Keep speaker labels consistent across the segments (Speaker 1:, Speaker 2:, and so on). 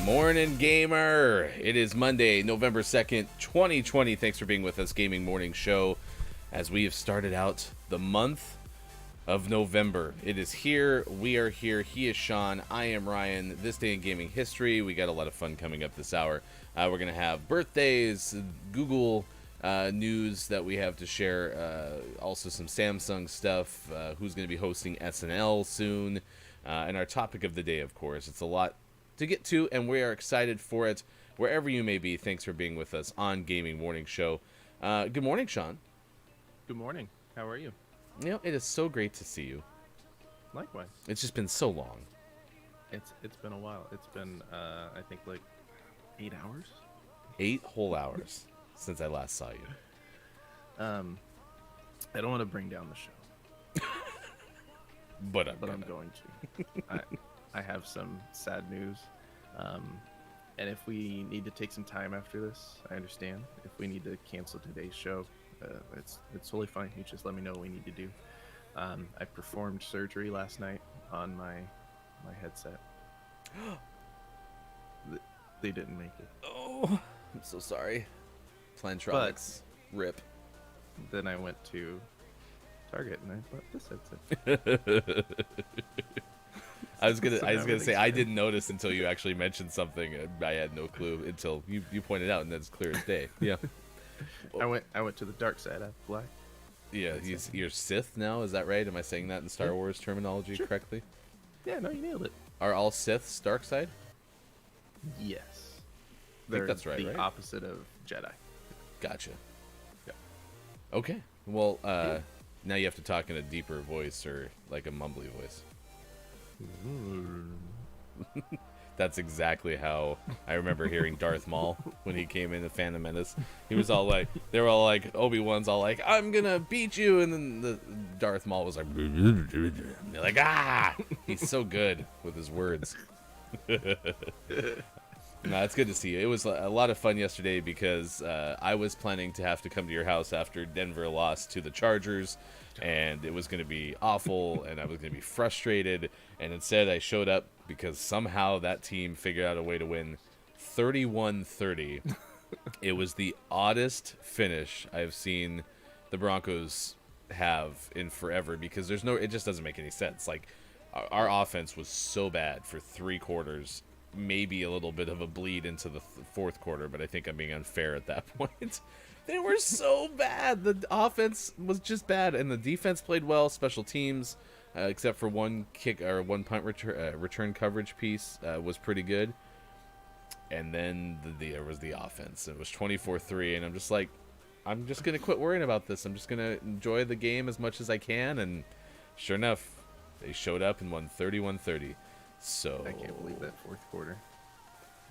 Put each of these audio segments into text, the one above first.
Speaker 1: Morning Gamer! It is Monday, November 2nd, 2020. Thanks for being with us, Gaming Morning Show, as we have started out the month of November. It is here, we are here, he is Sean, I am Ryan. This day in gaming history, we got a lot of fun coming up this hour. We're going to have birthdays, Google news that we have to share, also some Samsung stuff, who's going to be hosting SNL soon, and our topic of the day, of course. It's a lot to get to, and we are excited for it. Wherever you may be, thanks for being with us on Gaming Morning Show. Good morning, Sean.
Speaker 2: Good morning. How are you?
Speaker 1: You know, it is so great to see you.
Speaker 2: Likewise.
Speaker 1: It's just been so long.
Speaker 2: It's been a while. It's been I think like 8 hours.
Speaker 1: 8 whole hours since I last saw you.
Speaker 2: I don't want to bring down the show,
Speaker 1: but
Speaker 2: I'm going to. I have some sad news, and if we need to take some time after this, I understand. If we need to cancel today's show, it's totally fine. You just let me know what we need to do. I performed surgery last night on my headset. They didn't make it.
Speaker 1: Oh, I'm so sorry. Plantronics, rip.
Speaker 2: Then I went to Target and I bought this headset.
Speaker 1: I was gonna say I didn't notice until you actually mentioned something. I had no clue until you pointed out, and that's clear as day. Yeah.
Speaker 2: I went to the dark side of black.
Speaker 1: Yeah, you're Sith now. Is that right? Am I saying that in Star Wars terminology correctly?
Speaker 2: Yeah, no, you nailed it.
Speaker 1: Are all Siths dark side?
Speaker 2: Yes.
Speaker 1: I think that's right.
Speaker 2: The opposite of Jedi.
Speaker 1: Gotcha.
Speaker 2: Yeah.
Speaker 1: Okay. Well, now you have to talk in a deeper voice or like a mumbly voice. That's exactly how I remember hearing Darth Maul when he came in the Phantom Menace. He was all like, they were all like, Obi-Wan's all like, I'm gonna beat you, and then the Darth Maul was like, and they're like, ah, he's so good with his words. No, it's good to see you. It was a lot of fun yesterday because I was planning to have to come to your house after Denver lost to the Chargers, and it was going to be awful, and I was going to be frustrated, and instead I showed up because somehow that team figured out a way to win 31-30. It was the oddest finish I've seen the Broncos have in forever because it just doesn't make any sense. Like, our offense was so bad for 3 quarters, maybe a little bit of a bleed into the fourth quarter, but I think I'm being unfair at that point. They were so bad. The offense was just bad, and the defense played well. Special teams, except for one kick or one punt return coverage piece, was pretty good. And then there was the offense. It was 24-3, and I'm just like, I'm just gonna quit worrying about this. I'm just gonna enjoy the game as much as I can, and sure enough, they showed up and won 31-30. So
Speaker 2: I can't believe that fourth quarter.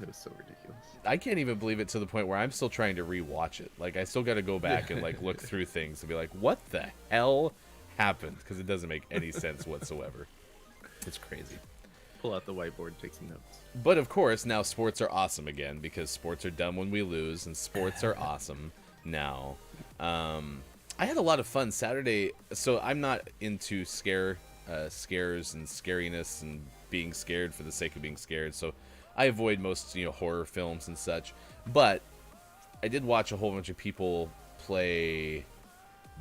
Speaker 2: It was so ridiculous.
Speaker 1: I can't even believe it to the point where I'm still trying to rewatch it. Like, I still got to go back and like look through things and be like, what the hell happened? Because it doesn't make any sense whatsoever. It's crazy.
Speaker 2: Pull out the whiteboard, take some notes.
Speaker 1: But of course, now sports are awesome again because sports are dumb when we lose, and sports are awesome now. I had a lot of fun Saturday. So I'm not into scares and scariness and being scared for the sake of being scared. So I avoid most, horror films and such. But I did watch a whole bunch of people play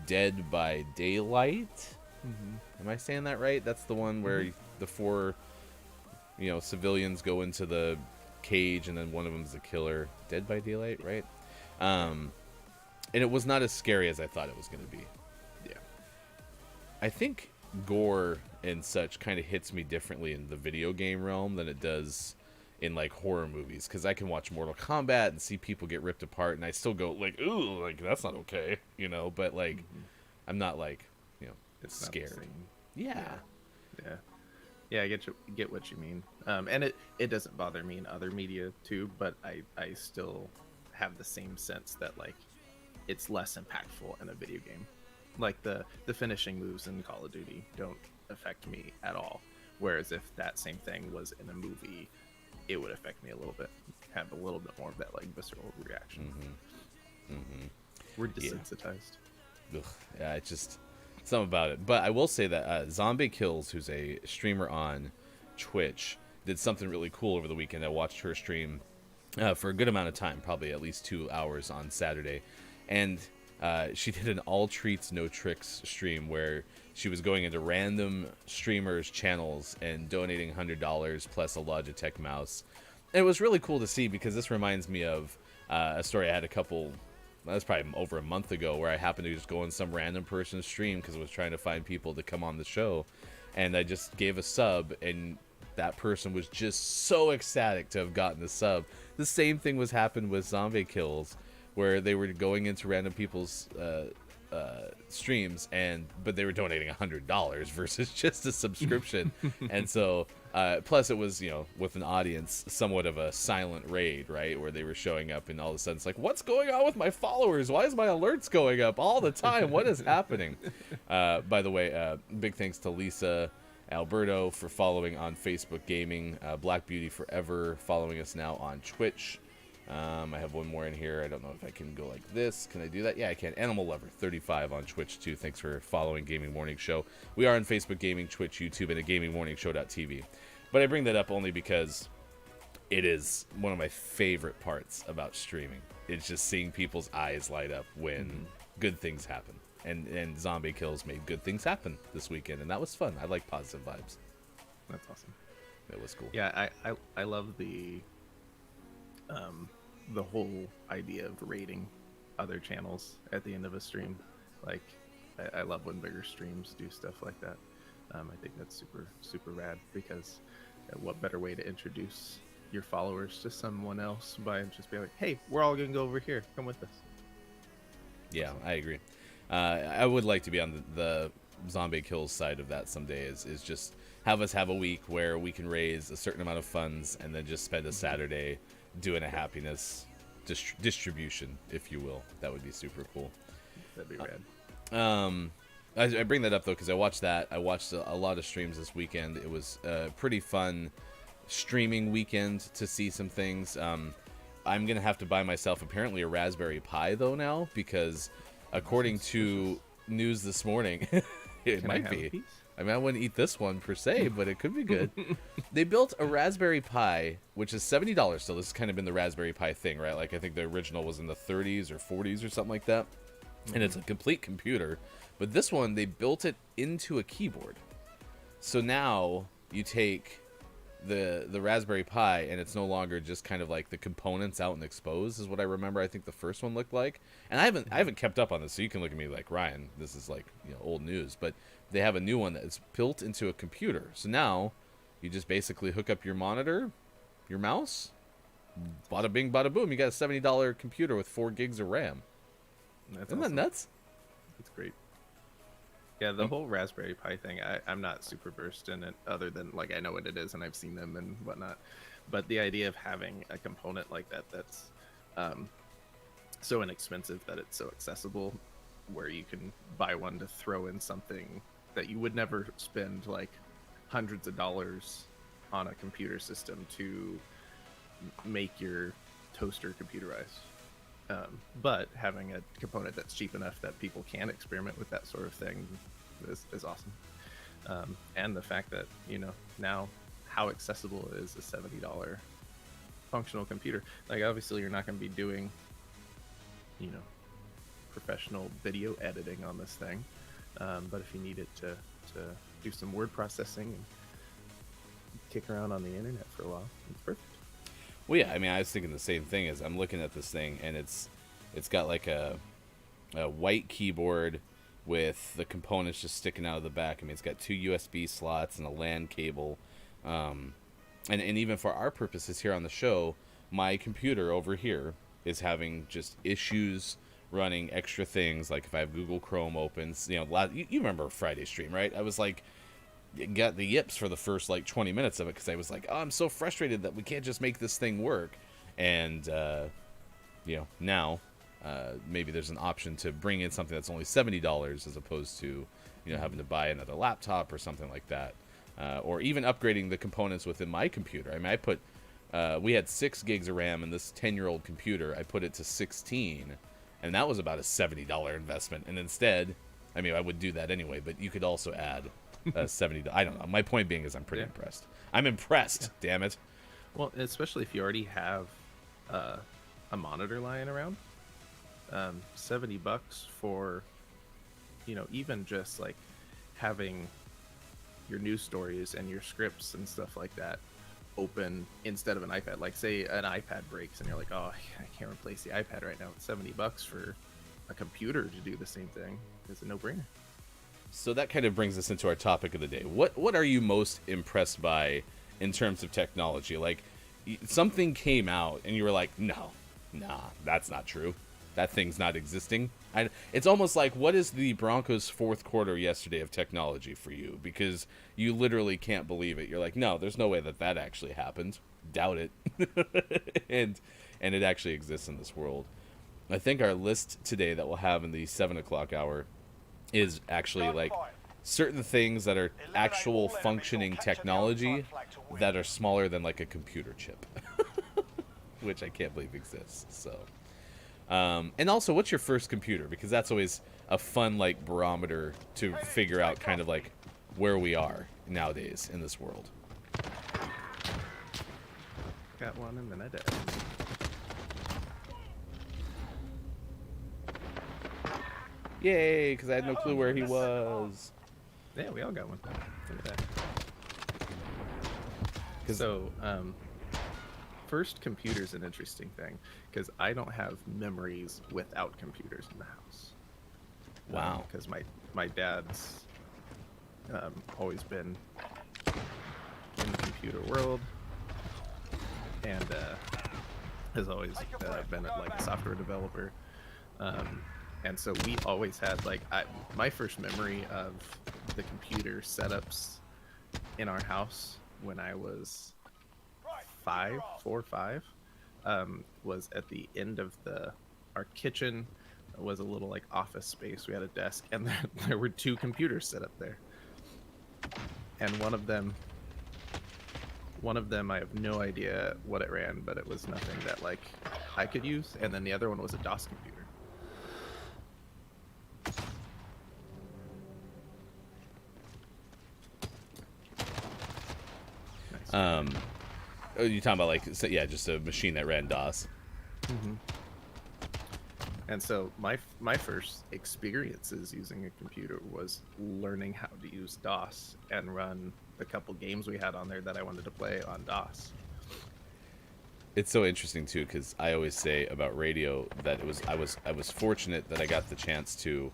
Speaker 1: Dead by Daylight. Mm-hmm. Am I saying that right? That's the one where the 4, civilians go into the cage and then one of them's the killer. Dead by Daylight, right? And it was not as scary as I thought it was going to be.
Speaker 2: Yeah.
Speaker 1: I think gore and such kind of hits me differently in the video game realm than it does in like horror movies, because I can watch Mortal Kombat and see people get ripped apart and I still go like, ooh, like that's not okay, but like I'm not like,
Speaker 2: it's
Speaker 1: scared. Yeah.
Speaker 2: I get what you mean. And it doesn't bother me in other media too, but I still have the same sense that like it's less impactful in a video game. Like the finishing moves in Call of Duty don't affect me at all. Whereas if that same thing was in a movie, it would affect me a little bit. Have a little bit more of that like visceral reaction. We're desensitized.
Speaker 1: Yeah, it's just something about it. But I will say that Zombie Kills, who's a streamer on Twitch, did something really cool over the weekend. I watched her stream for a good amount of time, probably at least 2 hours on Saturday. And she did an all treats, no tricks stream where she was going into random streamers' channels and donating $100 plus a Logitech mouse. And it was really cool to see because this reminds me of a story I had that was probably over a month ago, where I happened to just go on some random person's stream because I was trying to find people to come on the show. And I just gave a sub, and that person was just so ecstatic to have gotten the sub. The same thing was happened with Zombie Kills, where they were going into random people's streams, but they were donating $100 versus just a subscription. And so plus it was, with an audience, somewhat of a silent raid, right, where they were showing up and all of a sudden it's like, what's going on with my followers? Why is my alerts going up all the time? What is happening? By the way, big thanks to Lisa Alberto for following on Facebook Gaming, Black Beauty Forever following us now on Twitch. I have one more in here. I don't know if I can go like this. Can I do that? Yeah, I can. Animal Lover 35 on Twitch too. Thanks for following Gaming Morning Show. We are on Facebook Gaming, Twitch, YouTube, and at GamingMorningShow.tv. But I bring that up only because it is one of my favorite parts about streaming. It's just seeing people's eyes light up when good things happen. And Zombie Kills made good things happen this weekend, and that was fun. I like positive vibes.
Speaker 2: That's awesome.
Speaker 1: It was cool.
Speaker 2: Yeah, I love the whole idea of rating other channels at the end of a stream. Like, I love when bigger streams do stuff like that. I think that's super, super rad, because what better way to introduce your followers to someone else by just being like, hey, we're all going to go over here. Come with us.
Speaker 1: Yeah, I agree. I would like to be on the Zombie Kills side of that someday, is just have us have a week where we can raise a certain amount of funds and then just spend a Saturday doing a happiness distribution, if you will. That would be super cool.
Speaker 2: That'd be rad.
Speaker 1: I bring that up though because I watched that. I watched a lot of streams this weekend. It was a pretty fun streaming weekend to see some things. I'm gonna have to buy myself apparently a Raspberry Pi though now, because according to news this morning, it might be. I mean, I wouldn't eat this one per se, but it could be good. They built a Raspberry Pi, which is $70 still. This has kind of been the Raspberry Pi thing, right? Like, I think the original was in the 30s or 40s or something like that. And it's a complete computer. But this one, they built it into a keyboard. So now you take the Raspberry Pi, and it's no longer just kind of like the components out and exposed, is what I remember I think the first one looked like. And I haven't kept up on this, so you can look at me like, Ryan, this is like, old news. But they have a new one that's built into a computer. So now you just basically hook up your monitor, your mouse, bada bing, bada boom. You got a $70 computer with 4 gigs of RAM. Isn't that nuts?
Speaker 2: That's great. Yeah, the whole Raspberry Pi thing, I'm not super versed in it, other than, like, I know what it is and I've seen them and whatnot. But the idea of having a component like that that's so inexpensive that it's so accessible, where you can buy one to throw in something that you would never spend, like, hundreds of dollars on a computer system to make your toaster computerized. But having a component that's cheap enough that people can experiment with that sort of thing is awesome. And the fact that, now how accessible is a $70 functional computer. Like, obviously you're not going to be doing, professional video editing on this thing. But if you need it to do some word processing and kick around on the internet for a while, it's perfect.
Speaker 1: Well, yeah, I mean, I was thinking the same thing. As I'm looking at this thing, and it's got like a white keyboard with the components just sticking out of the back. I mean, it's got 2 USB slots and a LAN cable. And even for our purposes here on the show, my computer over here is having just issues running extra things. Like if I have Google Chrome open, you remember Friday stream, right? I was like, got the yips for the first like 20 minutes of it because I was like, oh, I'm so frustrated that we can't just make this thing work. And now maybe there's an option to bring in something that's only $70 as opposed to having to buy another laptop or something like that, or even upgrading the components within my computer. I mean, I put we had 6 gigs of RAM in this 10-year-old computer. I put it to 16, and that was about a $70 investment. And instead, I mean, I would do that anyway, but you could also add $70. I don't know. My point being is I'm pretty impressed. I'm impressed. Damn it.
Speaker 2: Well, especially if you already have a monitor lying around, $70 for, even just like having your news stories and your scripts and stuff like that open instead of an iPad. Like, say an iPad breaks and you're like, oh, I can't replace the iPad right now. It's $70 for a computer to do the same thing. It's a no-brainer.
Speaker 1: So that kind of brings us into our topic of the day. What are you most impressed by in terms of technology? Like, something came out and you were like, nah, that's not true. That thing's not existing. It's almost like, what is the Broncos' fourth quarter yesterday of technology for you? Because you literally can't believe it. You're like, no, there's no way that actually happened. Doubt it. and it actually exists in this world. I think our list today that we'll have in the 7 o'clock hour is actually like certain things that are actual functioning technology that are smaller than like a computer chip, which I can't believe exists. So, and also, what's your first computer? Because that's always a fun like barometer to figure out kind of like where we are nowadays in this world.
Speaker 2: Got one and then I died.
Speaker 1: Yay, because I had no clue where he was.
Speaker 2: Yeah, we all got one. Look at that. So, first computer's an interesting thing, because I don't have memories without computers in the house.
Speaker 1: Wow.
Speaker 2: Because my dad's always been in the computer world, and has always been like a software developer. And so we always had like my first memory of the computer setups in our house when I was 4 or 5, was at the end of our kitchen was a little like office space. We had a desk, and there were 2 computers set up there, and one of them I have no idea what it ran, but it was nothing that like I could use, and then the other one was a DOS computer.
Speaker 1: Are you talking about like, so, yeah, just a machine that ran DOS?
Speaker 2: Mm-hmm. And so my first experiences using a computer was learning how to use DOS and run the couple games we had on there that I wanted to play on DOS.
Speaker 1: It's so interesting too, because I always say about radio that I was fortunate that I got the chance to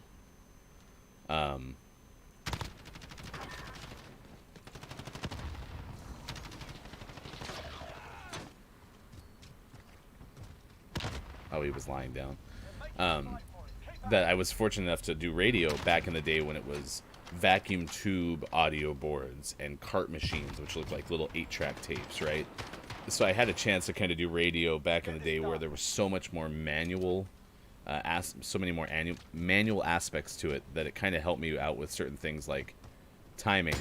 Speaker 1: oh, he was lying down. That I was fortunate enough to do radio back in the day when it was vacuum tube audio boards and cart machines, which looked like little 8-track tapes, right? So I had a chance to kind of do radio back in the day where there was so much more manual, so many more manual aspects to it that it kind of helped me out with certain things like timing.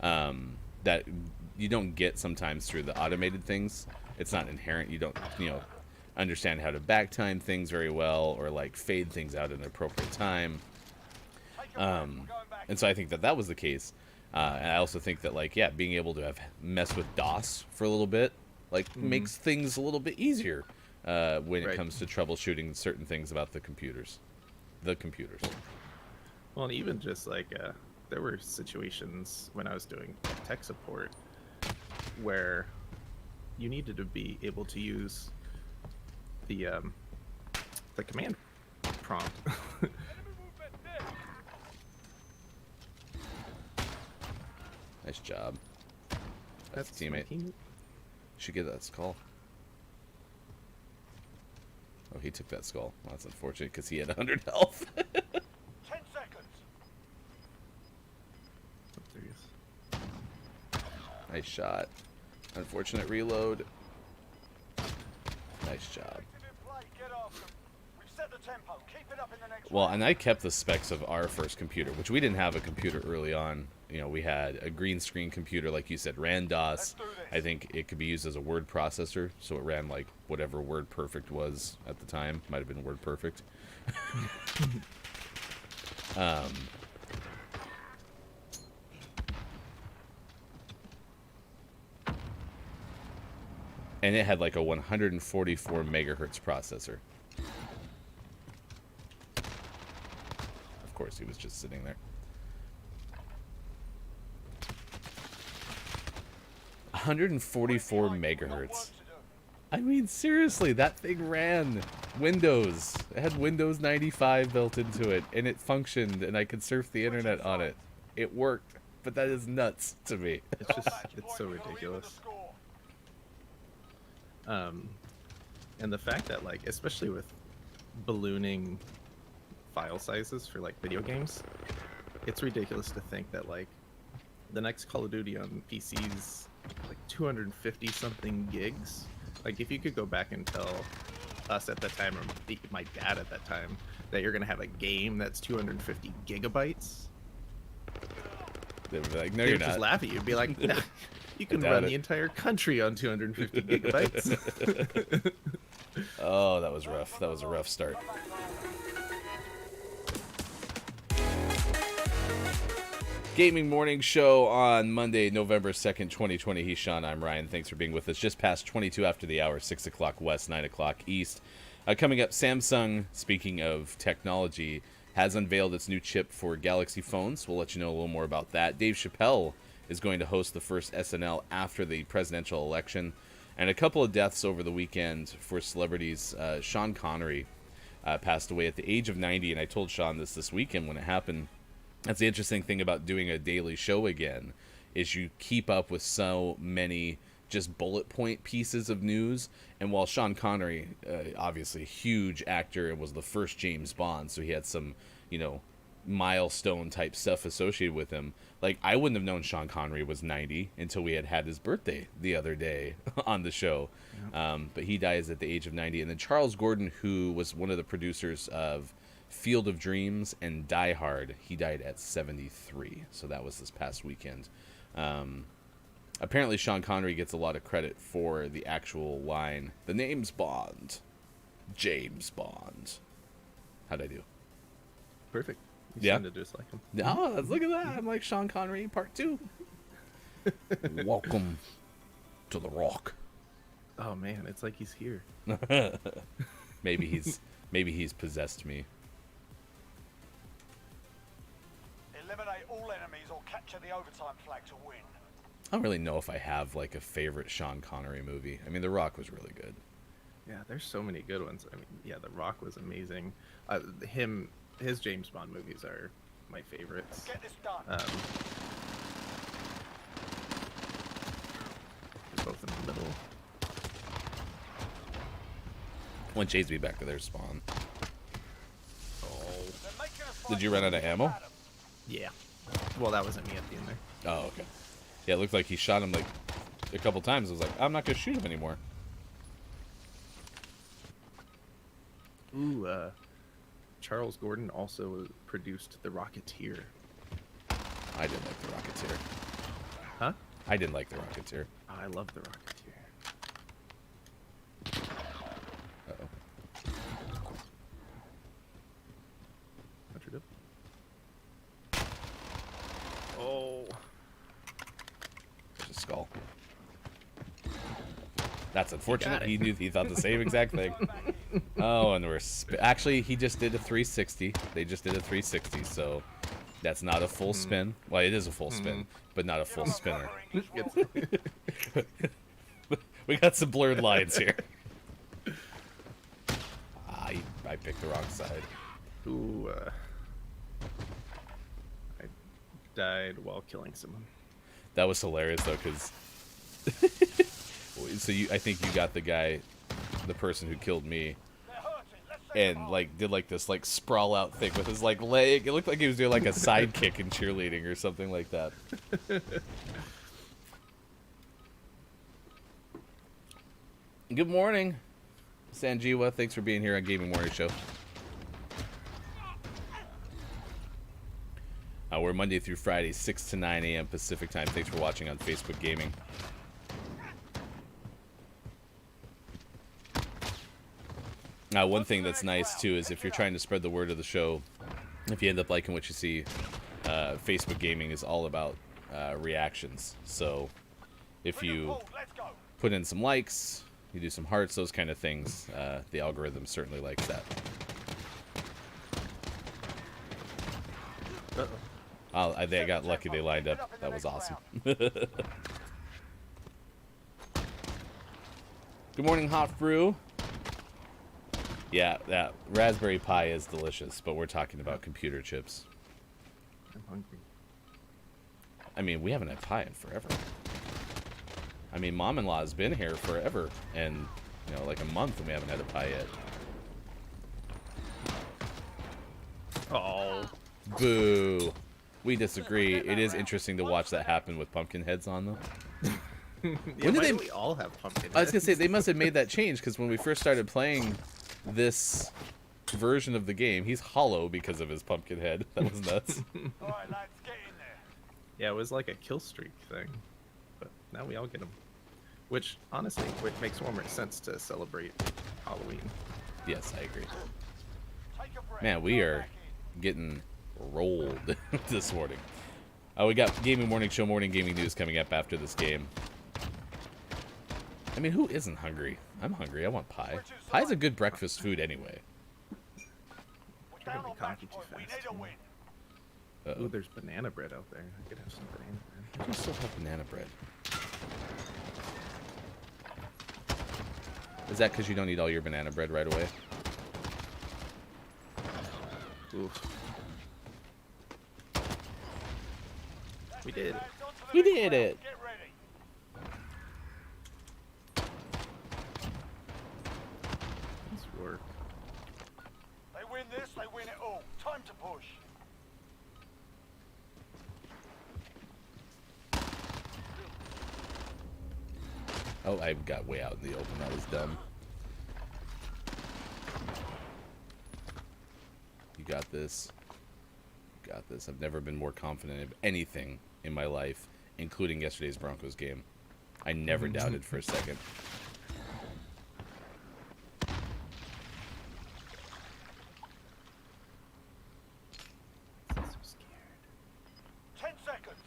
Speaker 1: That you don't get sometimes through the automated things. It's not inherent. You don't, understand how to back time things very well, or like fade things out at an appropriate time. And so I think that was the case. And I also think that, like, yeah, being able to have mess with DOS for a little bit, like, makes things a little bit easier when it comes to troubleshooting certain things about the computers.
Speaker 2: Well, and even just like there were situations when I was doing tech support where you needed to be able to use the command prompt.
Speaker 1: Nice job. That's a teammate. Should get that skull. Oh, he took that skull. Well, that's unfortunate because he had 100 health.
Speaker 3: 10 seconds.
Speaker 2: Oh, there he is.
Speaker 1: Nice shot. Unfortunate reload. Nice job. Well, and I kept the specs of our first computer, which we didn't have a computer early on. We had a green screen computer, like you said, ran DOS. I think it could be used as a word processor, so it ran like whatever WordPerfect was at the time. Might have been WordPerfect. And it had like a 144 megahertz processor. Of course, he was just sitting there. 144 megahertz. I mean, seriously, that thing ran Windows. It had Windows 95 built into it, and it functioned, and I could surf the internet on it. It worked, but that is nuts to me.
Speaker 2: It's so ridiculous. And the fact that, like, especially with ballooning file sizes for like video games, it's ridiculous to think that like the next Call of Duty on PC's like 250 something gigs. Like, if you could go back and tell us at that time, or my dad at that time, that you're gonna have a game that's 250 gigabytes,
Speaker 1: They would be like, no,
Speaker 2: they
Speaker 1: you're
Speaker 2: would just
Speaker 1: not.
Speaker 2: laugh at you and be like, nah, you can run the entire country on 250 gigabytes.
Speaker 1: Oh, that was rough. That was a rough start. Gaming Morning Show on Monday, November 2nd, 2020. He's Sean, I'm Ryan. Thanks for being with us. Just past 22 after the hour, 6 o'clock west, 9 o'clock east. Coming up, Samsung, speaking of technology, has unveiled its new chip for Galaxy phones. We'll let you know a little more about that. Dave Chappelle is going to host the first SNL after the presidential election. And a couple of deaths over the weekend for celebrities. Sean Connery passed away at the age of 90, and I told Sean this weekend when it happened. That's the interesting thing about doing a daily show again, is you keep up with so many just bullet point pieces of news. And while Sean Connery, obviously a huge actor and was the first James Bond, so he had some, milestone type stuff associated with him. Like, I wouldn't have known Sean Connery was 90 until we had his birthday the other day on the show. Yeah. But he dies at the age of 90. And then Charles Gordon, who was one of the producers of Field of Dreams and Die Hard, he died at 73. So that was this past weekend. Apparently Sean Connery gets a lot of credit for the actual line, "The name's Bond, James Bond." How'd I do?
Speaker 2: Perfect. You
Speaker 1: Yeah.
Speaker 2: sounded just like him.
Speaker 1: Oh, look at that. I'm like Sean Connery part 2. Welcome to the Rock.
Speaker 2: Oh man, it's like he's here.
Speaker 1: Maybe he's possessed me.
Speaker 3: Eliminate all enemies or capture the overtime flag to win.
Speaker 1: I don't really know if I have like a favorite Sean Connery movie. I mean, The Rock was really good.
Speaker 2: Yeah, there's so many good ones. I mean, yeah, The Rock was amazing. His James Bond movies are my favorites.
Speaker 3: Get this done.
Speaker 2: They're both in the middle.
Speaker 1: One chased me back to their spawn.
Speaker 2: Oh,
Speaker 3: They're making us
Speaker 1: Did you run out of ammo?
Speaker 2: yeah. Well, that wasn't me at the end there.
Speaker 1: Oh, okay. Yeah, it looked like he shot him like a couple times. I was like, I'm not gonna shoot him anymore.
Speaker 2: Ooh, Charles Gordon also produced The Rocketeer.
Speaker 1: I didn't like The Rocketeer.
Speaker 2: Huh?
Speaker 1: I didn't like The Rocketeer.
Speaker 2: Oh, I love The Rocketeer.
Speaker 1: Uh-oh.
Speaker 2: What'd you do? Oh.
Speaker 1: There's a skull. That's unfortunate. He thought the same exact thing. Oh, and we're actually he just did a 360. They just did a 360, so that's not a full spin. Well, it is a full spin, but not a full spinner. We got some blurred lines here. I picked the wrong side.
Speaker 2: Ooh, I died while killing someone.
Speaker 1: That was hilarious though, because so I think you got the guy, the person who killed me, and like did like this like sprawl out thing with his like leg. It looked like he was doing like a sidekick in cheerleading or something like that. Good morning, Sanjeewa. Thanks for being here on Gaming Morning Show. We're Monday through Friday, 6 to 9 a.m. Pacific time. Thanks for watching on Facebook Gaming. One thing that's nice, too, is if you're trying to spread the word of the show, if you end up liking what you see, Facebook gaming is all about reactions. So if you
Speaker 3: Let's go.
Speaker 1: put in some likes, you do some hearts, those kind of things, the algorithm certainly likes that. They got lucky they lined up. That was awesome. Good morning, Hot Brew. Yeah, that raspberry Pi is delicious, but we're talking about computer chips.
Speaker 2: I'm hungry.
Speaker 1: I mean, we haven't had pie in forever. I mean, Mom-in-law has been here forever, and, you know, like a month, and we haven't had a pie yet.
Speaker 2: Oh.
Speaker 1: Boo. We disagree. It is interesting to watch that happen with pumpkin heads on, though.
Speaker 2: Yeah,
Speaker 1: When did
Speaker 2: why
Speaker 1: they-
Speaker 2: do we all have pumpkin
Speaker 1: I was going
Speaker 2: heads?
Speaker 1: to say, they must have made that change, because when we first started playing this version of the game, he's hollow because of his pumpkin head. That was nuts.
Speaker 3: All right, lads, get in there.
Speaker 2: Yeah, it was like a kill streak thing. But now we all get them. Which, honestly, makes more sense to celebrate Halloween.
Speaker 1: Yes, I agree.
Speaker 3: Take a breath.
Speaker 1: Man, we
Speaker 3: Go
Speaker 1: are
Speaker 3: back in.
Speaker 1: getting rolled this morning. We got Gaming Morning Show morning gaming news coming up after this game. I mean, who isn't hungry? I'm hungry. I want pie. Pie's a good breakfast food anyway.
Speaker 3: We're
Speaker 2: Trying
Speaker 3: down
Speaker 2: to
Speaker 3: on
Speaker 2: be
Speaker 3: match
Speaker 2: cocky too
Speaker 3: point. We
Speaker 2: fast,
Speaker 3: need a
Speaker 2: too.
Speaker 3: win.
Speaker 2: Ooh, there's banana bread out there. I could have some banana bread.
Speaker 1: I still have banana bread. Is that because you don't eat all your banana bread right away?
Speaker 2: Oof. We did it.
Speaker 3: Lads, onto the
Speaker 1: We
Speaker 3: next
Speaker 1: did
Speaker 3: round.
Speaker 1: it.
Speaker 3: Get ready.
Speaker 2: Nice work.
Speaker 3: They win this, they win it all. Time to push.
Speaker 1: Oh, I got way out in the open. That was dumb. You got this. You got this. I've never been more confident of anything in my life, including yesterday's Broncos game. I never doubted for a second.
Speaker 2: I'm so scared.
Speaker 3: 10 seconds.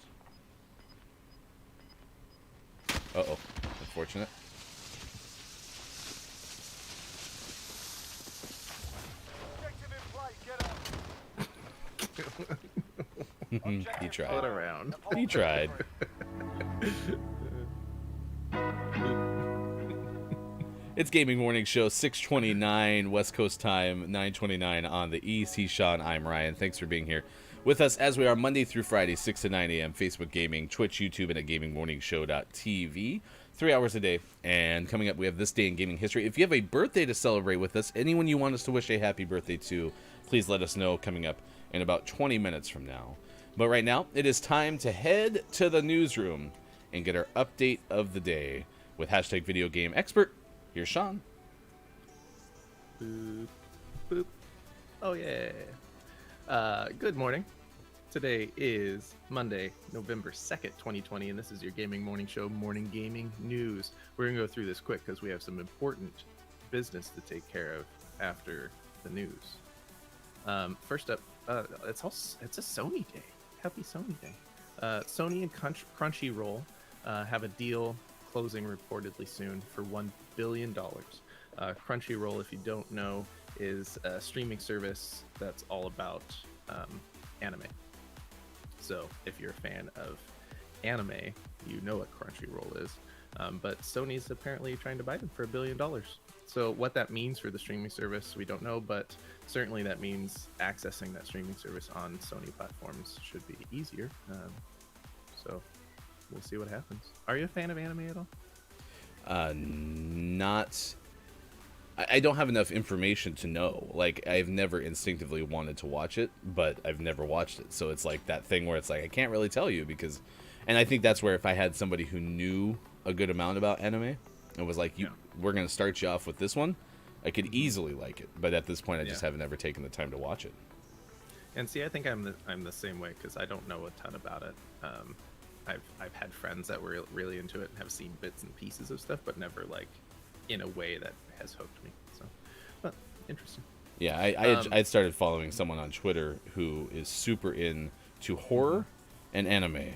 Speaker 1: Uh-oh. Unfortunate.
Speaker 3: Objective in play. Get up.
Speaker 1: He
Speaker 2: Put
Speaker 1: tried.
Speaker 2: around.
Speaker 1: He tried. It's Gaming Morning Show, 6:29 West Coast time, 9:29 on the East. He's Sean, I'm Ryan. Thanks for being here with us as we are Monday through Friday, 6 to 9 a.m. Facebook Gaming, Twitch, YouTube, and at GamingMorningShow.tv. 3 hours a day. And coming up, we have This Day in Gaming History. If you have a birthday to celebrate with us, anyone you want us to wish a happy birthday to, please let us know coming up in about 20 minutes from now. But right now, it is time to head to the newsroom and get our update of the day with hashtag Video Game Expert. Here's Sean.
Speaker 2: Boop, boop. Oh, yeah. Good morning. Today is Monday, November 2nd, 2020, and this is your Gaming Morning Show morning gaming news. We're going to go through this quick because we have some important business to take care of after the news. First up, it's a Sony day. Happy Sony Day. Sony and Crunchyroll have a deal closing reportedly soon for $1 billion. Crunchyroll, if you don't know, is a streaming service that's all about anime. So if you're a fan of anime, you know what Crunchyroll is. But Sony's apparently trying to buy them for $1 billion. So what that means for the streaming service, we don't know, but certainly that means accessing that streaming service on Sony platforms should be easier. So we'll see what happens. Are you a fan of anime at all?
Speaker 1: Not. I don't have enough information to know. Like, I've never instinctively wanted to watch it, but I've never watched it. So it's like that thing where it's like, I can't really tell you because, and I think that's where if I had somebody who knew a good amount about anime and was like, we're going to start you off with this one, I could easily like it. But at this point, I just haven't ever taken the time to watch it.
Speaker 2: And see, I think I'm the same way because I don't know a ton about it. I've had friends that were really into it and have seen bits and pieces of stuff, but never like in a way that has hooked me. So, but interesting.
Speaker 1: Yeah, I'd started following someone on Twitter who is super into horror and anime,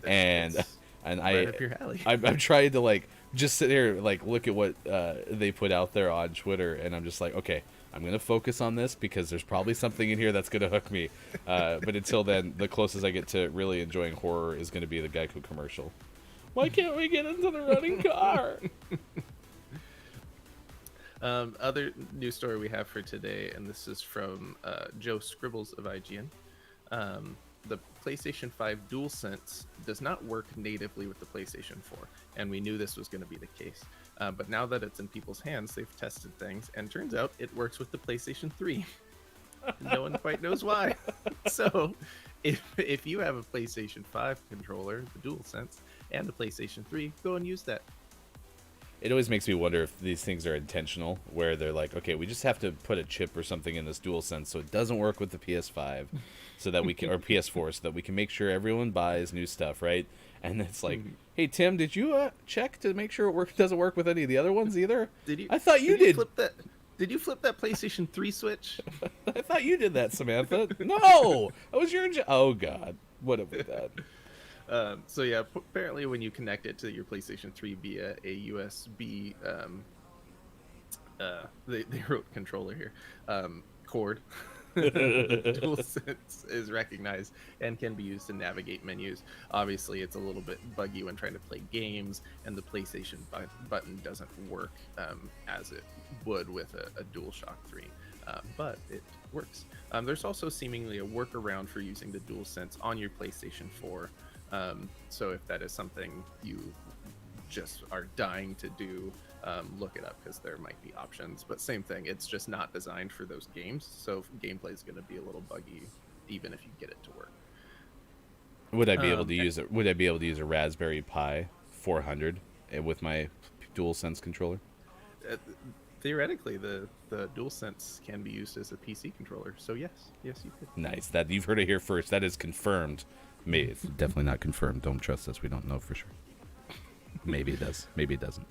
Speaker 1: and
Speaker 2: It's
Speaker 1: and
Speaker 2: right up your alley.
Speaker 1: I'm trying to like just sit here like look at what they put out there on Twitter, and I'm just like, okay, I'm gonna focus on this because there's probably something in here that's gonna hook me. But until then, the closest I get to really enjoying horror is gonna be the Geico commercial. Why can't we get into the running car?
Speaker 2: Other news story we have for today, and this is from Joe Scribbles of IGN. The PlayStation 5 DualSense does not work natively with the PlayStation 4, and we knew this was going to be the case. But now that it's in people's hands, they've tested things, and turns out it works with the PlayStation 3. No one quite knows why. So, if you have a PlayStation 5 controller, the DualSense, and the PlayStation 3, go and use that.
Speaker 1: It always makes me wonder if these things are intentional, where they're like, okay, we just have to put a chip or something in this DualSense so it doesn't work with the PS5, so that we can, or PS4, so that we can make sure everyone buys new stuff, right? And it's like, hey Tim, did you check to make sure it doesn't work with any of the other ones either? I thought you did.
Speaker 2: Did you flip that PlayStation 3 switch?
Speaker 1: I thought you did that, Samantha. No, that was your. Oh God, what have we done?
Speaker 2: So yeah, apparently when you connect it to your PlayStation 3 via a USB, they wrote controller here, cord, the DualSense is recognized and can be used to navigate menus. Obviously, it's a little bit buggy when trying to play games, and the PlayStation button doesn't work as it would with a DualShock 3. But it works. There's also seemingly a workaround for using the DualSense on your PlayStation 4. So if that is something you just are dying to do, look it up because there might be options. But same thing, it's just not designed for those games, so gameplay is going to be a little buggy, even if you get it to work.
Speaker 1: Would I be able to use it? Would I be able to use a Raspberry Pi 400 with my DualSense controller?
Speaker 2: Theoretically, the DualSense can be used as a PC controller. So yes, you could.
Speaker 1: Nice. That you've heard it here first. That is confirmed. Maybe it's definitely not confirmed. Don't trust us. We don't know for sure. Maybe it does. Maybe it doesn't.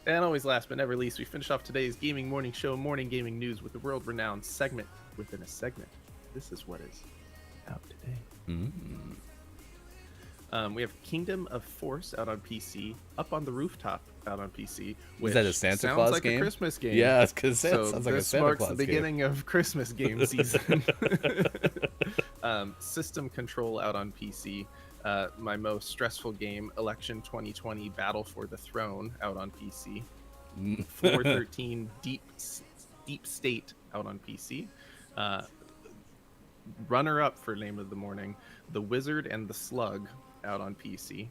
Speaker 2: And always last but never least, we finish off today's gaming morning show, Morning Gaming News, with the world-renowned segment within a segment. This is what is out today. We have Kingdom of Force out on PC, Up on the Rooftop out on PC. Which
Speaker 1: is that a Santa Claus
Speaker 2: like
Speaker 1: game?
Speaker 2: A Christmas game.
Speaker 1: Yeah, because it
Speaker 2: so
Speaker 1: sounds like a
Speaker 2: this
Speaker 1: Santa
Speaker 2: marks
Speaker 1: Claus
Speaker 2: the beginning of Christmas game season. System Control out on PC. My most stressful game, Election 2020 Battle for the Throne out on PC. 413 Deep State out on PC. Runner-up for Name of the Morning, The Wizard and the Slug out on PC.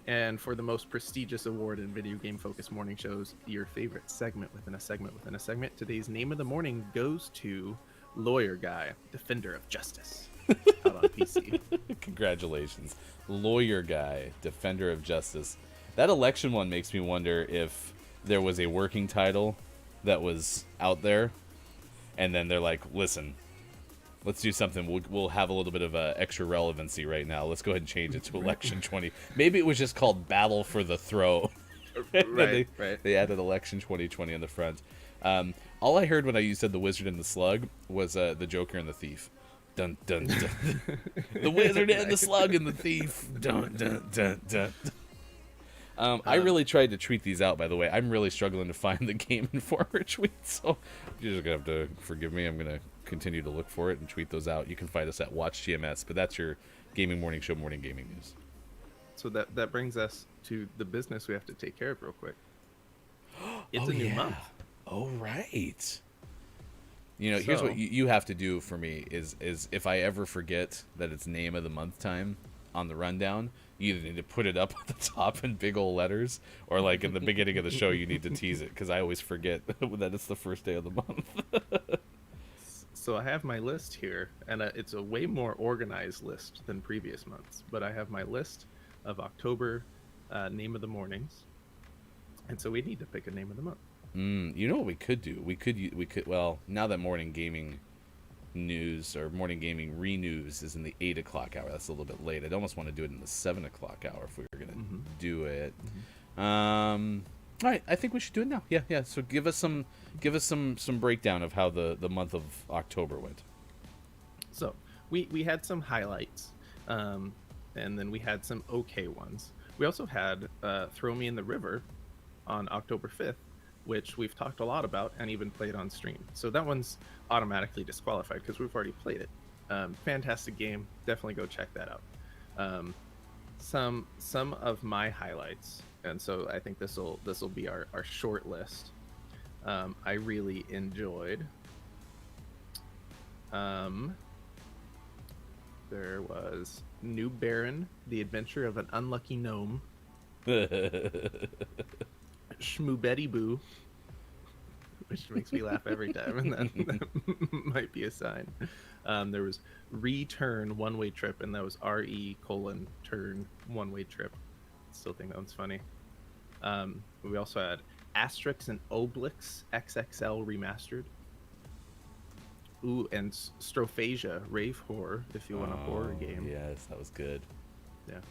Speaker 2: And for the most prestigious award in video game focused morning shows, your favorite segment within a segment within a segment, today's Name of the Morning goes to Lawyer Guy, Defender of Justice out on PC.
Speaker 1: Congratulations. Lawyer Guy, Defender of Justice. That election one makes me wonder if there was a working title that was out there, and then they're like, listen, let's do something. We'll have a little bit of extra relevancy right now. Let's go ahead and change it to Election 20. Maybe it was just called Battle for the Throne.
Speaker 2: Right.
Speaker 1: They added Election 2020 on the front. All I heard when you said the Wizard and the Slug was the Joker and the Thief. Dun dun dun. The Wizard and the Slug and the Thief. Dun dun dun dun. I really tried to tweet these out, by the way. I'm really struggling to find the Game Informer tweets, so you're just going to have to forgive me. I'm going to continue to look for it and tweet those out. You can find us at Watch GMS, but that's your gaming morning show, Morning Gaming News.
Speaker 2: So that brings us to the business we have to take care of real quick. It's a new month.
Speaker 1: Oh, right. You know, here's what you have to do for me is if I ever forget that it's name of the month time on the rundown, you either need to put it up at the top in big old letters, or like in the beginning of the show, you need to tease it, because I always forget that it's the first day of the month.
Speaker 2: So I have my list here, and it's a way more organized list than previous months, but I have my list of October name of the mornings, and so we need to pick a name of the month.
Speaker 1: You know what we could do? We could. Well, now that Morning Gaming News or Morning Gaming Renews is in the 8 o'clock hour, that's a little bit late. I'd almost want to do it in the 7 o'clock hour if we were gonna do it. All right, I think we should do it now. Yeah. So give us some breakdown of how the month of October went.
Speaker 2: So we had some highlights, and then we had some okay ones. We also had Throw Me in the River on October 5th, which we've talked a lot about and even played on stream. So that one's automatically disqualified because we've already played it. Fantastic game. Definitely go check that out. Some of my highlights, and so I think this will be our short list. I really enjoyed. There was New Baron, The Adventure of an Unlucky Gnome. Shmoobetty Boo, which makes me laugh every time, and that might be a sign. There was Return One-Way Trip, and that was RE:turn One-Way Trip. Still think that one's funny. We also had Asterix and Obelix XXL Remastered. Ooh, and Strophasia Rave Horror, if you want a horror game.
Speaker 1: Yes, that was good.
Speaker 2: Yeah.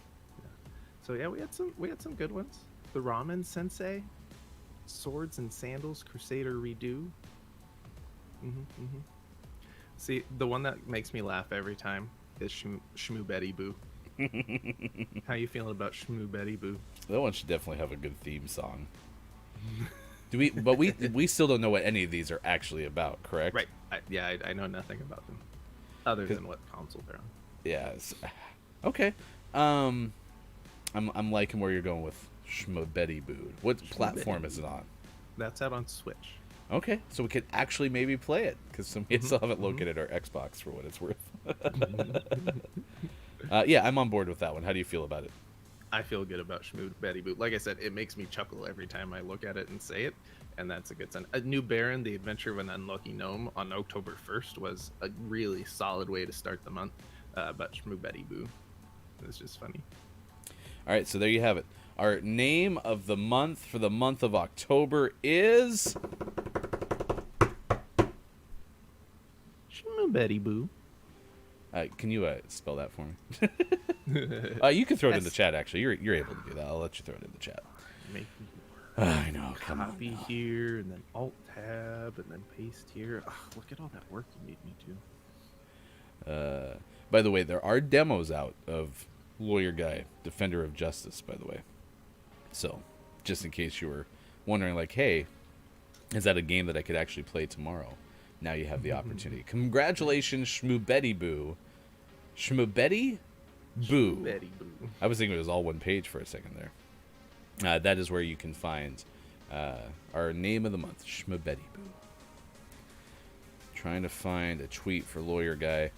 Speaker 2: So yeah, we had some good ones. The Ramen Sensei, Swords and Sandals Crusader Redo. See, the one that makes me laugh every time is Shmoobetty Boo. How you feeling about Shmoobetty Boo?
Speaker 1: That one should definitely have a good theme song. Do we? But we still don't know what any of these are actually about, correct?
Speaker 2: Right. I know nothing about them, other than what console they're on.
Speaker 1: Yeah. Okay. I'm liking where you're going with Shmoobetty Boo. What platform is it on?
Speaker 2: That's out on Switch.
Speaker 1: Okay, so we could actually maybe play it because we still haven't located our Xbox for what it's worth. Yeah, I'm on board with that one. How do you feel about it?
Speaker 2: I feel good about Shmoobetty Boo. Like I said, it makes me chuckle every time I look at it and say it, and that's a good sign. A New Baron, The Adventure of an Unlucky Gnome on October 1st was a really solid way to start the month, but Shmoobetty Boo is just funny.
Speaker 1: All right, so there you have it. Our name of the month for the month of October is...
Speaker 2: Shmoobetty Boo.
Speaker 1: Can you spell that for me? You can throw it in the chat, actually. You're able to do that. I'll let you throw it in the chat. I know. Come on.
Speaker 2: Copy here, and then Alt-Tab, and then paste here. Ugh, look at all that work you made me do.
Speaker 1: By the way, there are demos out of Lawyer Guy, Defender of Justice, by the way. So, just in case you were wondering, like, hey, is that a game that I could actually play tomorrow? Now you have the opportunity. Congratulations, Shmoobetty Boo. Shmoobetty Boo.
Speaker 2: Shmoobetty Boo.
Speaker 1: I was thinking it was all one page for a second there. That is where you can find our name of the month, Shmoobetty Boo. Trying to find a tweet for Lawyer Guy.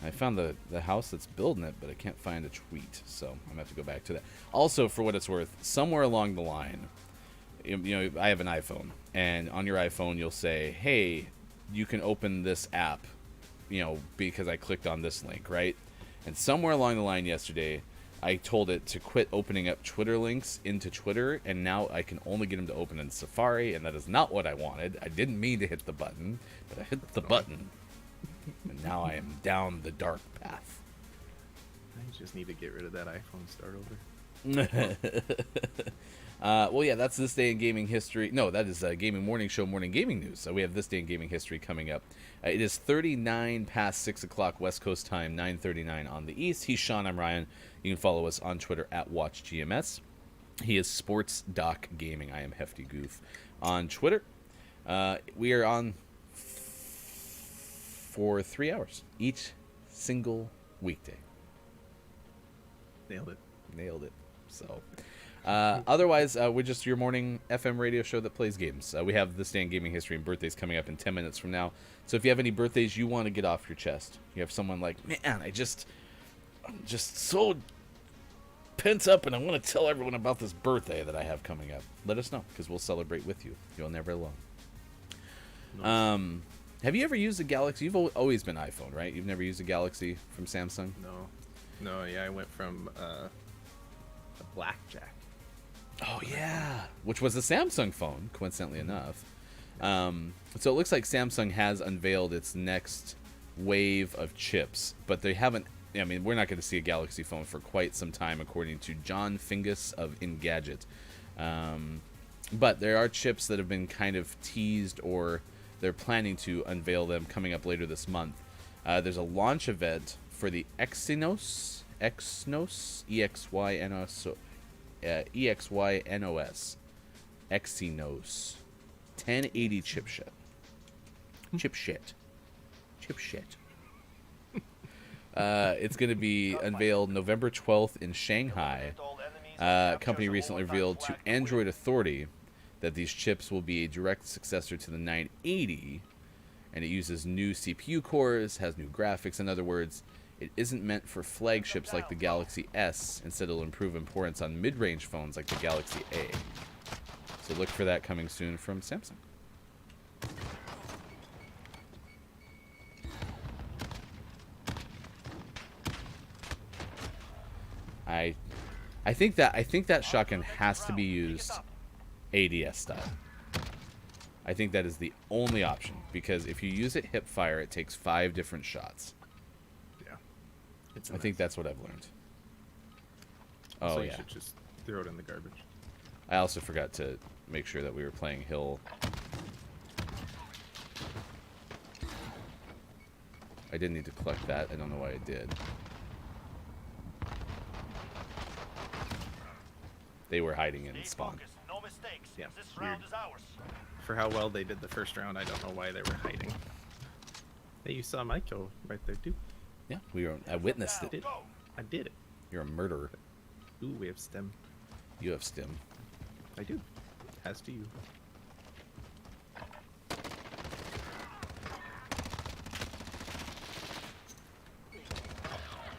Speaker 1: I found the house that's building it, but I can't find a tweet, so I'm going to have to go back to that. Also, for what it's worth, somewhere along the line, you know, I have an iPhone, and on your iPhone you'll say, hey, you can open this app, you know, because I clicked on this link, right? And somewhere along the line yesterday, I told it to quit opening up Twitter links into Twitter, and now I can only get them to open in Safari, and that is not what I wanted. I didn't mean to hit the button, but I hit the button. And now I am down the dark path.
Speaker 2: I just need to get rid of that iPhone start over.
Speaker 1: Well, yeah, that's This Day in Gaming History. No, that is Gaming Morning Show Morning Gaming News. So we have This Day in Gaming History coming up. It is 39 past 6 o'clock West Coast time, 9:39 on the East. He's Sean, I'm Ryan. You can follow us on Twitter at WatchGMS. He is Sports Doc Gaming. I am Hefty Goof on Twitter. We are on for 3 hours each single weekday.
Speaker 2: Nailed it.
Speaker 1: So, otherwise, we're just your morning FM radio show that plays games. We have This Day in Gaming History and birthdays coming up in 10 minutes from now. So if you have any birthdays you want to get off your chest, you have someone like, man, I'm just so pent up and I want to tell everyone about this birthday that I have coming up, let us know, because we'll celebrate with you. You're never alone.
Speaker 2: No.
Speaker 1: Have you ever used a Galaxy? You've always been iPhone, right? You've never used a Galaxy from Samsung?
Speaker 2: No, yeah, I went from a Blackjack.
Speaker 1: Oh, yeah. Which was a Samsung phone, coincidentally enough. So it looks like Samsung has unveiled its next wave of chips, but they haven't I mean, we're not going to see a Galaxy phone for quite some time, according to John Fingus of Engadget. But there are chips that have been kind of teased, or they're planning to unveil them coming up later this month. There's a launch event for the Exynos, E-X-Y-N-O-S, E-X-Y-N-O-S, Exynos 1080 chipset. Chipset. It's going to be unveiled November 12th in Shanghai. Company recently revealed to Android Authority that these chips will be a direct successor to the 980, and it uses new CPU cores, has new graphics. In other words, it isn't meant for flagships like the Galaxy S. Instead, it'll improve importance on mid-range phones like the Galaxy A. So look for that coming soon from Samsung. I think that shotgun has to be used ADS style. I think that is the only option, because if you use it hip fire, it takes 5 different shots.
Speaker 2: Yeah.
Speaker 1: I think that's what I've learned.
Speaker 2: So
Speaker 1: Oh
Speaker 2: you
Speaker 1: yeah.
Speaker 2: should just throw it in the garbage.
Speaker 1: I also forgot to make sure that we were playing Hill. I didn't need to collect that. I don't know why I did. They were hiding in spawn.
Speaker 3: No mistakes.
Speaker 2: Yeah,
Speaker 3: This
Speaker 2: weird.
Speaker 3: round is ours.
Speaker 2: For how well they did the first round, I don't know why they were hiding. Hey, you saw my kill right there too.
Speaker 1: Yeah, I witnessed it.
Speaker 2: I did it.
Speaker 1: You're a murderer.
Speaker 2: Ooh, we have stem.
Speaker 1: You have stim.
Speaker 2: I do. As do you.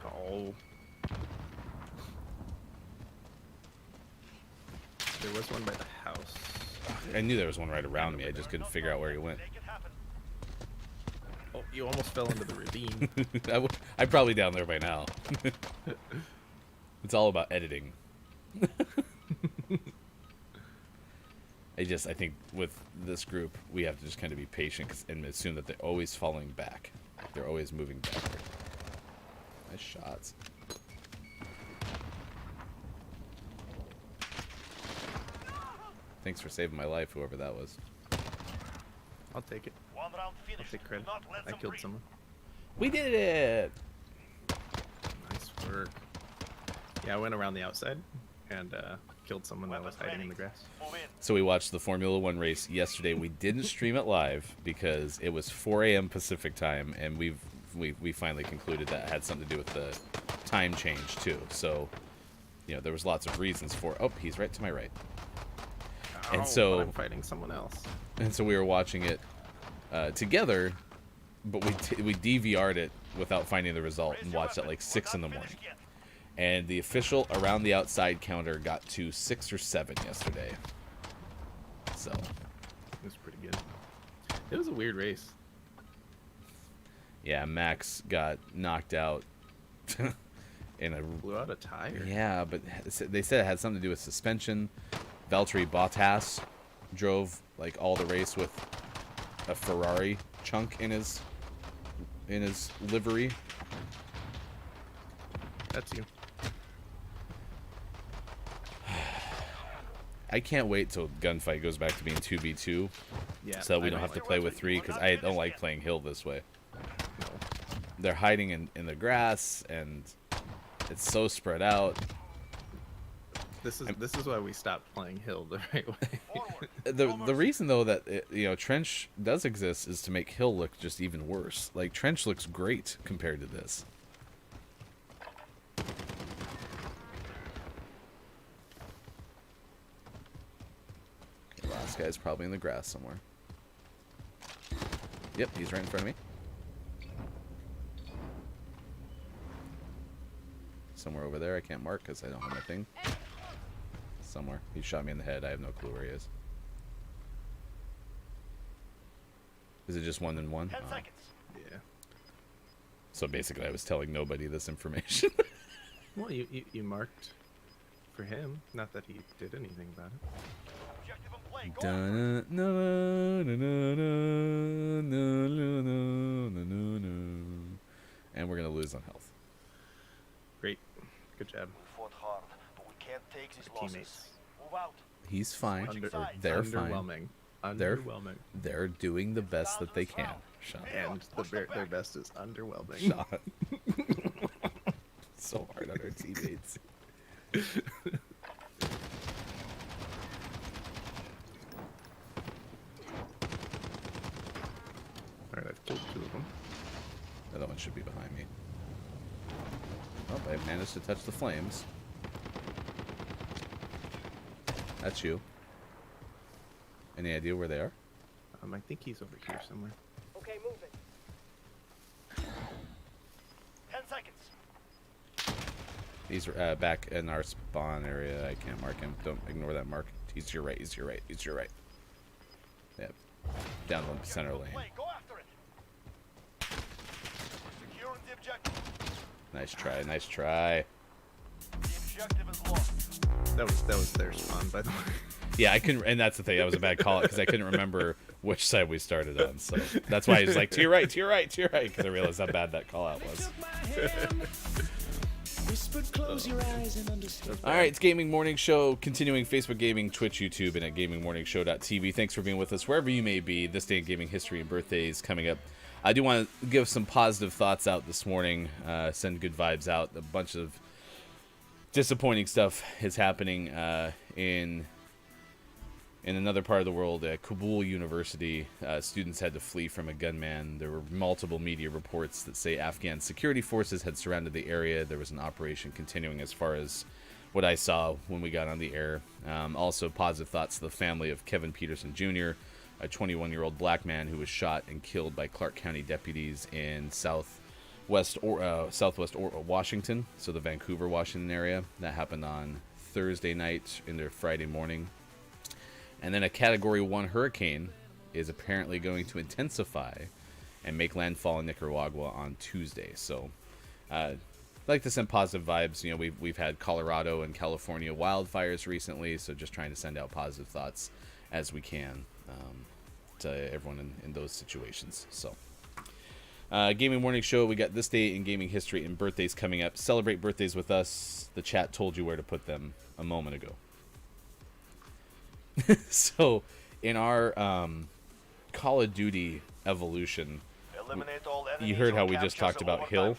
Speaker 2: Oh. There was one by the house.
Speaker 1: I knew there was one right around me. I just couldn't figure out where he went.
Speaker 3: Make it happen.
Speaker 2: Oh, you almost fell into the ravine.
Speaker 1: I'm probably down there by now. It's all about editing. I think with this group, we have to just kind of be patient and assume that they're always falling back. They're always moving backward. Nice shots. Thanks for saving my life, whoever that was.
Speaker 2: I'll take it.
Speaker 3: One round
Speaker 2: I'll
Speaker 3: finished.
Speaker 2: take credit.
Speaker 3: Do not let
Speaker 2: I
Speaker 3: them
Speaker 2: killed
Speaker 3: breathe.
Speaker 2: someone.
Speaker 1: We did it!
Speaker 2: Nice work. Yeah, I went around the outside and killed someone that was hiding in the grass.
Speaker 3: Move in.
Speaker 1: So we watched the Formula One race yesterday. We didn't stream it live because it was 4 a.m. Pacific time, and we finally concluded that had something to do with the time change too. So, there was lots of reasons for. Oh, he's right to my right. And
Speaker 2: Ow,
Speaker 1: so-
Speaker 2: but I'm fighting someone else.
Speaker 1: And so we were watching it together, but we DVR'd it without finding the result and watched at like 6 in the morning. And the official around the outside counter got to 6 or 7 yesterday. So,
Speaker 2: It was pretty good. It was a weird race.
Speaker 1: yeah, Max got knocked out in a.
Speaker 2: Blew out a tire.
Speaker 1: Yeah, but they said it had something to do with suspension. Valtteri Bottas drove like all the race with a Ferrari chunk in his livery.
Speaker 2: That's you.
Speaker 1: I can't wait till Gunfight goes back to being 2v2,
Speaker 2: Yeah.
Speaker 1: so that we
Speaker 2: I
Speaker 1: don't
Speaker 2: know.
Speaker 1: have to play with 3, because I don't like playing Hill this way.
Speaker 2: No.
Speaker 1: They're hiding in the grass, and it's so spread out.
Speaker 2: This is why we stopped playing Hill the right way.
Speaker 1: The reason though that Trench does exist is to make Hill look just even worse. Like Trench looks great compared to this. Okay, last guy's probably in the grass somewhere. Yep, he's right in front of me. Somewhere over there. I can't mark because I don't have my thing. Somewhere. He shot me in the head. I have no clue where he is. Is it just 1 and 1?
Speaker 3: 10
Speaker 1: Oh.
Speaker 3: seconds.
Speaker 2: Yeah.
Speaker 1: So basically, I was telling nobody this information.
Speaker 2: Well, you marked for him. Not that he did anything about it.
Speaker 3: Objective and play. Go on.
Speaker 1: And we're gonna lose on health.
Speaker 2: job.
Speaker 3: We fought hard, but we can't take these losses.
Speaker 2: Teammates.
Speaker 3: Move out.
Speaker 1: He's fine.
Speaker 3: Switching
Speaker 1: Or
Speaker 3: sides.
Speaker 1: they're fine.
Speaker 2: Underwhelming.
Speaker 1: They're
Speaker 2: Underwhelming.
Speaker 1: they're doing the best that they can. Sean.
Speaker 2: And their best is underwhelming.
Speaker 1: Sean. So hard on our teammates.
Speaker 2: Alright, I've killed 2 of them.
Speaker 1: The other one should be behind me. Oh, I managed to touch the flames. That's you. Any idea where they are?
Speaker 2: I think he's over here somewhere.
Speaker 3: Okay, move it. 10 seconds.
Speaker 1: He's back in our spawn area. I can't mark him. Don't ignore that mark. He's to your right. He's to your right. He's to your right. Yep. Down the center lane.
Speaker 3: Go after it. Securing the objective.
Speaker 1: Nice try. Nice try.
Speaker 3: The objective is lost.
Speaker 2: That was their spawn, by the way.
Speaker 1: Yeah, I couldn't, and that's the thing. That was a bad call because I couldn't remember which side we started on. So that's why he was like, to your right, to your right, to your right, because I realized how bad that call out was. All right, it's Gaming Morning Show, continuing Facebook Gaming, Twitch, YouTube, and at gamingmorningshow.tv. Thanks for being with us wherever you may be. This day in gaming history and birthdays coming up. I do want to give some positive thoughts out this morning, send good vibes out. A bunch of disappointing stuff is happening in another part of the world. At Kabul University, students had to flee from a gunman. There were multiple media reports that say Afghan security forces had surrounded the area. There was an operation continuing as far as what I saw when we got on the air. Also, positive thoughts to the family of Kevin Peterson Jr., a 21-year-old black man who was shot and killed by Clark County deputies in southwest Washington, so the Vancouver, Washington area. That happened on Thursday night into Friday morning. And then a Category 1 hurricane is apparently going to intensify and make landfall in Nicaragua on Tuesday. So, I'd like to send positive vibes. You know, we've had Colorado and California wildfires recently, so just trying to send out positive thoughts as we can to everyone in those situations. So, Gaming Morning Show, we got this day in gaming history and birthdays coming up. Celebrate birthdays with us. The chat told you where to put them a moment ago. So, in our Call of Duty evolution, you heard how we just talked about Hill.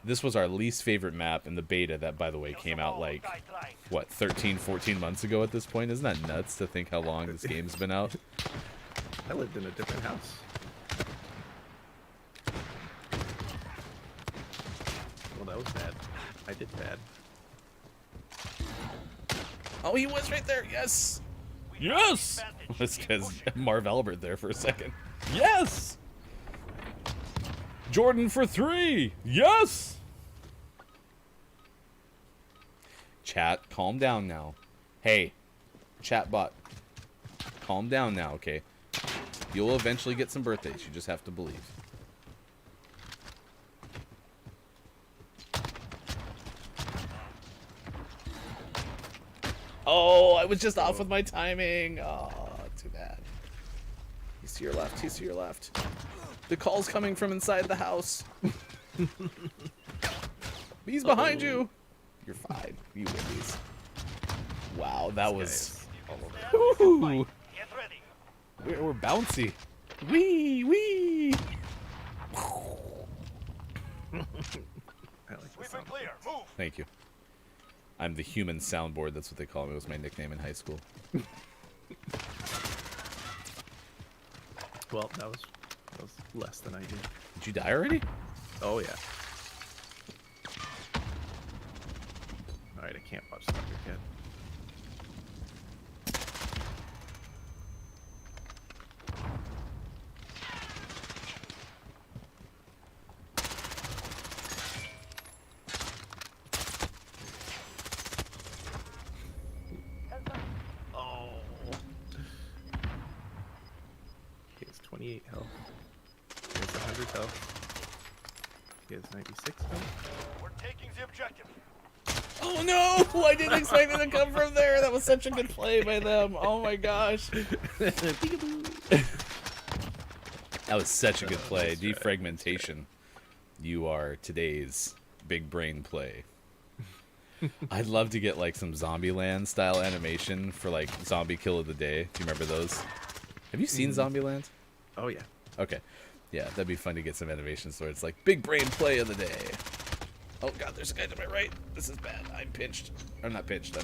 Speaker 1: This was our least favorite map in the beta that, by the way, came out like, what, 13, 14 months ago at this point? Isn't that nuts to think how long this game's been out?
Speaker 2: I lived in a different house. Well, that was bad. I did bad.
Speaker 1: Oh, he was right there. Yes. Yes. This guy's Marv Albert there for a second. Yes. Jordan for 3. Yes. Chat, calm down now. Hey, chat bot, calm down now, okay? You'll eventually get some birthdays. You just have to believe. Oh, I was just off with my timing. Oh, too bad. He's to your left. He's to your left. The call's coming from inside the house. He's behind you. You're fine. You win these. Wow, that was... Ooh. We're bouncy. Wee, wee. Thank you. I'm the human soundboard. That's what they call me. It was my nickname in high school.
Speaker 2: Well, that was less than I did.
Speaker 1: Did you die already?
Speaker 2: Oh, yeah. Alright, I can't watch Thunder yet. Oh. He has 28 health. He has 100 health. He has 96 health.
Speaker 3: We're taking the objective.
Speaker 1: Oh no! I didn't expect it to come from there. That was such a good play by them. Oh my gosh. That was such a good play.
Speaker 2: That's right.
Speaker 1: Defragmentation. You are today's big brain play. I'd love to get like some Zombieland style animation for like Zombie Kill of the Day. Do you remember those? Have you seen Zombieland?
Speaker 2: Oh yeah.
Speaker 1: Okay. Yeah, that'd be fun to get some animations where it's like big brain play of the day. Oh god, there's a guy to my right. This is bad. I'm pinched. I'm not pinched.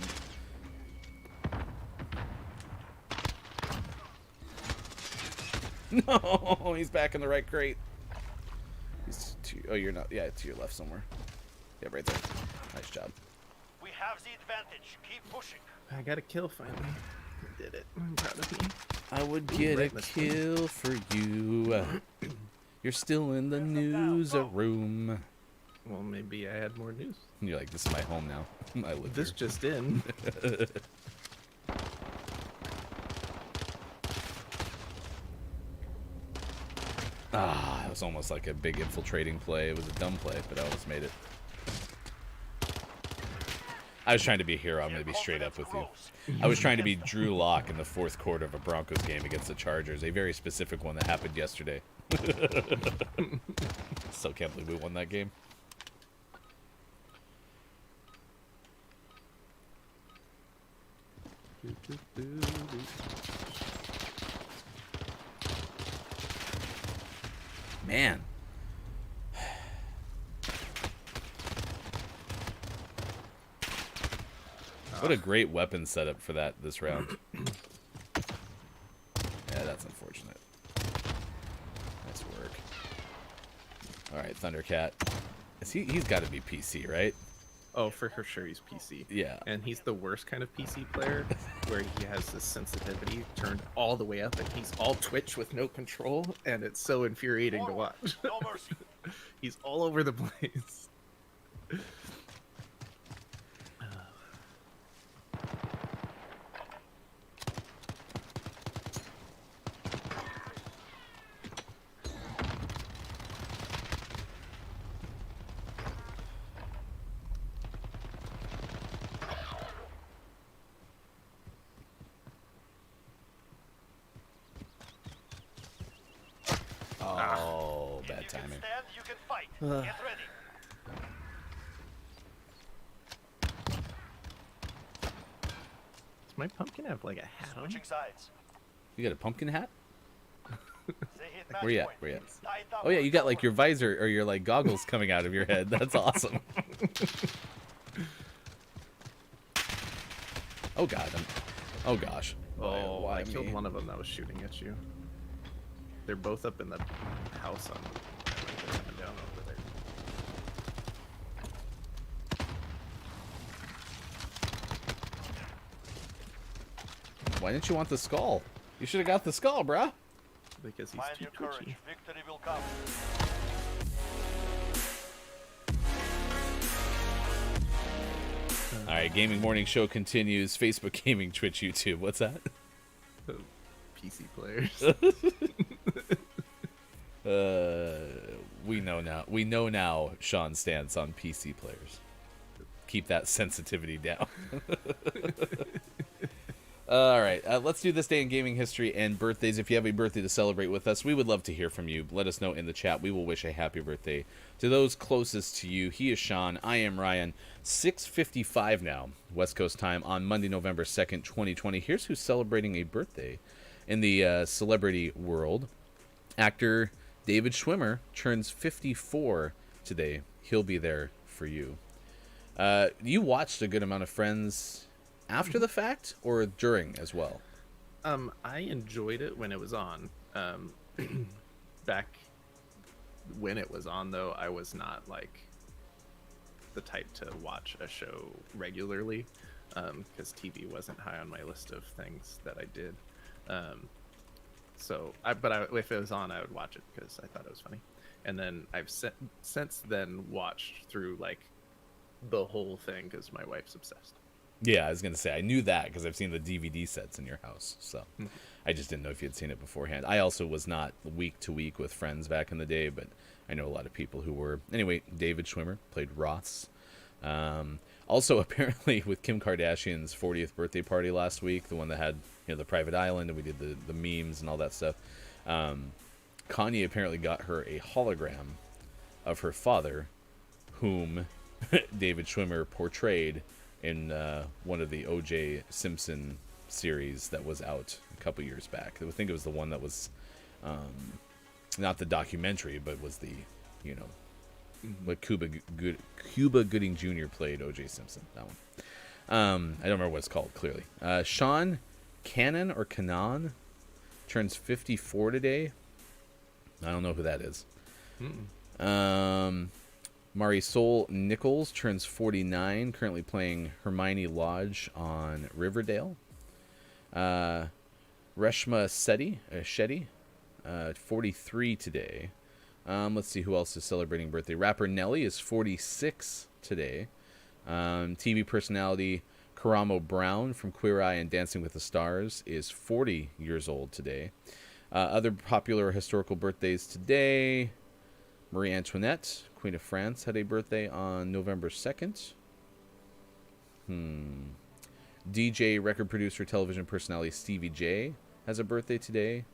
Speaker 1: No, he's back in the right crate. He's oh, you're not. Yeah, to your left somewhere. Yeah, right there. Nice job.
Speaker 3: We have the advantage. Keep pushing.
Speaker 2: I got a kill finally. I did it. I'm proud of me.
Speaker 1: I would get a kill for you. You're still in the newsroom.
Speaker 2: Well, maybe I had more news.
Speaker 1: You're like, this is my home now. I live
Speaker 2: This
Speaker 1: here.
Speaker 2: just in.
Speaker 1: Ah, it was almost like a big infiltrating play. It was a dumb play, but I almost made it. I was trying to be a hero. I'm going to be straight up with you. I was trying to be Drew Lock in the fourth quarter of a Broncos game against the Chargers. A very specific one that happened yesterday. Still can't believe we won that game. Man. What a great weapon setup for that this round. Yeah, that's unfortunate. Nice work. Alright, Thundercat. He's got to be PC, right?
Speaker 2: Oh, for sure he's PC.
Speaker 1: Yeah.
Speaker 2: And he's the worst kind of PC player, where he has this sensitivity turned all the way up, and he's all twitch with no control, and it's so infuriating to watch.
Speaker 3: No mercy.
Speaker 2: He's all over the place.
Speaker 1: Oh, bad
Speaker 3: If you can
Speaker 1: timing.
Speaker 3: stand, you can fight. Get ready.
Speaker 2: Does my pumpkin have like a hat on?
Speaker 3: Switching sides.
Speaker 1: You got a pumpkin hat?
Speaker 3: They hit match
Speaker 1: Where you at?
Speaker 3: point.
Speaker 1: Where you at?
Speaker 3: Tight up
Speaker 1: Oh yeah,
Speaker 3: for
Speaker 1: you got like
Speaker 3: cover.
Speaker 1: your visor or your like goggles coming out of your head. That's awesome. Oh god. Oh gosh.
Speaker 2: Oh,
Speaker 1: Why
Speaker 2: I killed
Speaker 1: me?
Speaker 2: one of them that was shooting at you. They're both up in the house on coming down over there.
Speaker 1: Why didn't you want the skull? You should have got the skull, bruh.
Speaker 2: Because he's
Speaker 3: Find
Speaker 2: too
Speaker 3: your courage.
Speaker 2: twitchy.
Speaker 3: Victory will come.
Speaker 1: All right, gaming morning show continues. Facebook, gaming, Twitch, YouTube. What's that?
Speaker 2: PC players.
Speaker 1: We know now. We know now. Sean's stance on PC players. Keep that sensitivity down. All right, let's do this day in gaming history and birthdays. If you have a birthday to celebrate with us, we would love to hear from you. Let us know in the chat. We will wish a happy birthday to those closest to you. He is Sean. I am Ryan. 6:55 now, West Coast time on Monday, November 2nd, 2020. Here's who's celebrating a birthday in the celebrity world. Actor David Schwimmer turns 54 today. He'll be there for you. You watched a good amount of Friends after the fact or during as well?
Speaker 2: I enjoyed it when it was on. Back when it was on, though, I was not like the type to watch a show regularly, because TV wasn't high on my list of things that I did. If it was on, I would watch it because I thought it was funny. And then I've since then watched through like the whole thing because my wife's obsessed.
Speaker 1: Yeah, I was going to say, I knew that because I've seen the DVD sets in your house. So I just didn't know if you had seen it beforehand. I also was not week to week with Friends back in the day, but I know a lot of people who were. Anyway, David Schwimmer played Ross. Also, apparently, with Kim Kardashian's 40th birthday party last week, the one that had the private island, and we did the memes and all that stuff, Kanye apparently got her a hologram of her father, whom David Schwimmer portrayed in one of the O.J. Simpson series that was out a couple years back. I think it was the one that was not the documentary, but was the, you know, what Cuba Gooding Jr. played O.J. Simpson. That one. I don't remember what it's called, clearly. Sean Cannon or Kanan turns 54 today. I don't know who that is. Marisol Nichols turns 49, currently playing Hermione Lodge on Riverdale. Reshma Shetty, 43 today. Let's see who else is celebrating birthday. Rapper Nelly is 46 today. TV personality Karamo Brown from Queer Eye and Dancing with the Stars is 40 years old today. Other popular historical birthdays today. Marie Antoinette, Queen of France, had a birthday on November 2nd. DJ, record producer, television personality Stevie J has a birthday today.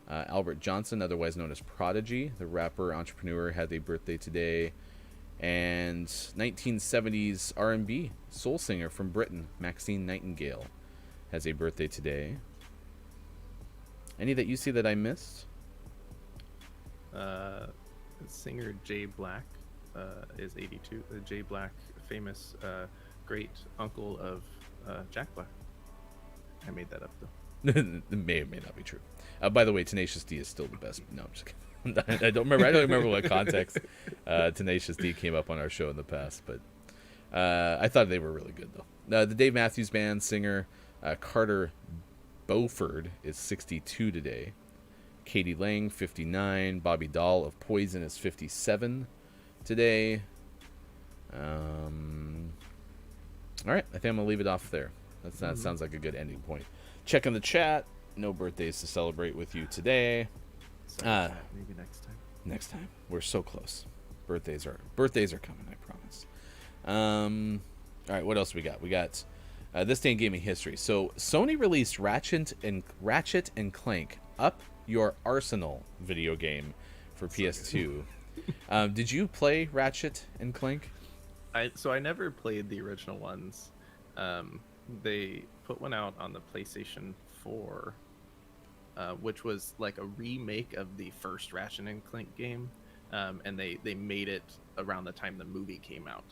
Speaker 1: Albert Johnson, otherwise known as Prodigy, the rapper, entrepreneur, had a birthday today. And 1970s R&B soul singer from Britain, Maxine Nightingale, has a birthday today. Any that you see that I missed?
Speaker 2: Singer Jay Black is 82. Jay Black, famous great uncle of Jack Black. I made that up though.
Speaker 1: It may or may not be true. By the way, Tenacious D is still the best. No, I'm just kidding. I don't remember what context Tenacious D came up on our show in the past, but I thought they were really good though. The Dave Matthews Band singer Carter Beauford is 62 today. Katie Lang, 59. Bobby Dahl of Poison is 57 today. All right, I think I'm gonna leave it off there. That sounds like a good ending point. Checking the chat. No birthdays to celebrate with you today.
Speaker 2: Maybe next time.
Speaker 1: Next time. We're so close. Birthdays are coming, I promise. All right, what else we got? We got this day in gaming history. So Sony released Ratchet and Clank Up Your Arsenal video game for PS2. Did you play Ratchet and Clank?
Speaker 2: I never played the original ones. They put one out on the PlayStation 4, which was like a remake of the first Ratchet and Clank game, and they made it around the time the movie came out,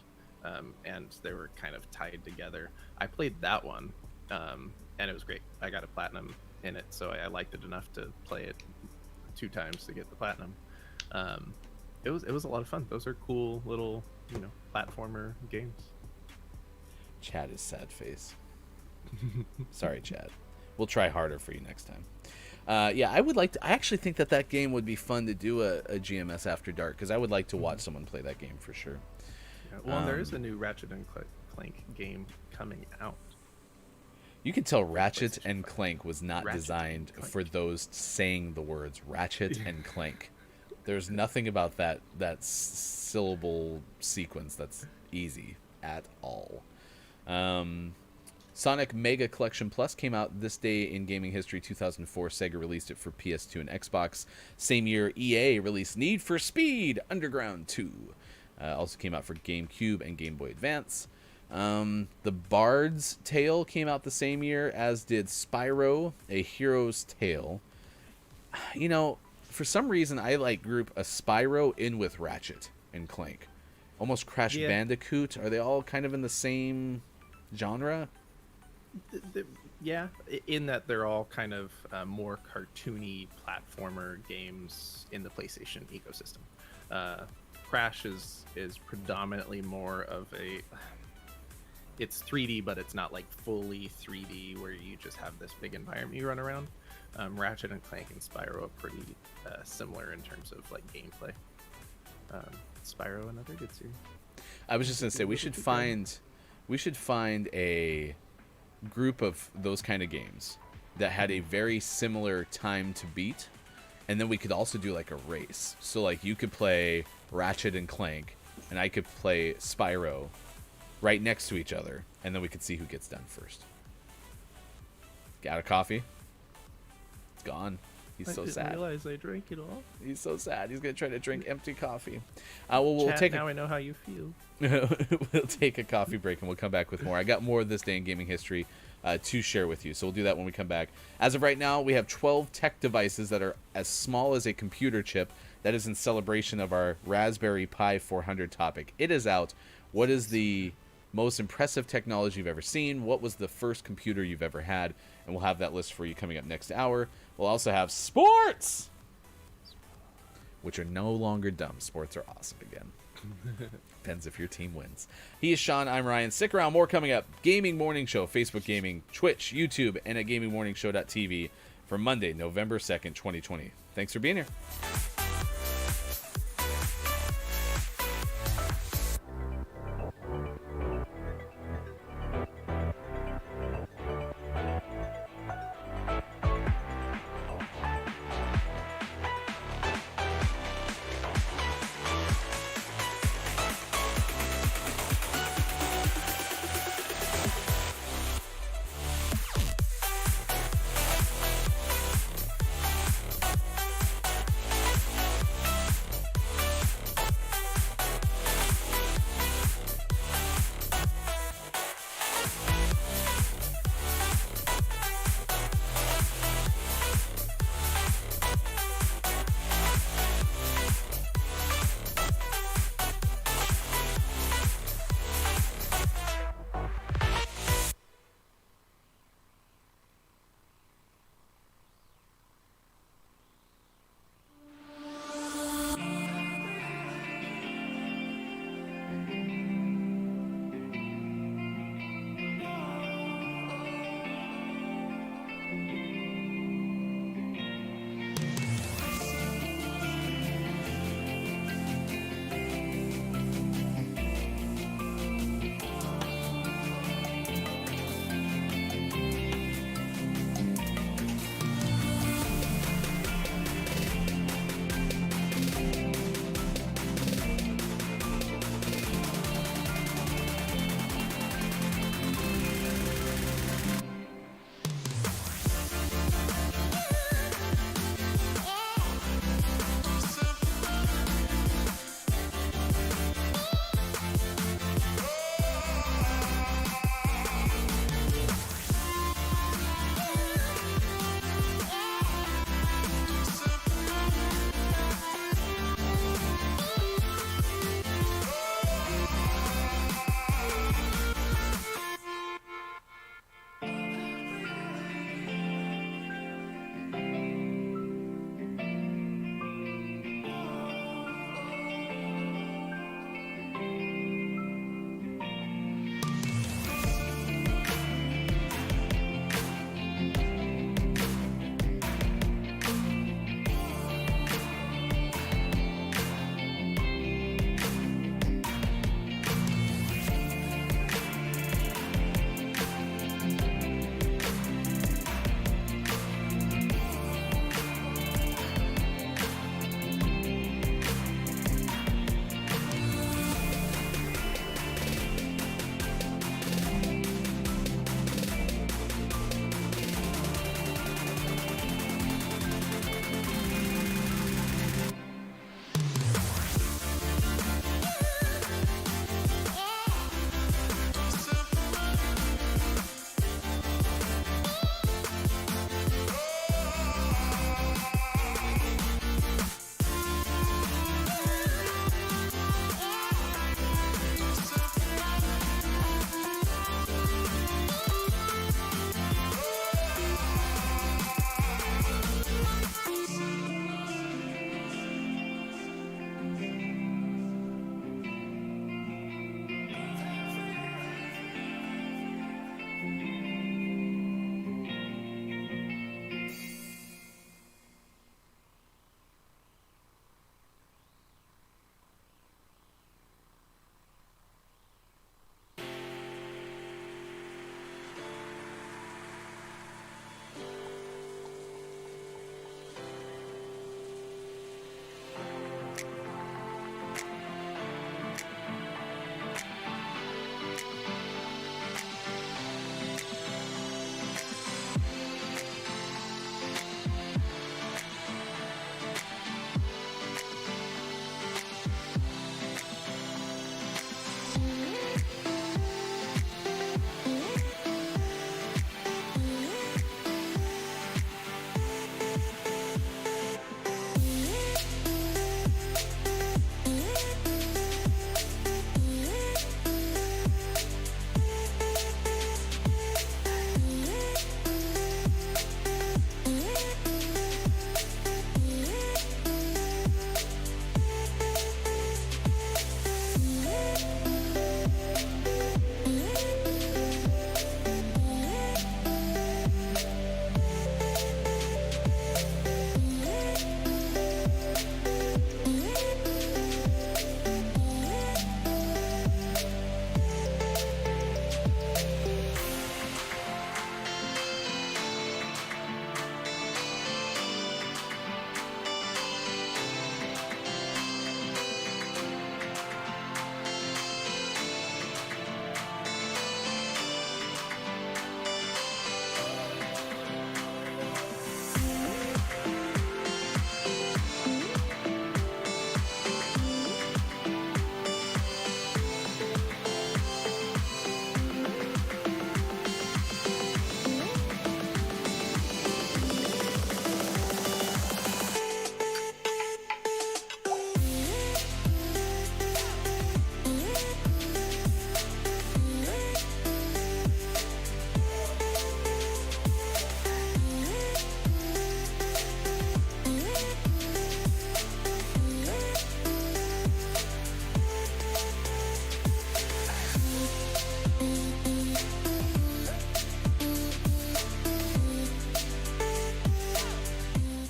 Speaker 2: and they were kind of tied together. I played that one, and it was great. I got a platinum in it, so I liked it enough to play it 2 times to get the platinum. It was a lot of fun. Those are cool little, platformer games.
Speaker 1: Chad is sad face. Sorry, Chad. We'll try harder for you next time. Yeah, I actually think that game would be fun to do a GMS After Dark, because I would like to watch someone play that game for sure.
Speaker 2: Yeah, well, there is a new Ratchet and Clank game coming out.
Speaker 1: You can tell Ratchet and Clank was not designed for those saying the words Ratchet and Clank. There's nothing about that syllable sequence that's easy at all. Sonic Mega Collection Plus came out this day in gaming history, 2004. Sega released it for PS2 and Xbox. Same year, EA released Need for Speed Underground 2. Also came out for GameCube and Game Boy Advance. The Bard's Tale came out the same year, as did Spyro, A Hero's Tale. For some reason, I group a Spyro in with Ratchet and Clank. Almost Crash Bandicoot. Are they all kind of in the same genre?
Speaker 2: Yeah, in that they're all kind of more cartoony platformer games in the PlayStation ecosystem. Crash is predominantly more of it's 3D, but it's not fully 3D where you just have this big environment you run around. Ratchet and Clank and Spyro are pretty similar in terms of gameplay. Spyro, another good series.
Speaker 1: I was just gonna say we should find a group of those kind of games that had a very similar time to beat, and then we could also do a race. So you could play Ratchet and Clank, and I could play Spyro right next to each other, and then we could see who gets done first. Got a coffee? It's gone. He's
Speaker 2: I
Speaker 1: so
Speaker 2: didn't
Speaker 1: sad.
Speaker 2: realize I drank it all.
Speaker 1: He's so sad. He's gonna try to drink empty coffee. Well, we'll
Speaker 2: Chat,
Speaker 1: take
Speaker 2: now I know how you feel.
Speaker 1: we'll take a coffee break and we'll come back with more. I got more of this day in gaming history to share with you, so we'll do that when we come back. As of right now, we have 12 tech devices that are as small as a computer chip. That is in celebration of our Raspberry Pi 400 topic. It is out. What is the most impressive technology you've ever seen? What was the first computer you've ever had? And we'll have that list for you coming up next hour. We'll also have sports, which are no longer dumb. Sports are awesome again. Depends if your team wins. He is Sean. I'm Ryan. Stick around. More coming up. Gaming Morning Show, Facebook Gaming, Twitch, YouTube, and at GamingMorningShow.tv for Monday, November 2nd, 2020. Thanks for being here.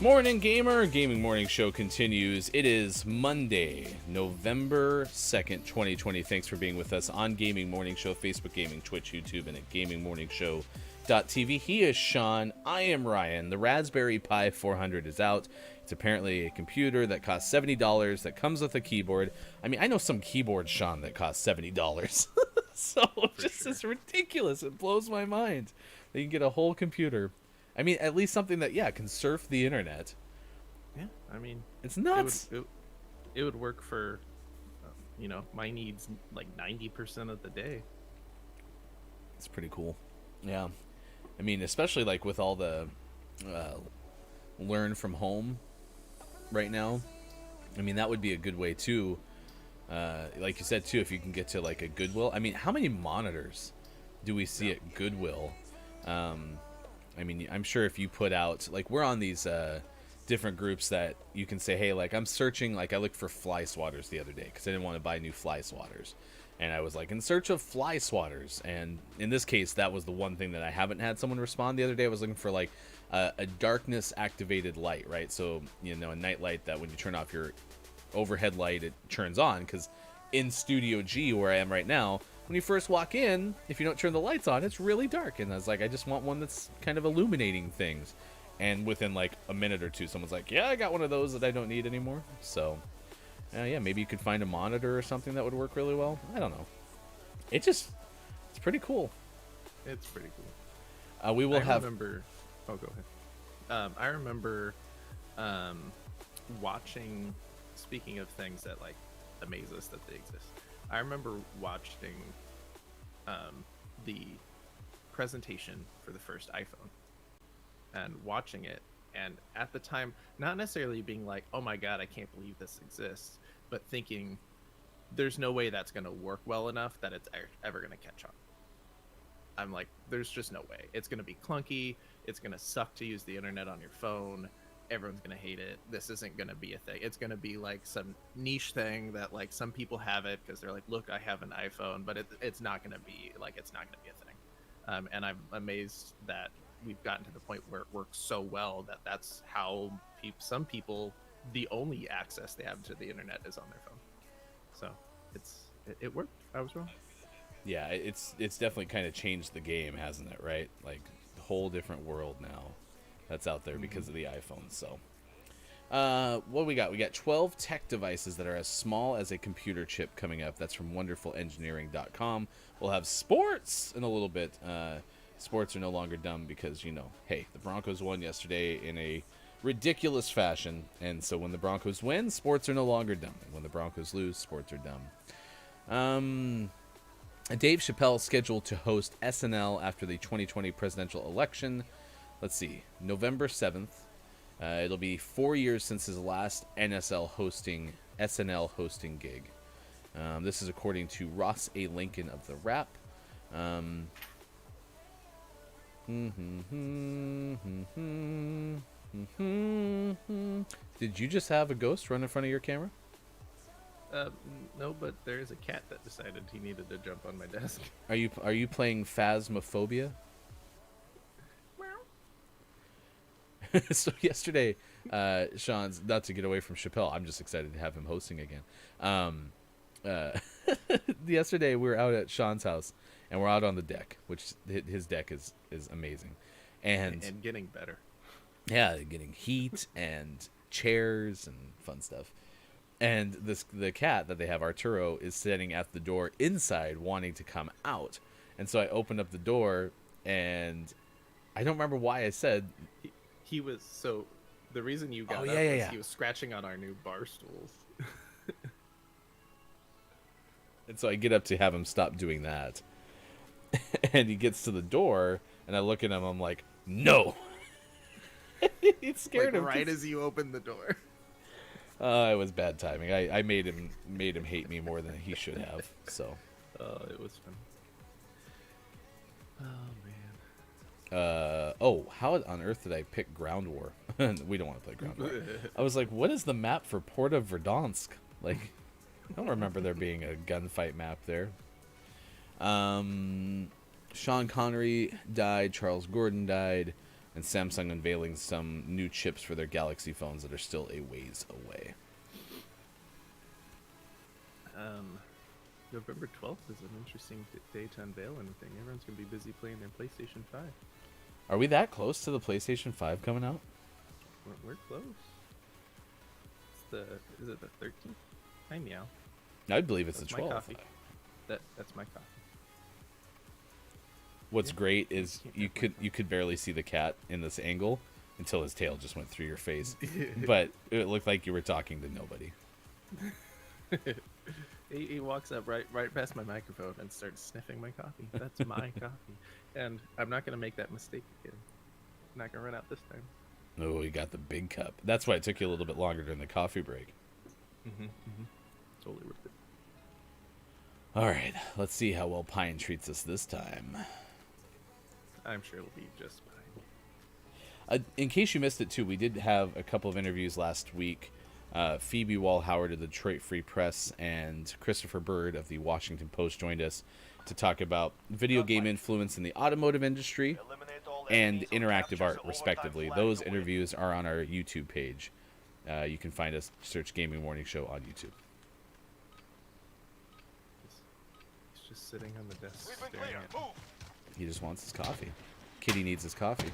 Speaker 1: Morning Gamer, Gaming Morning Show continues. It is Monday, November 2nd, 2020. Thanks for being with us on Gaming Morning Show, Facebook Gaming, Twitch, YouTube, and at gamingmorningshow.tv. He is Sean. I am Ryan. The Raspberry Pi 400 is out. It's apparently a computer that costs $70 that comes with a keyboard. I mean, I know some keyboards, Sean, that cost $70. So it's ridiculous. It blows my mind that you can get a whole computer. I mean, at least something that, can surf the internet.
Speaker 2: Yeah, I mean,
Speaker 1: it's nuts.
Speaker 2: It would work for, my needs like 90% of the day.
Speaker 1: It's pretty cool. Yeah. I mean, especially like with all the learn from home right now. I mean, that would be a good way too. Like you said too, if you can get to like a Goodwill. I mean, how many monitors do we see at Goodwill? I mean, I'm sure if you put out, like, we're on these different groups that you can say, hey, like, I'm searching, like, I looked for fly swatters the other day because I didn't want to buy new fly swatters. And I was, like, in search of fly swatters. And in this case, that was the one thing that I haven't had someone respond. The other day, I was looking for, like, a darkness-activated light, right? So, a night light that when you turn off your overhead light, it turns on. Because in Studio G, where I am right now, when you first walk in, if you don't turn the lights on, it's really dark. And I was like, I just want one that's kind of illuminating things. And within like a minute or two, someone's like, yeah, I got one of those that I don't need anymore. So, maybe you could find a monitor or something that would work really well. I don't know. It's pretty cool.
Speaker 2: It's pretty cool.
Speaker 1: Oh, go ahead.
Speaker 2: I remember watching, speaking of things that like amaze us that they exist. I remember watching the presentation for the first iPhone and watching it, and at the time not necessarily being like, oh my god, I can't believe this exists, but thinking there's no way that's going to work well enough that it's ever going to catch on. I'm like, there's just no way. It's going to be clunky, it's going to suck to use the internet on your phone, everyone's gonna hate it. This isn't gonna be a thing. It's gonna be like some niche thing that like some people have it because they're like, look, I have an iPhone, but it's not gonna be a thing. And I'm amazed that we've gotten to the point where it works so well that that's how some people, the only access they have to the internet is on their phone. So it worked. I was wrong.
Speaker 1: Yeah, it's definitely kind of changed the game, hasn't it? Right, like a whole different world now that's out there because of the iPhone. So what do we got? We got 12 tech devices that are as small as a computer chip coming up. That's from wonderfulengineering.com. We'll have sports in a little bit. Sports are no longer dumb because, hey, the Broncos won yesterday in a ridiculous fashion. And so when the Broncos win, sports are no longer dumb. And when the Broncos lose, sports are dumb. Dave Chappelle scheduled to host SNL after the 2020 presidential election. Let's see, November 7th. It'll be 4 years since his last SNL hosting gig. This is according to Ross A. Lincoln of The Wrap. Did you just have a ghost run in front of your camera?
Speaker 2: No, but there is a cat that decided he needed to jump on my desk.
Speaker 1: Are you playing Phasmophobia? So yesterday, Sean's, not to get away from Chappelle, I'm just excited to have him hosting again. Yesterday we were out at Sean's house and we're out on the deck, which his deck is amazing, and
Speaker 2: getting better.
Speaker 1: Yeah, getting heat and chairs and fun stuff. And the cat that they have, Arturo, is sitting at the door inside wanting to come out. And so I opened up the door and I don't remember why I said
Speaker 2: he was, so the reason you got he was scratching on our new bar stools.
Speaker 1: And so I get up to have him stop doing that. And he gets to the door and I look at him, I'm like, no. It scared him
Speaker 2: right as you opened the door.
Speaker 1: It was bad timing. I made him hate me more than he should have. So
Speaker 2: it was fun.
Speaker 1: How on earth did I pick Ground War? We don't want to play Ground War. I was like, what is the map for Porta Verdansk? Like, I don't remember there being a gunfight map there. Sean Connery died. Charles Gordon died. and Samsung unveiling some new chips for their Galaxy phones that are still a ways away.
Speaker 2: November 12th is an interesting day to unveil anything. Everyone's going to be busy playing their PlayStation 5.
Speaker 1: Are we that close to the PlayStation 5 coming out?
Speaker 2: We're close. Is it the 13th? Hi, meow.
Speaker 1: I believe it's
Speaker 2: That's
Speaker 1: the
Speaker 2: my
Speaker 1: 12th.
Speaker 2: coffee. That's my coffee.
Speaker 1: What's
Speaker 2: Yeah.
Speaker 1: great is you could barely see the cat in this angle until his tail just went through your face. But it looked like you were talking to nobody.
Speaker 2: He walks up right past my microphone and starts sniffing my coffee. That's my coffee. And I'm not going to make that mistake again. I'm not going to run out this time.
Speaker 1: Oh, you got the big cup. That's why it took you a little bit longer during the coffee break.
Speaker 2: Totally worth it.
Speaker 1: All right, let's see how well Pine treats us this time.
Speaker 2: I'm sure it'll be just fine.
Speaker 1: In case you missed it, too, we did have a couple of interviews last week. Phoebe Wall-Howard of the Detroit Free Press and Christopher Bird of the Washington Post joined us to talk about video game influence in the automotive industry and interactive art, respectively. Those interviews are on our YouTube page. You can find us, search Gaming Morning Show on YouTube.
Speaker 2: He's just sitting on the desk
Speaker 3: We've been
Speaker 2: staring
Speaker 3: clear.
Speaker 2: at
Speaker 3: Move.
Speaker 1: He just wants his coffee. Kitty needs his coffee.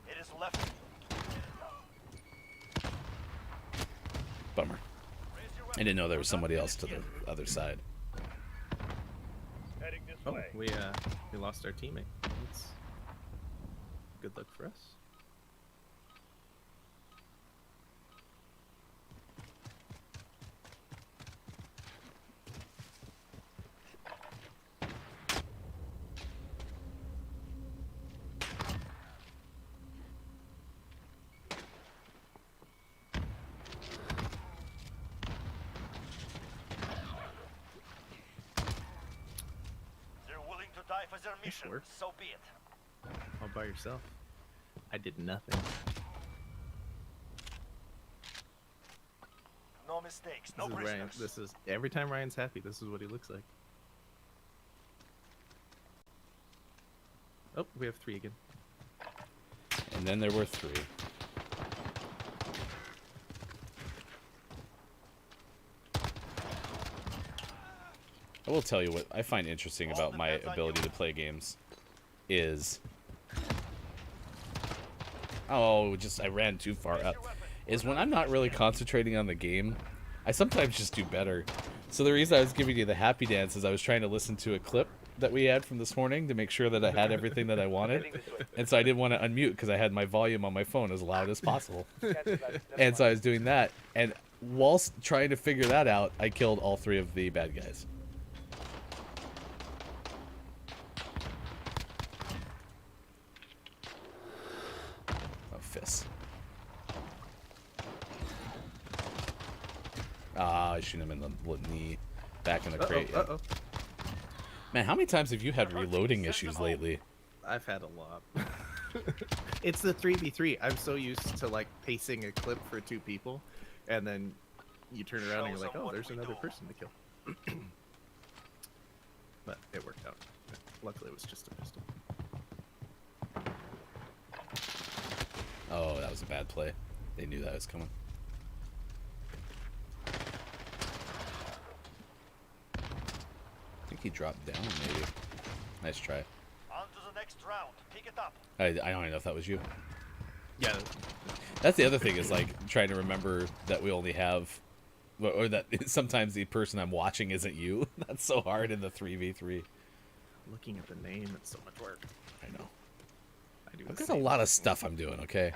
Speaker 3: It is left.
Speaker 1: Bummer. I didn't know there was somebody else to the other side.
Speaker 3: Heading this
Speaker 2: Oh,
Speaker 3: way.
Speaker 2: we lost our teammate. That's good luck for us.
Speaker 3: They're willing to die for their mission.
Speaker 2: work.
Speaker 3: So be it.
Speaker 2: All by yourself. I did nothing.
Speaker 3: No mistakes. No
Speaker 2: This is Ryan.
Speaker 3: prisoners.
Speaker 2: This is every time Ryan's happy. This is what he looks like. Oh, we have 3 again.
Speaker 1: And then there were 3. I will tell you what I find interesting about my ability to play games is... Oh, I ran too far up. Is when I'm not really concentrating on the game, I sometimes just do better. So the reason I was giving you the happy dance is I was trying to listen to a clip that we had from this morning to make sure that I had everything that I wanted. And so I didn't want to unmute because I had my volume on my phone as loud as possible. And so I was doing that. And whilst trying to figure that out, I killed all 3 of the bad guys. Oh, fists. Ah, I shoot him in the knee. Back in the crate. yeah.
Speaker 2: Uh-oh.
Speaker 1: Man, how many times have you had reloading issues lately?
Speaker 2: I've had a lot. It's the 3v3. I'm so used to like pacing a clip for 2 people, and then you turn around and you're like, oh, there's another person to kill. But it worked out. Luckily, it was just a pistol.
Speaker 1: Oh, that was a bad play. They knew that was coming. I think he dropped down, maybe. Nice try.
Speaker 3: On to the next round. Pick it up.
Speaker 1: I don't even know if that was you.
Speaker 2: Yeah.
Speaker 1: That's the other thing is like trying to remember that we only have, or that sometimes the person I'm watching isn't you. That's so hard in the 3v3.
Speaker 2: Looking at the name, it's so much work.
Speaker 1: I know.
Speaker 2: I do.
Speaker 1: I've
Speaker 2: the
Speaker 1: got a
Speaker 2: same
Speaker 1: lot of
Speaker 2: thing.
Speaker 1: stuff I'm doing. Okay.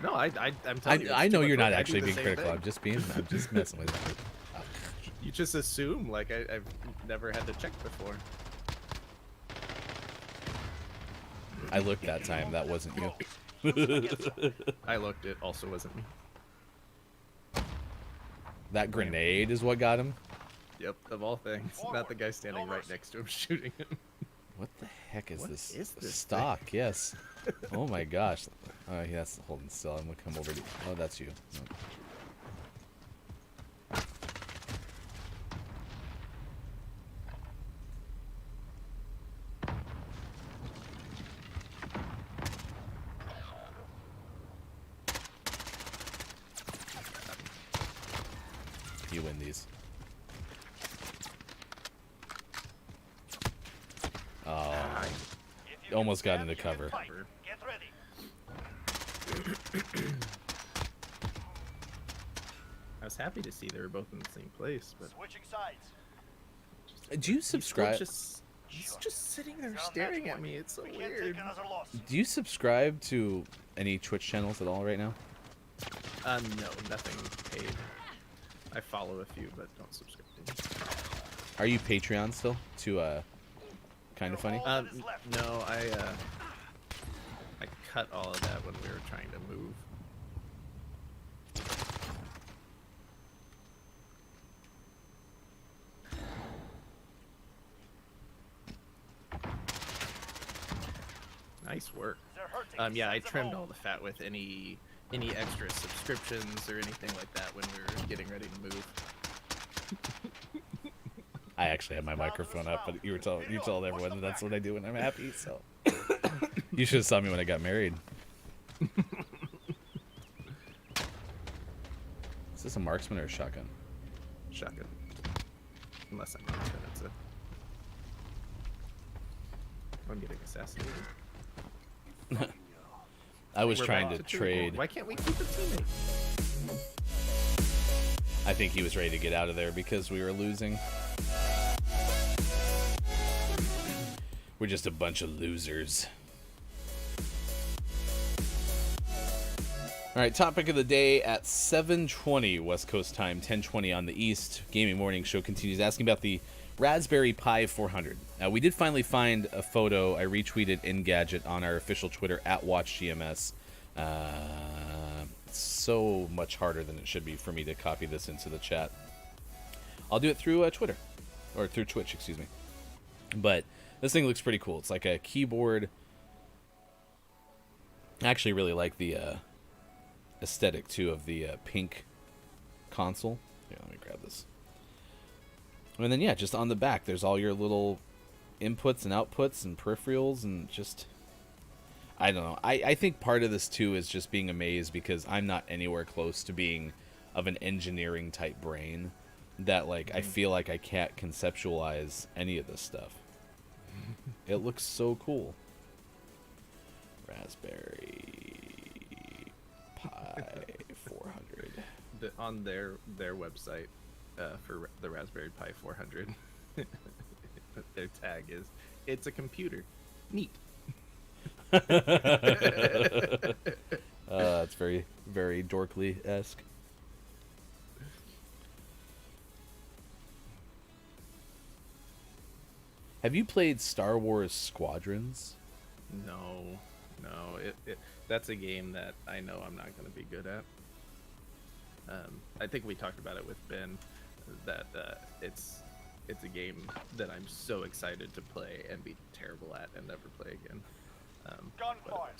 Speaker 2: No, I'm telling you. it's
Speaker 1: I
Speaker 2: too
Speaker 1: know
Speaker 2: much
Speaker 1: you're not
Speaker 2: work. I do
Speaker 1: actually
Speaker 2: the
Speaker 1: being
Speaker 2: same
Speaker 1: critical.
Speaker 2: thing.
Speaker 1: I'm just messing with you. Oh,
Speaker 2: You just assume like I've never had to check before.
Speaker 1: I looked that time. That wasn't you.
Speaker 2: I looked. It also wasn't me.
Speaker 1: That grenade is what got him.
Speaker 2: Yep, of all things, not the guy standing right next to him shooting him.
Speaker 1: What the heck is
Speaker 2: What
Speaker 1: this?
Speaker 2: is this
Speaker 1: stock? Yes. Oh my gosh. Oh, yeah, that's holding still. I'm gonna come over to. Oh, that's you. No. win these. Oh,
Speaker 3: If you
Speaker 1: almost
Speaker 3: can
Speaker 1: got into
Speaker 3: stand, you can
Speaker 1: cover.
Speaker 3: fight. Get ready.
Speaker 2: I was happy to see they were both in the same place, but
Speaker 3: Switching sides.
Speaker 1: Do you
Speaker 2: he's still
Speaker 1: subscribe?
Speaker 2: he's just sitting there
Speaker 3: You're on
Speaker 2: staring
Speaker 3: match
Speaker 2: at
Speaker 3: point.
Speaker 2: me. It's so
Speaker 3: We can't
Speaker 2: weird.
Speaker 3: take another loss.
Speaker 1: Do you subscribe to any Twitch channels at all right now?
Speaker 2: No, nothing paid. I follow a few, but don't subscribe to them.
Speaker 1: Are you Patreon still? To kind of funny.
Speaker 3: That is left.
Speaker 2: No, I cut all of that when we were trying to move. Nice work.
Speaker 3: They're hurting.
Speaker 2: Yeah, I
Speaker 3: Send them
Speaker 2: trimmed
Speaker 3: home.
Speaker 2: all the fat with any extra subscriptions or anything like that when we were getting ready to move.
Speaker 1: I actually had my microphone up, but you told everyone that that's what I do when I'm happy. So you should have saw me when I got married. Is this a marksman or a shotgun?
Speaker 2: Shotgun. Unless I'm not, then it's a... I'm getting assassinated.
Speaker 1: I was
Speaker 2: We're
Speaker 1: trying
Speaker 2: back
Speaker 1: to
Speaker 2: two.
Speaker 1: trade.
Speaker 2: Why can't we keep a teammate?
Speaker 1: I think he was ready to get out of there because we were losing. We're just a bunch of losers. All right, topic of the day at 7:20 West Coast time, 10:20 on the East. Gaming Morning Show continues asking about the Raspberry Pi 400. We did finally find a photo. I retweeted Engadget on our official Twitter at WatchGMS. It's so much harder than it should be for me to copy this into the chat. I'll do it through Twitter, or through Twitch, excuse me. But this thing looks pretty cool. It's like a keyboard. I actually really like the aesthetic too of the pink console. Here, let me grab this. And then yeah, just on the back, there's all your little inputs and outputs and peripherals and just, I don't know. I think part of this too is just being amazed because I'm not anywhere close to being of an engineering type brain that like I feel like I can't conceptualize any of this stuff. It looks so cool. Raspberry Pi 400.
Speaker 2: On their website for the Raspberry Pi 400, their tag is, "It's a computer." Neat.
Speaker 1: It's very, very dorkly-esque. Have you played Star Wars Squadrons?
Speaker 2: No, that's a game that I know I'm not going to be good at. I think we talked about it with Ben, that it's a game that I'm so excited to play and be terrible at and never play again.
Speaker 3: Gunfire.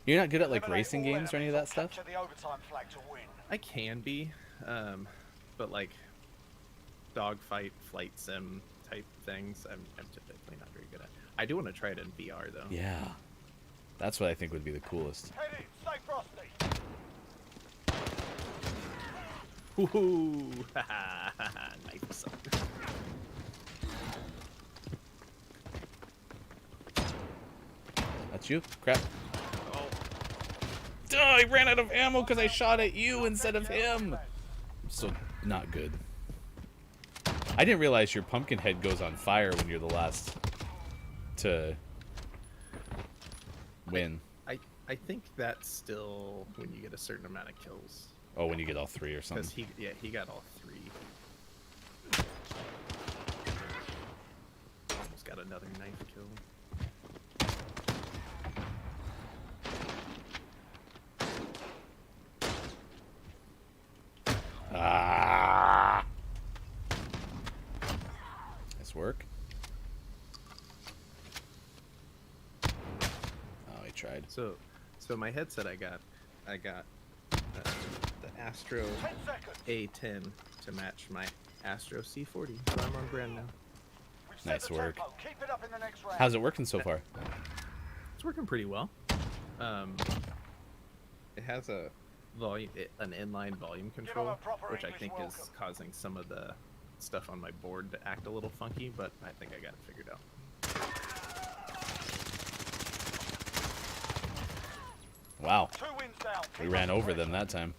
Speaker 1: You're not good at like
Speaker 3: Eliminate
Speaker 1: racing
Speaker 3: all
Speaker 1: games or any of that
Speaker 3: enemies or
Speaker 1: stuff?
Speaker 3: Capture the overtime flag to win.
Speaker 2: I can be, but like dogfight, flight sim type things, I'm typically not very good at. I do want to try it in VR though.
Speaker 1: Yeah. That's what I think would be the coolest.
Speaker 3: Head in, stay frosty.
Speaker 2: Woohoo! Nice.
Speaker 1: That's you? Crap.
Speaker 2: Oh,
Speaker 1: Duh, I ran out of ammo because I shot at you instead of him. I'm so not good. I didn't realize your pumpkin head goes on fire when you're the last to win.
Speaker 2: I think that's still when you get a certain amount of kills.
Speaker 1: Oh, when you get all three or something.
Speaker 2: Because he got all three. Almost got another knife kill.
Speaker 1: Ah! Nice work. Oh, he tried.
Speaker 2: So my headset I got the Astro
Speaker 3: 10 seconds.
Speaker 2: A10 to match my Astro C40, so I'm on brand now.
Speaker 3: We've set
Speaker 1: Nice
Speaker 3: the
Speaker 1: work.
Speaker 3: tempo. Keep it up in the next round.
Speaker 1: How's it working so far?
Speaker 2: It's working pretty well. It has an inline volume
Speaker 3: him
Speaker 2: control,
Speaker 3: a proper
Speaker 2: which I
Speaker 3: English
Speaker 2: think is
Speaker 3: welcome.
Speaker 2: causing some of the stuff on my board to act a little funky, but I think I got it figured out.
Speaker 1: Wow.
Speaker 3: 2 wins down.
Speaker 1: We
Speaker 3: Keep
Speaker 1: ran
Speaker 3: up the
Speaker 1: over them
Speaker 3: pressure.
Speaker 1: that time.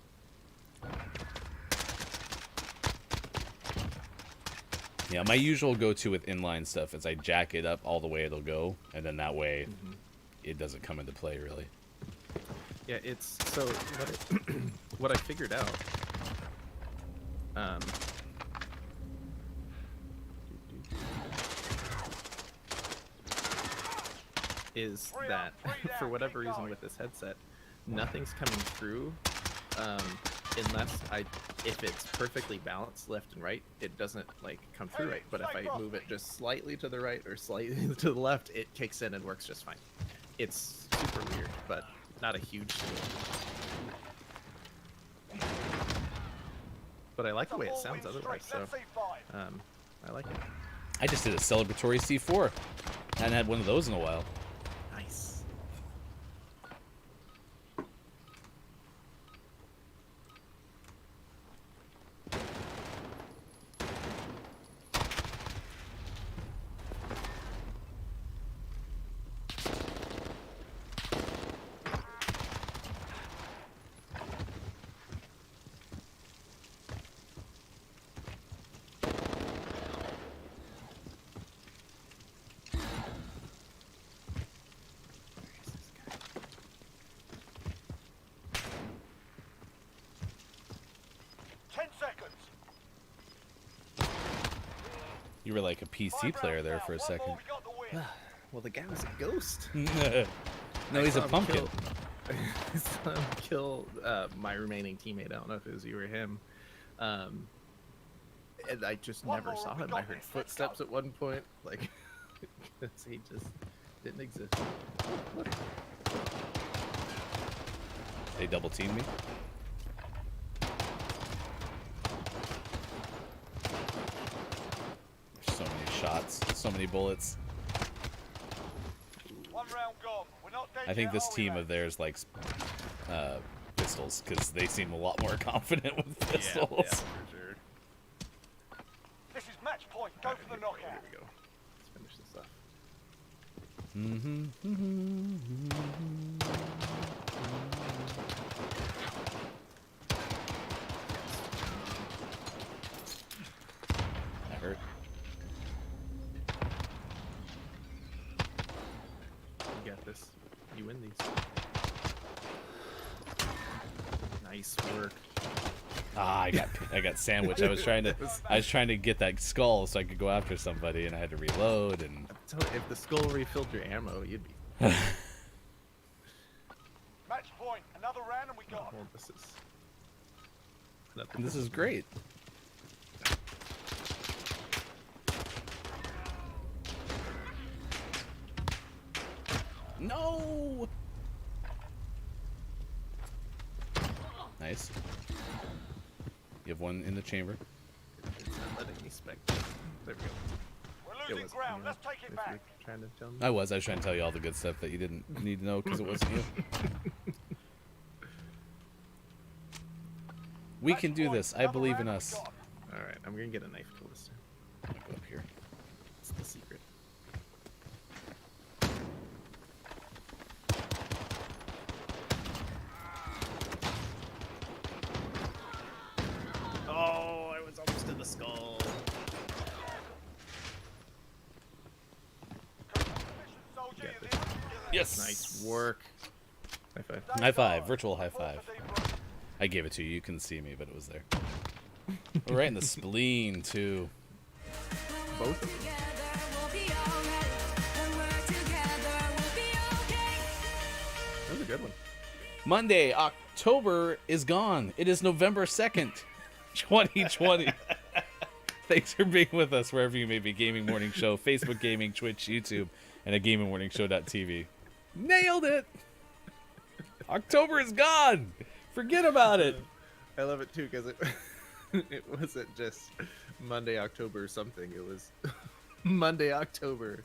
Speaker 1: Yeah, my usual go-to with inline stuff is I jack it up all the way it'll go, and then that way it doesn't come into play, really.
Speaker 2: Yeah, it's so what I figured out. Is that for whatever reason with this headset, nothing's coming through unless if it's perfectly balanced left and right, it doesn't like come through right. But if I move it just slightly to the right or slightly to the left, it kicks in and works just fine. It's super weird, but not a huge deal. But I like the way it sounds otherwise, so I like it.
Speaker 1: I just did a celebratory C4. Hadn't had one of those in a while.
Speaker 2: Nice.
Speaker 1: You were like a PC player there for a second.
Speaker 2: Well, the guy was a ghost.
Speaker 1: No, he's a pumpkin.
Speaker 2: I saw him kill my remaining teammate. I don't know if it was you or him. And I just never saw him. I heard footsteps at one point. Like, he just didn't exist.
Speaker 1: They double teamed me. There's so many shots, so many bullets.
Speaker 3: One round gone. We're not dead
Speaker 1: I think
Speaker 3: yet,
Speaker 1: this
Speaker 3: are we,
Speaker 1: team
Speaker 3: lads?
Speaker 1: of theirs likes pistols because they seem a lot more confident with pistols.
Speaker 2: Yeah, for sure.
Speaker 3: This is match point. Go for the knockout.
Speaker 2: Here we go. Let's finish this off.
Speaker 1: That hurt.
Speaker 2: You got this. You win these. Nice work.
Speaker 1: Ah, I got sandwiched. I was trying to get that skull so I could go after somebody, and I had to reload. And
Speaker 2: So if the skull refilled your ammo, you'd be.
Speaker 3: Match point. Another round and we got
Speaker 2: Well,
Speaker 3: him.
Speaker 1: this is great. No. Nice. You have one in the chamber.
Speaker 2: It's not letting me spec. There we go.
Speaker 3: We're losing ground. Let's take it
Speaker 2: If
Speaker 3: back.
Speaker 2: you're trying to tell me.
Speaker 1: I was trying to tell you all the good stuff that you didn't need to know because it wasn't you. We
Speaker 3: Match
Speaker 1: can do
Speaker 3: point.
Speaker 1: this. I
Speaker 3: Another
Speaker 1: believe
Speaker 3: round
Speaker 1: in
Speaker 3: and we
Speaker 1: us.
Speaker 3: got him.
Speaker 2: All right, I'm gonna get a knife kill this time.
Speaker 1: I'm gonna go up here.
Speaker 2: It's the secret. Oh, I was almost in the skull.
Speaker 3: Soldier,
Speaker 2: Got
Speaker 3: you're
Speaker 2: this.
Speaker 3: the-
Speaker 1: Yes.
Speaker 2: Nice work. High five.
Speaker 1: High five. Virtual high
Speaker 3: Report
Speaker 1: five.
Speaker 3: to debrief.
Speaker 1: I gave it to you. You couldn't see me, but it was there. We're right in the spleen too.
Speaker 2: Both of them. That was a good one.
Speaker 1: Monday, October is gone. It is November 2nd, 2020. Thanks for being with us wherever you may be. Gaming Morning Show, Facebook Gaming, Twitch, YouTube, and at GamingMorningShow.tv. Nailed it! October is gone! Forget about it!
Speaker 2: I love it too because it it wasn't just Monday, October something. It was Monday, October.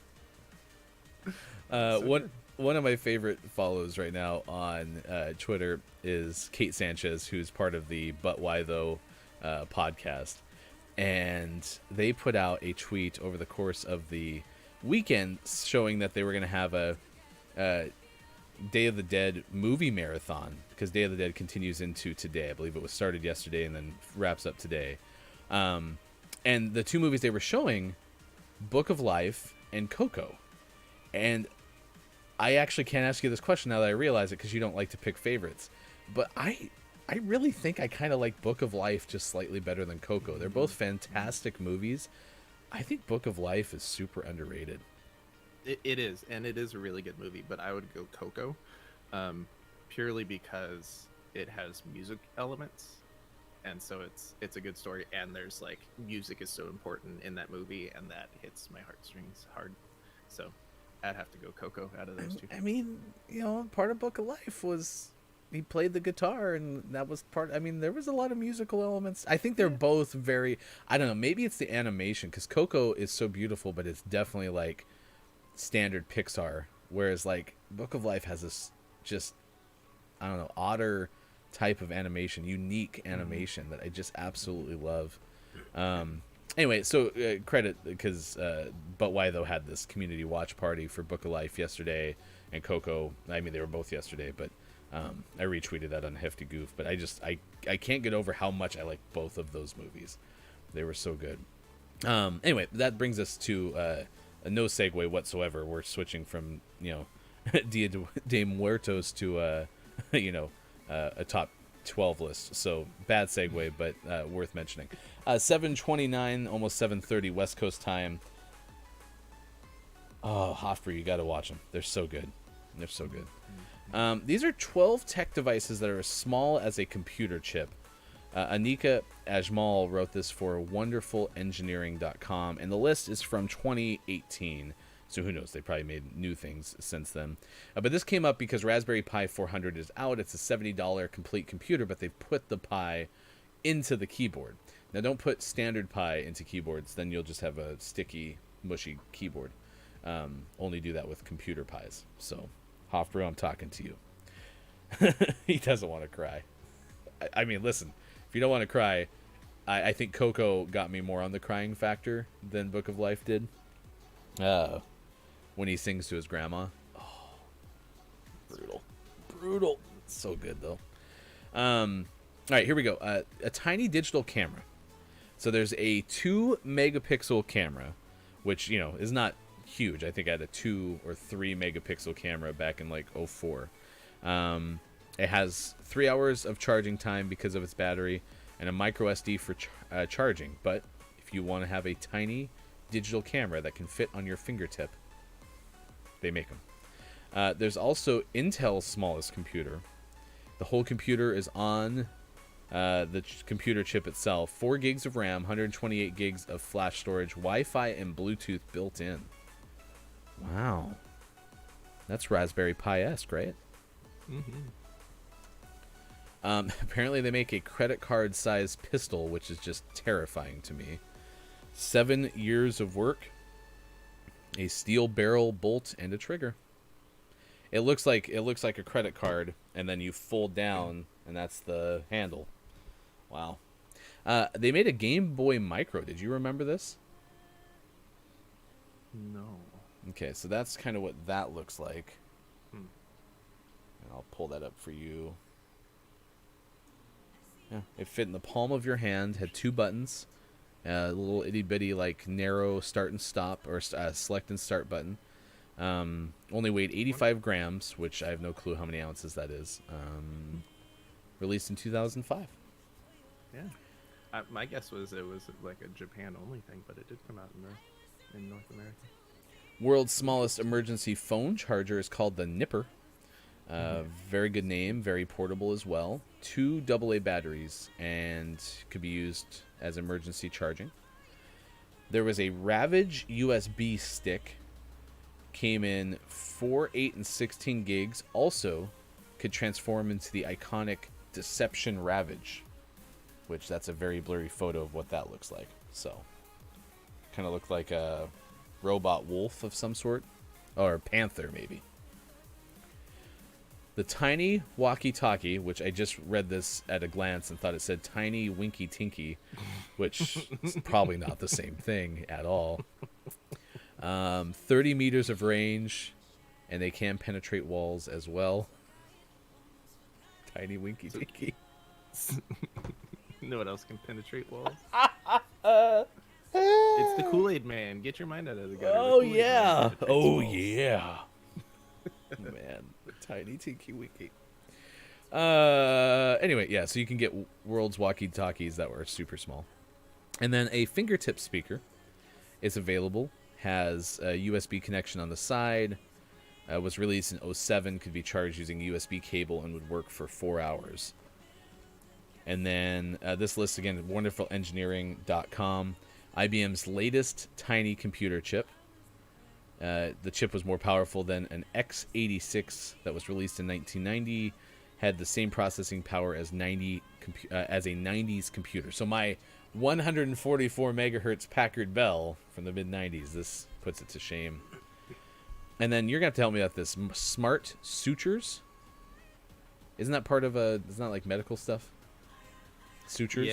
Speaker 2: So
Speaker 1: What
Speaker 2: good.
Speaker 1: One of my favorite follows right now on Twitter is Kate Sanchez, who's part of the But Why Though podcast. And they put out a tweet over the course of the weekend showing that they were going to have a Day of the Dead movie marathon, because Day of the Dead continues into today. I believe it was started yesterday and then wraps up today. And the two movies they were showing, Book of Life and Coco. And I actually can't ask you this question now that I realize it, because you don't like to pick favorites. But I really think I kind of like Book of Life just slightly better than Coco. They're both fantastic movies. I think Book of Life is super underrated.
Speaker 2: It is, and it is a really good movie, but I would go Coco, purely because it has music elements, and so it's a good story, and there's like music is so important in that movie, and that hits my heartstrings hard. So I'd have to go Coco out of those two.
Speaker 1: I mean, part of Book of Life was he played the guitar, and that was part. I mean, there was a lot of musical elements. I think they're both very. I don't know. Maybe it's the animation, because Coco is so beautiful, but it's definitely like standard Pixar, whereas like Book of Life has this just, I don't know, odder type of animation, unique animation that I just absolutely love. Anyway, so credit, because But Why Though had this community watch party for Book of Life yesterday, and Coco, I mean they were both yesterday, but I retweeted that on Hefty Goof. But I can't get over how much I like both of those movies. They were so good. Anyway, that brings us to no segue whatsoever. We're switching from Dia de Muertos to a top 12 list. So bad segue, but worth mentioning. 7:29, almost 7:30 West Coast time. Oh, Hofbrew, you got to watch them. They're so good. They're so good. These are 12 tech devices that are as small as a computer chip. Anika Ajmal wrote this for wonderfulengineering.com, and the list is from 2018. So who knows? They probably made new things since then. But this came up because Raspberry Pi 400 is out. It's a $70 complete computer, but they've put the Pi into the keyboard. Now, don't put standard Pi into keyboards. Then you'll just have a sticky, mushy keyboard. Only do that with computer Pis. So, Hofbrew, I'm talking to you. He doesn't want to cry. I mean, listen. If you don't want to cry, I think Coco got me more on the crying factor than Book of Life did. When he sings to his grandma. Oh, brutal. So good, though. All right, here we go. A tiny digital camera. So there's a 2 megapixel camera, which, is not huge. I think I had a 2 or 3 megapixel camera back in like 2004. It has 3 hours of charging time because of its battery, and a micro SD for charging. But if you want to have a tiny digital camera that can fit on your fingertip, they make them. There's also Intel's smallest computer. The whole computer is on the computer chip itself. 4 gigs of RAM, 128 gigs of flash storage, Wi-Fi and Bluetooth built in. Wow. That's Raspberry Pi-esque, right?
Speaker 2: Mm-hmm.
Speaker 1: Apparently they make a credit card size pistol, which is just terrifying to me. 7 years of work, a steel barrel, bolt, and a trigger. It looks like a credit card, and then you fold down, and that's the handle. Wow. They made a Game Boy Micro. Did you remember this?
Speaker 2: No.
Speaker 1: Okay, so that's kind of what that looks like.
Speaker 2: Hmm.
Speaker 1: And I'll pull that up for you. Yeah, it fit in the palm of your hand, had 2 buttons, a little itty bitty like narrow start and stop, or select and start button. Only weighed 85 grams, which I have no clue how many ounces that is. Released in 2005.
Speaker 2: Yeah. My guess was it was like a Japan only thing, but it did come out in North America.
Speaker 1: World's smallest emergency phone charger is called the Nipper. Very good name, very portable as well. 2 AA batteries and could be used as emergency charging. There was a Ravage USB stick. Came in 4, 8, and 16 gigs. Also could transform into the iconic Deception Ravage, which that's a very blurry photo of what that looks like. So kind of looked like a robot wolf of some sort, or panther maybe. The tiny walkie-talkie, which I just read this at a glance and thought it said tiny winky tinky, which is probably not the same thing at all. 30 meters of range, and they can penetrate walls as well. Tiny winky tinky.
Speaker 2: You know what else can penetrate walls? It's the Kool-Aid Man. Get your mind out of the gutter.
Speaker 1: Oh, yeah. Oh, yeah. Man, the tiny tinky winky. Anyway, yeah, so you can get world's walkie-talkies that were super small. And then a fingertip speaker is available. Has a USB connection on the side. Was released in 2007. Could be charged using USB cable and would work for 4 hours. And then this list again, wonderfulengineering.com. IBM's latest tiny computer chip. The chip was more powerful than an x86 that was released in 1990. Had the same processing power as a 90s computer. So my 144 megahertz Packard Bell from the mid-90s, this puts it to shame. And then you're going to have to help me out this. Smart sutures? Isn't that part of it's not like medical stuff? Sutures?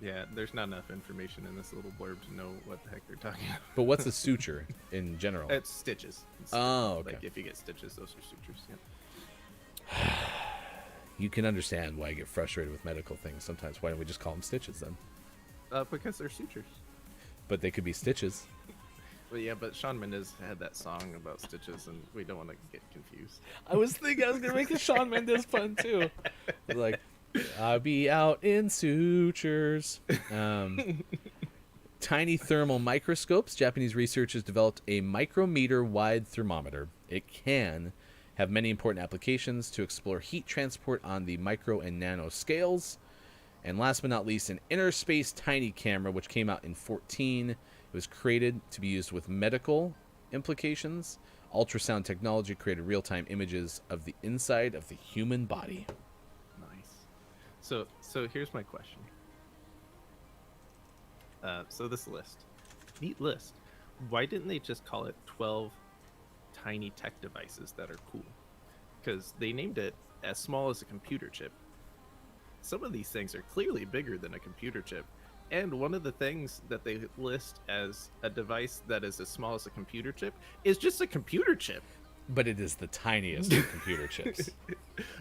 Speaker 2: Yeah, there's not enough information in this little blurb to know what the heck they're talking about.
Speaker 1: But what's a suture in general?
Speaker 2: It's stitches.
Speaker 1: Oh, okay.
Speaker 2: Like if you get stitches, those are sutures. Yeah.
Speaker 1: You can understand why I get frustrated with medical things sometimes. Why don't we just call them stitches then?
Speaker 2: Because they're sutures.
Speaker 1: But they could be stitches.
Speaker 2: Well, yeah, but Shawn Mendes had that song about stitches, and we don't want to get confused.
Speaker 1: I was thinking I was going to make a Shawn Mendes pun, too. Like, I'll be out in sutures. Tiny thermal microscopes. Japanese researchers developed a micrometer-wide thermometer. It can have many important applications to explore heat transport on the micro and nano scales. And last but not least, an inner space tiny camera, which came out in 2014. It was created to be used with medical implications. Ultrasound technology created real-time images of the inside of the human body.
Speaker 2: Nice. So here's my question. So this list, neat list. Why didn't they just call it 12 tiny tech devices that are cool? Because they named it as small as a computer chip. Some of these things are clearly bigger than a computer chip. And one of the things that they list as a device that is as small as a computer chip is just a computer chip.
Speaker 1: But it is the tiniest of computer chips.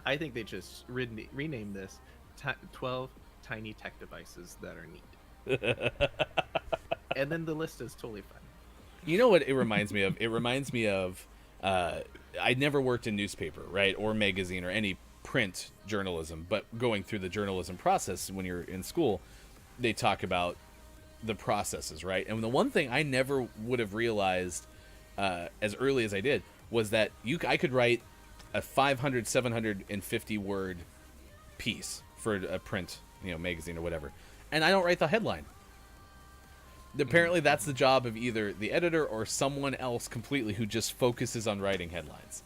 Speaker 2: I think they just rename this 12 tiny tech devices that are neat. And then the list is totally fine.
Speaker 1: You know what it reminds me of? It reminds me of I never worked in newspaper, right, or magazine or any print journalism, but going through the journalism process when you're in school, they talk about the processes, right? And the one thing I never would have realized as early as I did was that I could write a 500, 750 word piece for a print, magazine or whatever, and I don't write the headline. Apparently, that's the job of either the editor or someone else completely who just focuses on writing headlines.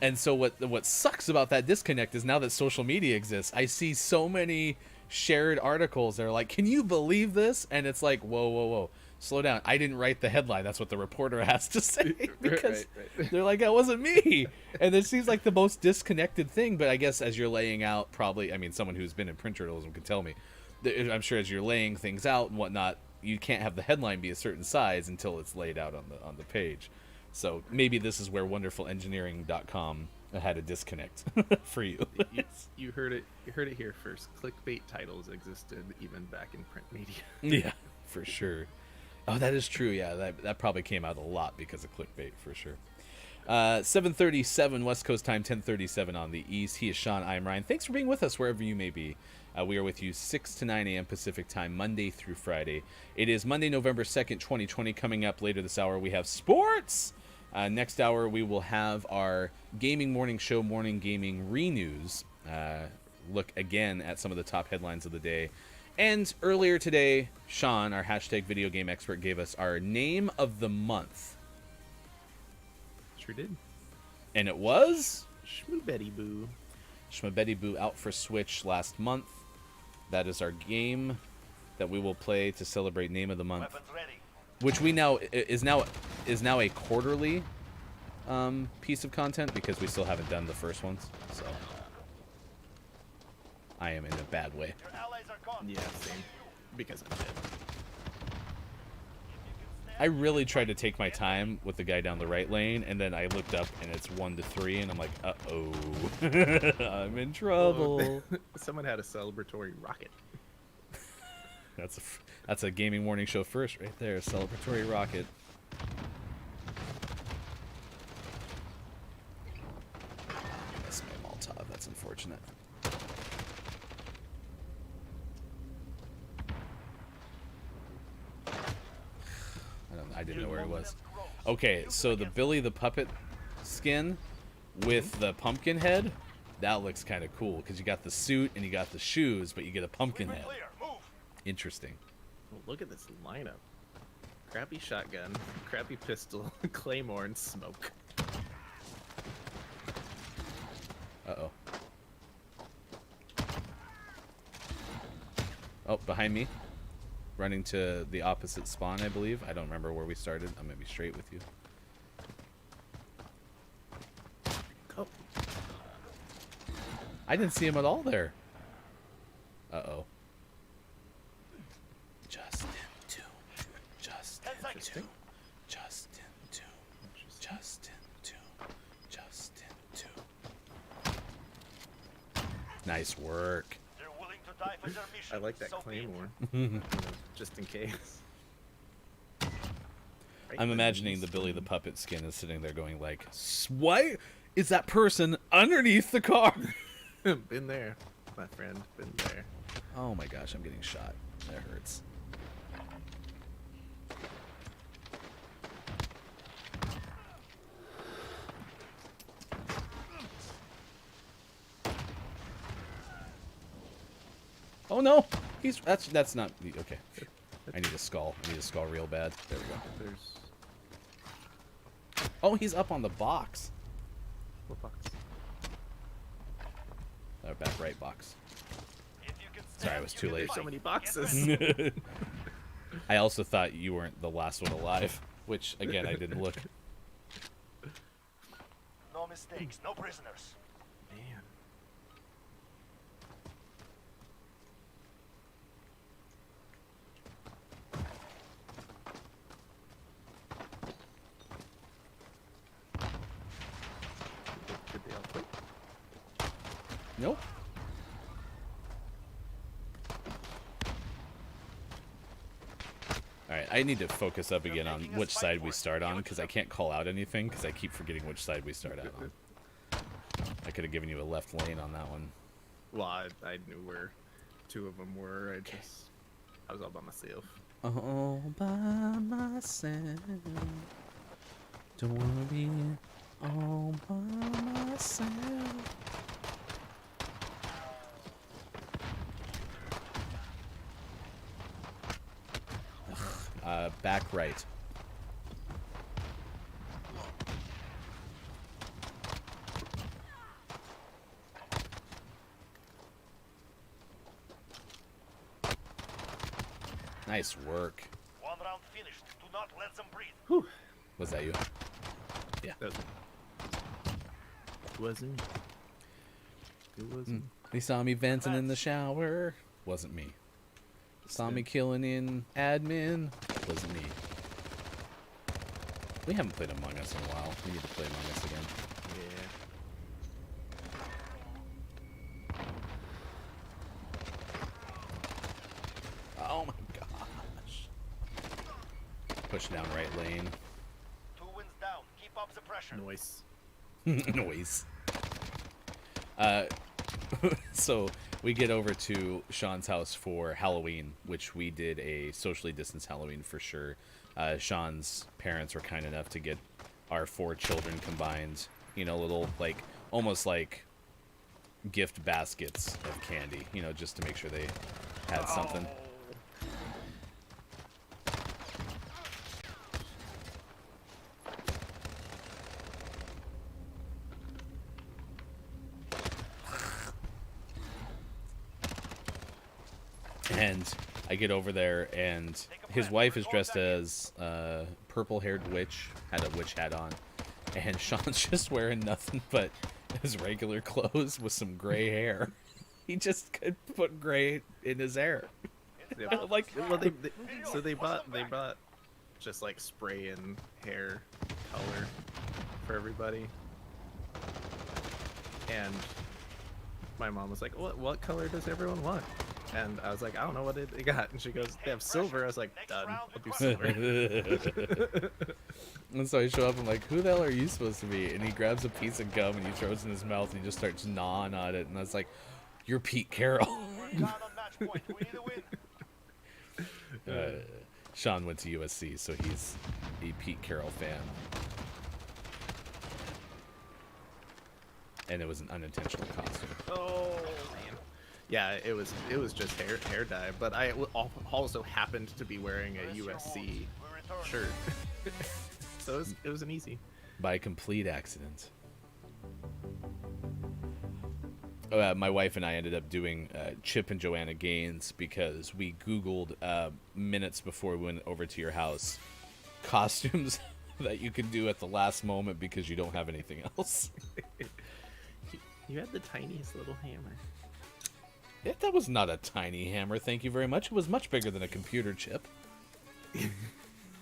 Speaker 1: And so what sucks about that disconnect is now that social media exists, I see so many shared articles that are like, can you believe this? And it's like, whoa, slow down. I didn't write the headline. That's what the reporter has to say, because right. They're like, that wasn't me. And it seems like the most disconnected thing. But I guess as you're laying out, probably, someone who's been in print journalism can tell me, I'm sure as you're laying things out and whatnot, you can't have the headline be a certain size until it's laid out on the page. So maybe this is where wonderfulengineering.com had a disconnect for you.
Speaker 2: You heard it here first. Clickbait titles existed even back in print media.
Speaker 1: Yeah, for sure. Oh, that is true. Yeah, that probably came out a lot because of clickbait, for sure. 7:37 West Coast time, 10:37 on the East. He is Sean. I am Ryan. Thanks for being with us wherever you may be. We are with you 6 to 9 a.m. Pacific time, Monday through Friday. It is Monday, November 2nd, 2020. Coming up later this hour, we have sports. Next hour, we will have our gaming morning show, Morning Gaming Renews. Look again at some of the top headlines of the day. And earlier today, Sean, our hashtag video game expert, gave us our name of the month.
Speaker 2: Sure did.
Speaker 1: And it was?
Speaker 2: Shmoobetty Boo.
Speaker 1: Shmoobetty Boo out for Switch last month. That is our game that we will play to celebrate Name of the Month.
Speaker 3: Weapons ready.
Speaker 1: Which we now is now a quarterly piece of content because we still haven't done the first ones. So I am in a bad way.
Speaker 3: Your allies are gone.
Speaker 2: Yeah, same. Because I'm dead.
Speaker 1: I really tried to take my time with the guy down the right lane, and then I looked up and it's 1 to 3, and I'm like, uh-oh, I'm in trouble.
Speaker 2: Someone had a celebratory rocket.
Speaker 1: That's a gaming morning show first right there, celebratory rocket. Missed my Molotov, that's unfortunate. I didn't know where he was. Okay, so the Billy the Puppet skin with the pumpkin head, that looks kind of cool because you got the suit and you got the shoes, but you get a pumpkin head.
Speaker 3: Clear. Move.
Speaker 1: Interesting.
Speaker 2: Well, look at this lineup. Crappy shotgun, crappy pistol, claymore, and smoke.
Speaker 1: Uh-oh. Oh, behind me. Running to the opposite spawn, I believe. I don't remember where we started. I'm going to be straight with you.
Speaker 2: Oh.
Speaker 1: I didn't see him at all there. Uh-oh. Justin 2. Justin 2.
Speaker 2: Interesting.
Speaker 1: Justin 2. Justin 2. Justin 2. Nice work.
Speaker 3: They're willing to die for their mission.
Speaker 2: I like that
Speaker 3: So be it.
Speaker 2: claymore. You know, just in case. Right
Speaker 1: I'm
Speaker 2: when
Speaker 1: imagining
Speaker 2: he's-
Speaker 1: the Billy the Puppet skin is sitting there going like, what is that person underneath the car?
Speaker 2: Been there, my friend. Been there.
Speaker 1: Oh my gosh, I'm getting shot. That hurts. Oh no! That's not okay. I need a skull. I need a skull real bad. There we go.
Speaker 2: There's
Speaker 1: Oh, he's up on the box.
Speaker 2: what box?
Speaker 1: Back right box.
Speaker 3: If you can
Speaker 1: Sorry, I
Speaker 3: stand,
Speaker 1: was
Speaker 3: you
Speaker 1: too
Speaker 3: can
Speaker 1: late.
Speaker 2: There's so
Speaker 3: fight.
Speaker 2: many
Speaker 3: Get
Speaker 2: boxes.
Speaker 3: ready.
Speaker 1: I also thought you weren't the last one alive, which again I didn't look.
Speaker 3: No mistakes, no prisoners.
Speaker 2: Man. Did they all quit?
Speaker 1: Nope. Alright, I need to focus up again on which side we start on, because I can't call out anything, because I keep forgetting which side we start out on. I could have given you a left lane on that one.
Speaker 2: Well, I knew where two of them were. I was all by myself.
Speaker 1: All by myself. Don't wanna be all by myself. Back right. Nice work.
Speaker 3: One round finished. Do not let them breathe.
Speaker 2: Whew.
Speaker 1: Was that you? Yeah.
Speaker 2: That wasn't. It wasn't.
Speaker 1: He saw me venting in the shower. Wasn't me. Saw me killing in admin. Wasn't me. We haven't played Among Us in a while. We need to play Among Us again.
Speaker 2: Yeah.
Speaker 1: Oh my gosh. Push down right lane.
Speaker 3: 2 wins down. Keep up the pressure.
Speaker 2: Noise.
Speaker 1: Noise. So we get over to Sean's house for Halloween, which we did a socially distanced Halloween for sure. Sean's parents were kind enough to get our 4 children combined, you know, little, like, almost like gift baskets of candy, you know, just to make sure they had something. And I get over there, and his wife is dressed as a purple-haired witch, had a witch hat on, and Sean's just wearing nothing but his regular clothes with some gray hair. He just could put gray in his hair.
Speaker 2: Yeah,
Speaker 1: Like,
Speaker 2: well, they bought just like spray and hair color for everybody, and my mom was like, "What color does everyone want?" And I was like, "I don't know what they got." And she goes, "They have silver." I was like, "Done. I'll do silver."
Speaker 1: And so I show up, I'm like, who the hell are you supposed to be? And he grabs a piece of gum and he throws it in his mouth and he just starts gnawing on it. And I was like, you're Pete Carroll. Sean went to USC, so he's a Pete Carroll fan. And it was an unintentional costume.
Speaker 2: Oh man. Yeah, it was just hair dye, but I also happened to be wearing a USC shirt, so it was an easy.
Speaker 1: By complete accident. My wife and I ended up doing Chip and Joanna Gaines because we Googled minutes before we went over to your house costumes that you can do at the last moment because you don't have anything else.
Speaker 2: You had the tiniest little hammer.
Speaker 1: That was not a tiny hammer, thank you very much. It was much bigger than a computer chip.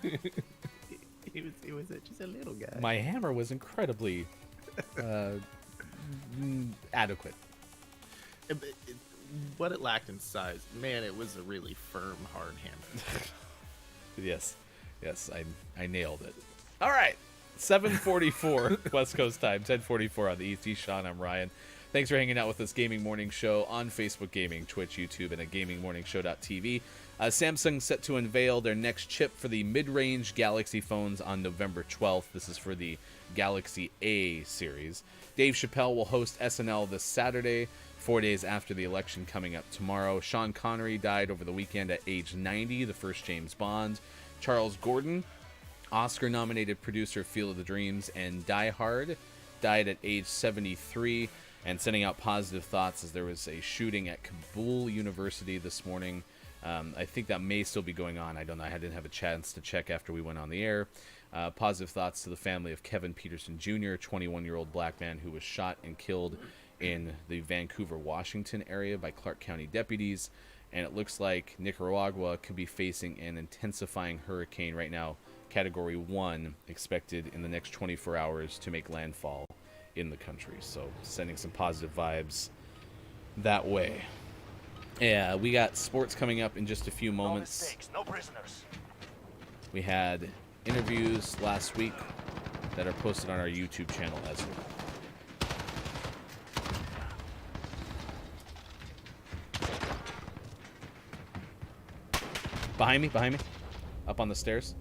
Speaker 2: It was just a little guy.
Speaker 1: My hammer was incredibly adequate.
Speaker 2: What it lacked in size, man, it was a really firm, hard hammer.
Speaker 1: Yes, I nailed it. All right, 7:44 West Coast time, 10:44 on the ET. Sean, I'm Ryan. Thanks for hanging out with us. Gaming Morning Show on Facebook Gaming, Twitch, YouTube, and at GamingMorningShow.tv. Samsung set to unveil their next chip for the mid-range Galaxy phones on November 12th. This is for the Galaxy A series. Dave Chappelle will host SNL this Saturday, 4 days after the election coming up tomorrow. Sean Connery died over the weekend at age 90, the first James Bond. Charles Gordon, Oscar-nominated producer of Field of the Dreams and Die Hard, died at age 73, and sending out positive thoughts as there was a shooting at Kabul University this morning. I think that may still be going on. I don't know. I didn't have a chance to check after we went on the air. Positive thoughts to the family of Kevin Peterson Jr., 21-year-old black man who was shot and killed in the Vancouver, Washington area by Clark County deputies. And it looks like Nicaragua could be facing an intensifying hurricane right now, Category 1, expected in the next 24 hours to make landfall in the country. So sending some positive vibes that way. Yeah, we got sports coming up in just a few moments.
Speaker 3: No mistakes, no prisoners.
Speaker 1: We had interviews last week that are posted on our YouTube channel as well. Behind me, up on the stairs.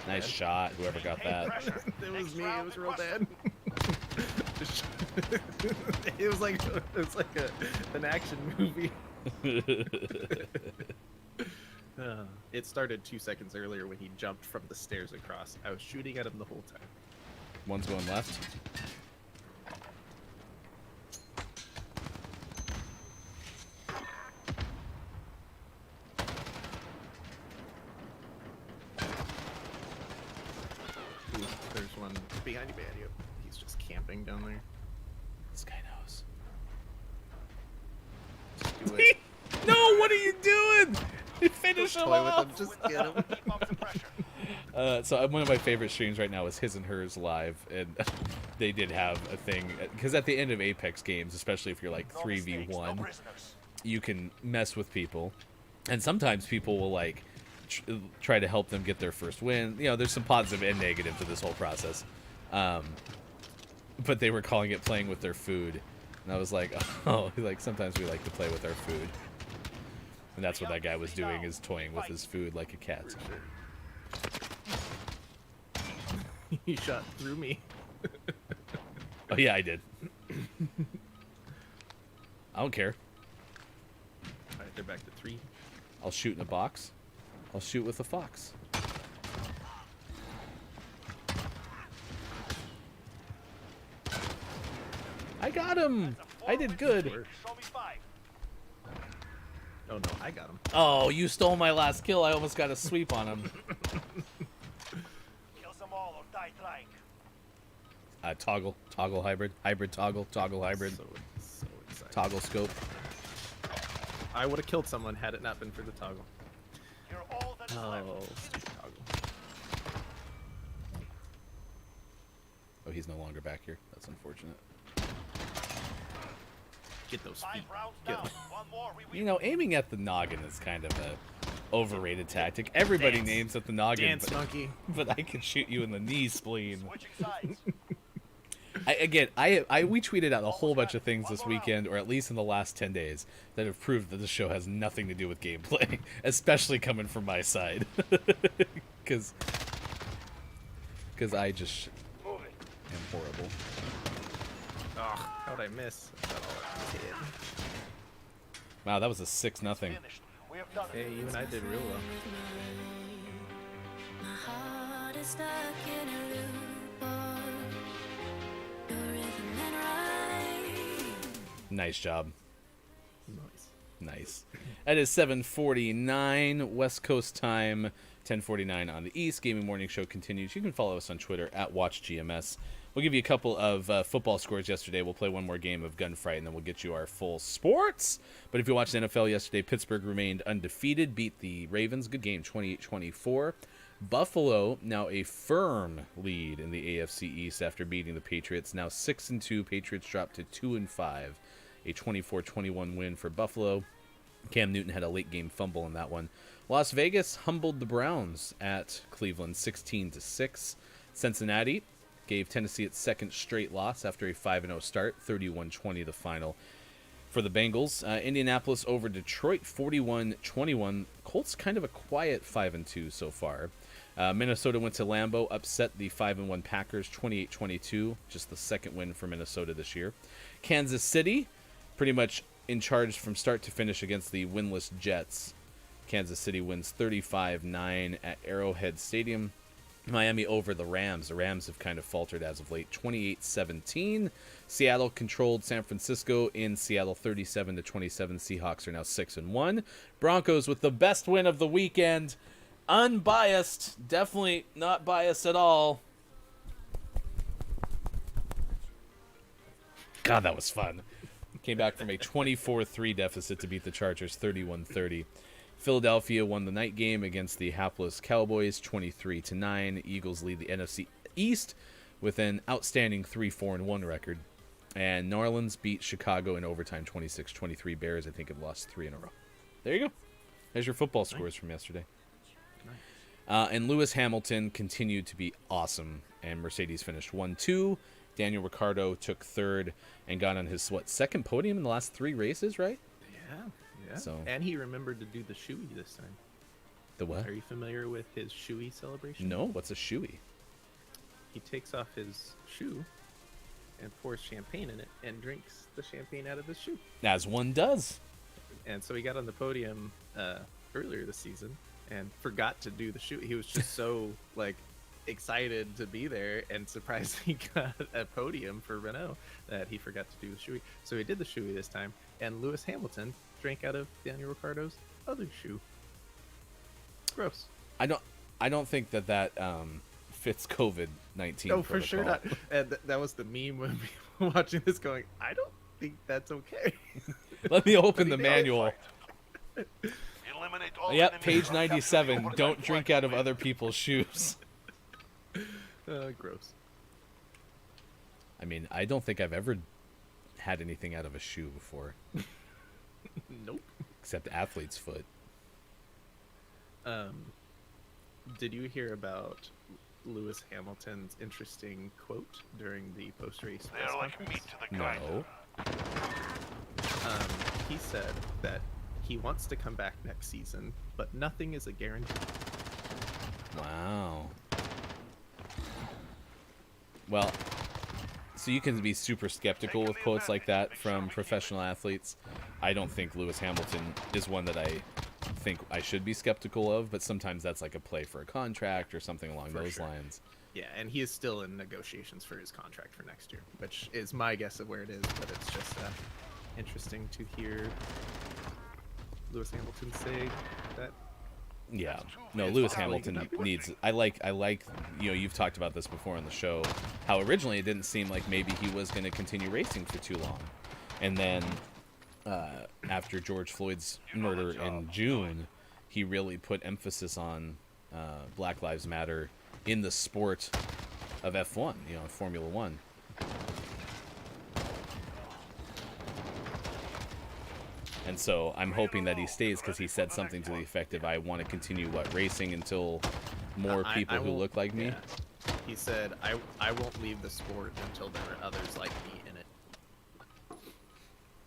Speaker 1: Nice shot, whoever got that.
Speaker 2: It was me. It was real bad. It was like an action movie. It started 2 seconds earlier when he jumped from the stairs across. I was shooting at him the whole time.
Speaker 1: One's going left.
Speaker 2: Ooh, there's one behind you, Mario. He's just camping down there.
Speaker 1: This guy knows.
Speaker 2: Just do it.
Speaker 1: No, what are you doing? Finish him
Speaker 2: Toy with
Speaker 1: off.
Speaker 2: him. Just get him.
Speaker 3: Keep up the pressure.
Speaker 1: So one of my favorite streams right now is His and Hers Live, and they did have a thing because at the end of Apex games, especially if you're like
Speaker 3: No mistakes, no
Speaker 1: 3v1,
Speaker 3: prisoners.
Speaker 1: you can mess with people, and sometimes people will like try to help them get their first win. You know, there's some positive and negative to this whole process, but they were calling it playing with their food, and I was like, oh, like sometimes we like to play with our food, and that's what that guy was doing, is toying with his food like a cat.
Speaker 2: He shot through me.
Speaker 1: Oh yeah, I did. I don't care.
Speaker 2: Alright, they're back to 3.
Speaker 1: I'll shoot in a box. I'll shoot with a fox. I got him! I did good.
Speaker 3: Show me 5.
Speaker 2: Oh no, I got him.
Speaker 1: Oh, you stole my last kill. I almost got a sweep on him.
Speaker 3: Kill them all or die trying.
Speaker 1: Toggle hybrid toggle hybrid,
Speaker 2: So excited.
Speaker 1: toggle scope.
Speaker 2: I would have killed someone had it not been for the toggle.
Speaker 3: You're all that's
Speaker 2: Oh,
Speaker 3: left.
Speaker 2: stupid toggle.
Speaker 1: Oh, he's no longer back here. That's unfortunate.
Speaker 2: Get those
Speaker 3: 5
Speaker 2: feet.
Speaker 3: rounds
Speaker 2: Get
Speaker 3: down.
Speaker 2: them.
Speaker 3: One more. We win.
Speaker 1: You know, aiming at the noggin is kind of a overrated tactic. Everybody
Speaker 2: Dance.
Speaker 1: names at the noggin,
Speaker 2: Dance monkey.
Speaker 1: but I can shoot you in the knee spleen.
Speaker 3: Switching sides.
Speaker 1: We tweeted out a whole bunch of things this weekend, or at least in the last 10 days, that have proved that the show has nothing to do with gameplay, especially coming from my side. Because I just
Speaker 3: Move it.
Speaker 1: am horrible.
Speaker 2: Oh, how'd I miss? I thought I hit.
Speaker 1: Wow, that was a 6-0.
Speaker 3: Finished. We have done it.
Speaker 2: Hey, you and I did real well.
Speaker 4: My heart is stuck in a loop of your rhythm and rhyme.
Speaker 1: Nice job.
Speaker 2: Nice.
Speaker 1: Nice. That is 7:49 West Coast time, 10:49 on the East. Gaming Morning Show continues. You can follow us on Twitter at WatchGMS. We'll give you a couple of football scores yesterday. We'll play one more game of Gunfight, and then we'll get you our full sports. But if you watched the NFL yesterday, Pittsburgh remained undefeated, beat the Ravens. Good game, 28-24. Buffalo, now a firm lead in the AFC East after beating the Patriots. Now 6-2. Patriots dropped to 2-5. A 24-21 win for Buffalo. Cam Newton had a late-game fumble in that one. Las Vegas humbled the Browns at Cleveland 16-6. Cincinnati gave Tennessee its second straight loss after a 5-0 start, 31-20 the final for the Bengals. Indianapolis over Detroit, 41-21. Colts kind of a quiet 5-2 so far. Minnesota went to Lambeau, upset the 5-1 Packers, 28-22. Just the second win for Minnesota this year. Kansas City, pretty much in charge from start to finish against the winless Jets. Kansas City wins 35-9 at Arrowhead Stadium. Miami over the Rams. The Rams have kind of faltered as of late, 28-17. Seattle controlled San Francisco in Seattle, 37-27. Seahawks are now 6-1. Broncos with the best win of the weekend. Unbiased, definitely not biased at all. God, that was fun. Came back from a 24-3 deficit to beat the Chargers 31-30. Philadelphia won the night game against the hapless Cowboys 23-9. Eagles lead the NFC East with an outstanding 3-4-1 record. And New Orleans beat Chicago in overtime 26-23. Bears, I think, have lost 3 in a row. There you go. There's your football scores from yesterday. And Lewis Hamilton continued to be awesome. And Mercedes finished 1-2. Daniel Ricciardo took third and got on his, second podium in the last 3 races, right?
Speaker 2: Yeah.
Speaker 1: So-
Speaker 2: And he remembered to do the shoey this time.
Speaker 1: The what?
Speaker 2: Are you familiar with his shoey celebration?
Speaker 1: No, what's a shoey?
Speaker 2: He takes off his shoe and pours champagne in it and drinks the champagne out of his shoe.
Speaker 1: As one does.
Speaker 2: And so he got on the podium earlier this season and forgot to do the shoe. He was just so excited to be there and surprised he got a podium for Renault that he forgot to do the shoey. So he did the shoey this time, and Lewis Hamilton drank out of Daniel Ricciardo's other shoe. Gross.
Speaker 1: I don't think that fits COVID-19.
Speaker 2: No, for sure not. And that was the meme when we were watching this going, I don't think that's okay.
Speaker 1: Let me open the
Speaker 2: But he did.
Speaker 1: manual.
Speaker 3: Eliminate all
Speaker 1: Yep,
Speaker 3: enemies
Speaker 1: page
Speaker 3: or capture
Speaker 1: 97.
Speaker 3: the
Speaker 1: Don't
Speaker 3: overtime
Speaker 1: drink
Speaker 3: flag
Speaker 1: out
Speaker 3: to
Speaker 1: of
Speaker 3: win.
Speaker 1: other people's shoes.
Speaker 2: Gross.
Speaker 1: I mean, I don't think I've ever had anything out of a shoe before,
Speaker 2: Nope.
Speaker 1: except athlete's foot.
Speaker 2: Did you hear about Lewis Hamilton's interesting quote during the post-race press
Speaker 3: They're like
Speaker 2: conference?
Speaker 3: meat to the grinder.
Speaker 1: No.
Speaker 2: He said that he wants to come back next season, but nothing is a guarantee.
Speaker 1: Wow. Well, so you can be super skeptical with quotes like that from professional athletes. I don't think Lewis Hamilton is one that I think I should be skeptical of, but sometimes that's like a play for a contract or something along
Speaker 2: For
Speaker 1: those
Speaker 2: sure.
Speaker 1: lines.
Speaker 2: Yeah, and he is still in negotiations for his contract for next year, which is my guess of where it is, but it's just interesting to hear Lewis Hamilton say that?
Speaker 1: Yeah. No, Lewis
Speaker 2: Probably
Speaker 1: Hamilton
Speaker 2: not.
Speaker 1: needs. I like. You've talked about this before on the show. How originally it didn't seem like maybe he was going to continue racing for too long, and then after George Floyd's murder in June, he really put emphasis on Black Lives Matter in the sport of F1. Formula One. And so I'm hoping that he stays because he said something to the effect of, I want to continue racing until more people who
Speaker 2: won't-
Speaker 1: look like me.
Speaker 2: yeah. He said, I won't leave the sport until there are others like me in it.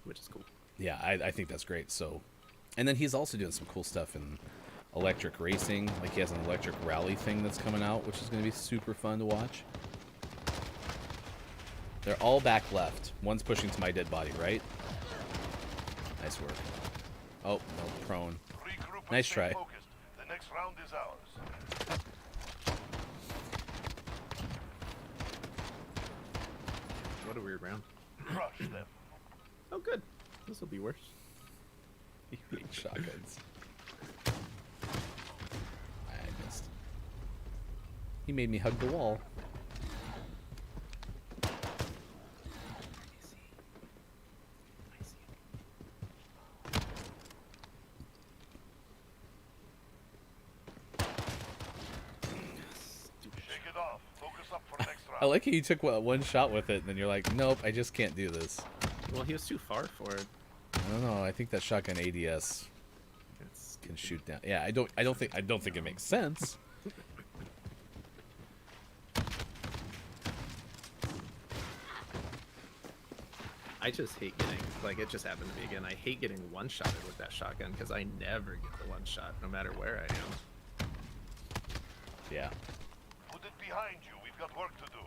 Speaker 2: Which is cool.
Speaker 1: Yeah, I think that's great. So, and then he's also doing some cool stuff in electric racing. Like he has an electric rally thing that's coming out, which is going to be super fun to watch. They're all back left. One's pushing to my dead body, right? Nice work. Oh, no, prone.
Speaker 5: Regroup and
Speaker 1: Nice
Speaker 5: stay
Speaker 1: try.
Speaker 5: focused. The next round is ours.
Speaker 2: What a weird round.
Speaker 5: Crush them.
Speaker 2: Oh, good. This will be worse.
Speaker 1: Shotguns. I missed. He made me hug the wall.
Speaker 5: Shake it off. Focus up for next round.
Speaker 1: I like how you took one shot with it, and then you're like, nope, I just can't do this.
Speaker 2: Well, he was too far for it.
Speaker 1: I don't know. I think that shotgun ADS
Speaker 2: It's
Speaker 1: can shoot down. Yeah, I don't think it makes sense.
Speaker 2: I just hate getting, like, it just happened to me again. I hate getting one-shotted with that shotgun because I never get the one shot, no matter where I am.
Speaker 1: Yeah.
Speaker 5: Put it behind you. We've got work to do.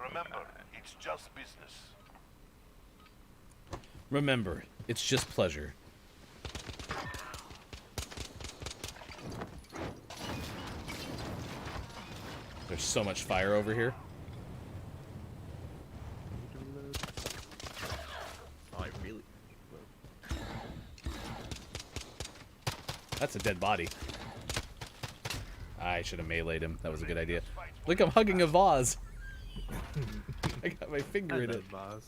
Speaker 5: Remember, it's just business.
Speaker 1: Remember, it's just pleasure. There's so much fire over here.
Speaker 2: Oh, I really.
Speaker 1: That's a dead body. I should have meleeed him. That was a good idea. Look, I'm hugging a vase. I got my finger in it.
Speaker 2: Boss.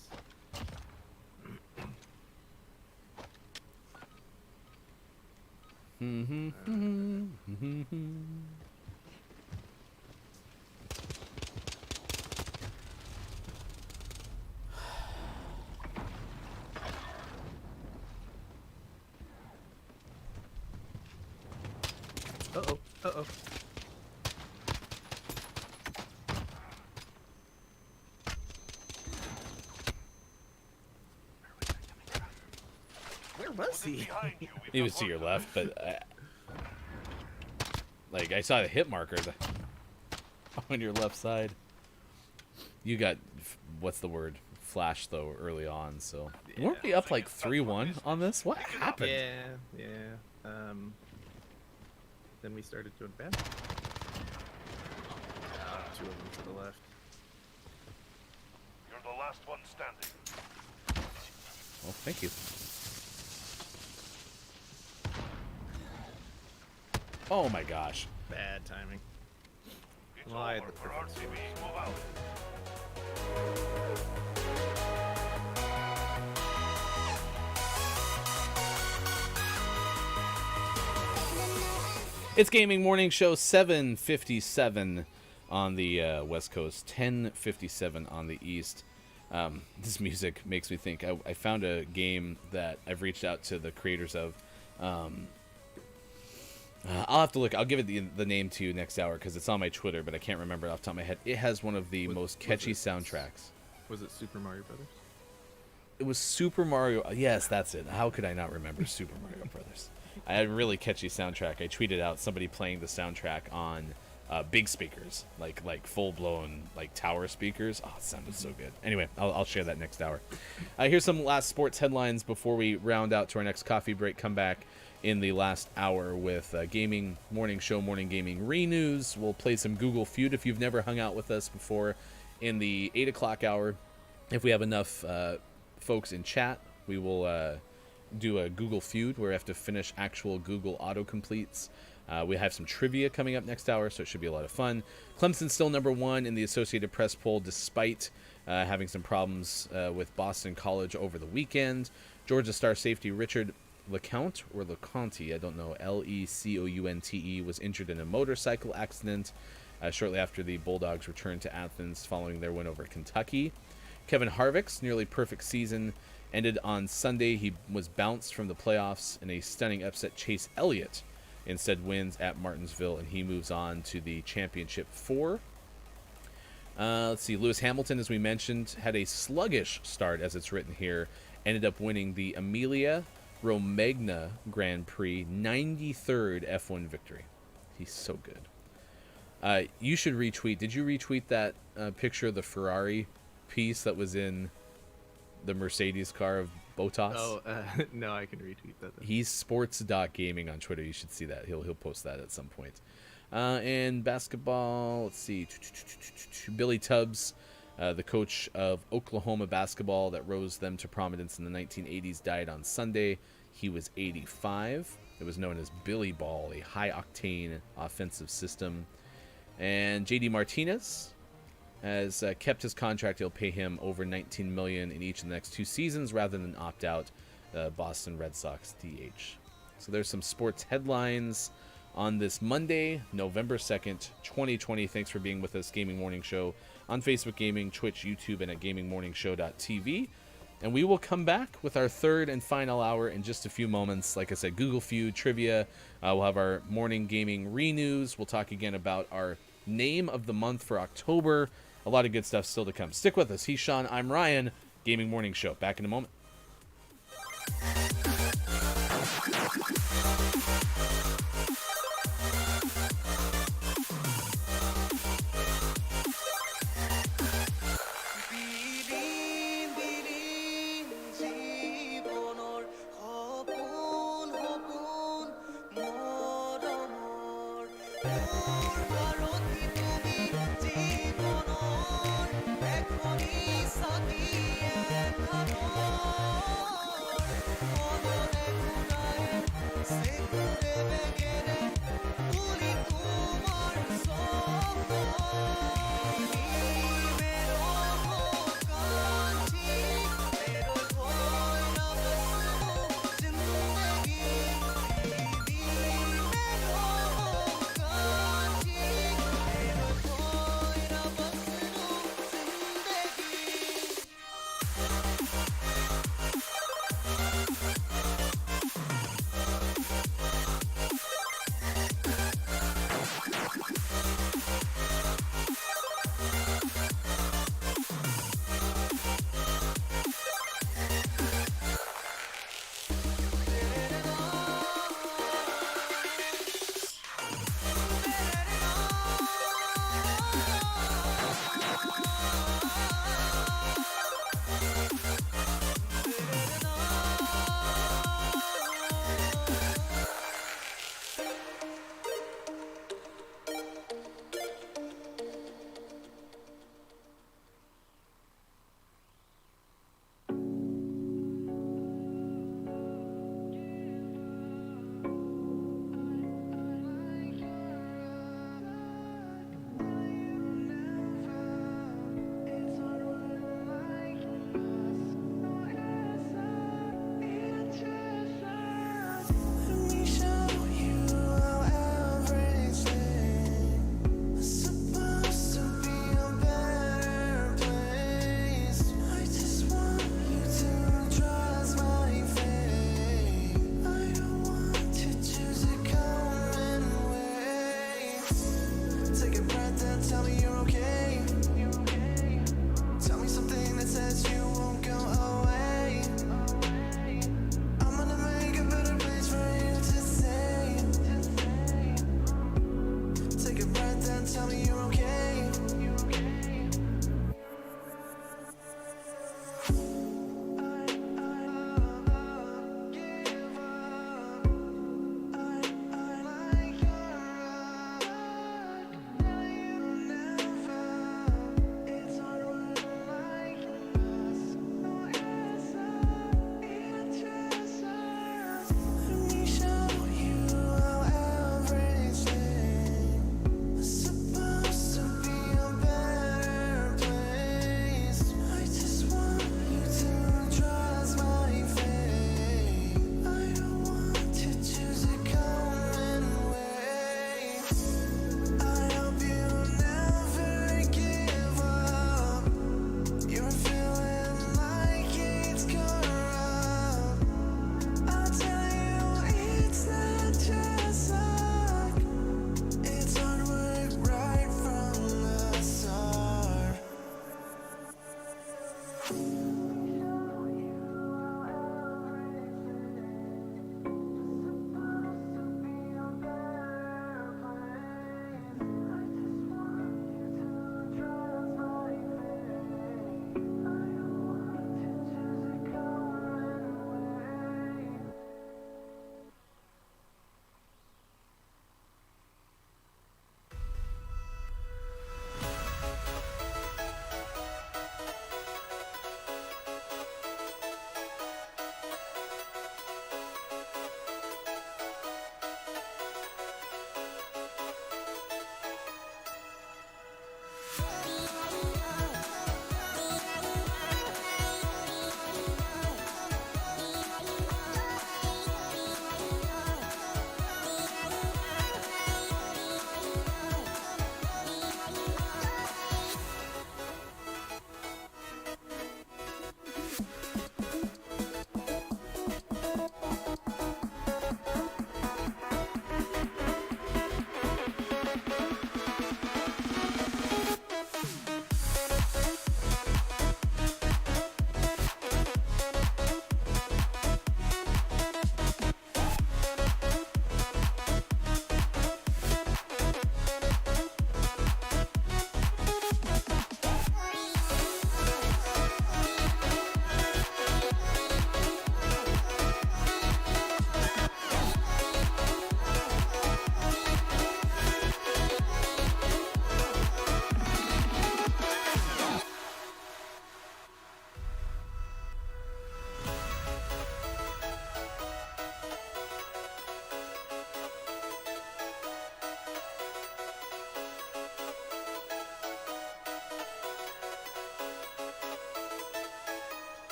Speaker 2: Uh-oh. Uh-oh. Where was
Speaker 5: Put it
Speaker 2: he?
Speaker 5: behind you. We've
Speaker 1: He
Speaker 5: got
Speaker 1: was to
Speaker 5: work
Speaker 1: your
Speaker 5: do.
Speaker 1: left, but like I saw the hit marker on your left side. You got what's the word? Flash though early on, so weren't we up like 3-1 on this? What happened?
Speaker 2: Yeah. Then we started doing bad. Two of them to the left.
Speaker 5: You're the last one standing.
Speaker 1: Well, thank you. Oh my gosh.
Speaker 2: Bad timing.
Speaker 5: It's
Speaker 2: Well, I had
Speaker 5: over
Speaker 2: the
Speaker 5: for
Speaker 2: perfect
Speaker 5: RCB. Move out.
Speaker 1: It's Gaming Morning Show 7:57 on the West Coast, 10:57 on the East. This music makes me think. I found a game that I've reached out to the creators of. I'll have to look. I'll give it the name to you next hour because it's on my Twitter, but I can't remember it off the top of my head. It has one of the most catchy soundtracks.
Speaker 2: Was it Super Mario Brothers?
Speaker 1: It was Super Mario. Yes, that's it. How could I not remember Super Mario Brothers? I had a really catchy soundtrack. I tweeted out somebody playing the soundtrack on big speakers, like full blown like tower speakers. Oh, it sounded so good. Anyway, I'll share that next hour. Here's some last sports headlines before we round out to our next coffee break. Come back in the last hour with Gaming Morning Show, Morning Gaming Re-News. We'll play some Google Feud if you've never hung out with us before. In the 8 o'clock hour, if we have enough folks in chat, we will do a Google feud where we have to finish actual Google autocompletes. We have some trivia coming up next hour, so it should be a lot of fun. Clemson's still number 1 in the Associated Press poll, despite having some problems with Boston College over the weekend. Georgia star safety Richard LeCounte, or LeCounte, I don't know, Lecounte, was injured in a motorcycle accident shortly after the Bulldogs returned to Athens following their win over Kentucky. Kevin Harvick's nearly perfect season ended on Sunday. He was bounced from the playoffs in a stunning upset. Chase Elliott instead wins at Martinsville, and he moves on to the championship 4. Let's see. Lewis Hamilton, as we mentioned, had a sluggish start, as it's written here. Ended up winning the Emilia Romagna Grand Prix, 93rd F1 victory. He's so good. You should retweet. Did you retweet that picture of the Ferrari piece that was in the Mercedes car of Bottas?
Speaker 2: Oh, no, I can retweet that then.
Speaker 1: He's sports.gaming on Twitter. You should see that. He'll post that at some point. And basketball, let's see. Billy Tubbs, the coach of Oklahoma basketball that rose them to prominence in the 1980s, died on Sunday. He was 85. It was known as Billy Ball, a high-octane offensive system. And J.D. Martinez has kept his contract. He'll pay him over $19 million in each of the next 2 seasons rather than opt out. Boston Red Sox DH. So there's some sports headlines on this Monday, November 2nd, 2020. Thanks for being with us, Gaming Morning Show, on Facebook Gaming, Twitch, YouTube, and at gamingmorningshow.tv. And we will come back with our third and final hour in just a few moments. Like I said, Google Feud, trivia. We'll have our morning gaming re-news. We'll talk again about our name of the month for October. A lot of good stuff still to come. Stick with us. He's Sean. I'm Ryan. Gaming Morning Show. Back in a moment.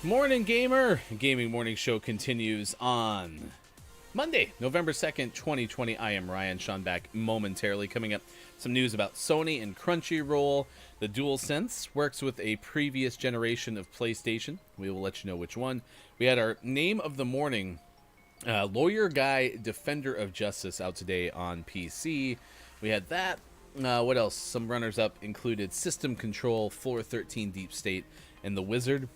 Speaker 1: Morning Gamer! Gaming Morning Show continues on Monday, November 2nd, 2020. I am Ryan, Sean back momentarily. Coming up, some news about Sony and Crunchyroll. The DualSense works with a previous generation of PlayStation. We will let you know which one. We had our name of the morning, Lawyer Guy, Defender of Justice, out today on PC. We had that. What else? Some runners-up included System Control, Floor 13 Deep State, and The Wizard,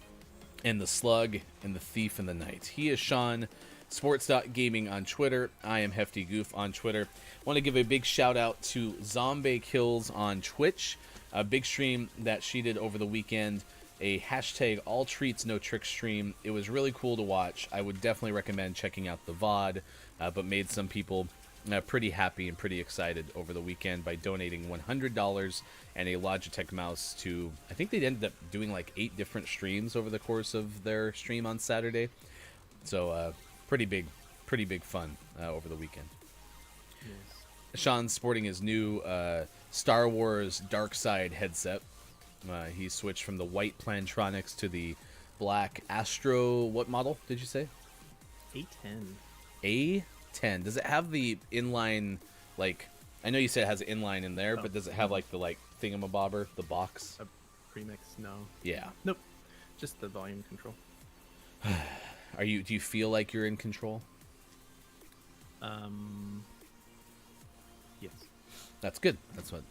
Speaker 1: and The Slug, and The Thief in the Night. He is Sean, Sports.Gaming on Twitter. I am Hefty Goof on Twitter. I want to give a big shout-out to Zombie Kills on Twitch. A big stream that she did over the weekend. A hashtag all treats no tricks stream. It was really cool to watch. I would definitely recommend checking out the VOD, but made some people pretty happy and pretty excited over the weekend by donating $100 and a Logitech mouse to, I think they ended up doing like 8 different streams over the course of their stream on Saturday. So pretty big fun over the weekend. Yes. Sean's sporting his new Star Wars Dark Side headset. He switched from the white Plantronics to the black Astro. What model did you say?
Speaker 2: A10.
Speaker 1: A10. Does it have the inline, like, I know you said it has an inline in there, but does it have like the thingamabobber, the box?
Speaker 2: A premix? No.
Speaker 1: Yeah.
Speaker 2: Nope. Just the volume control.
Speaker 1: Do you feel like you're in control?
Speaker 2: Yes.
Speaker 1: That's good. That's what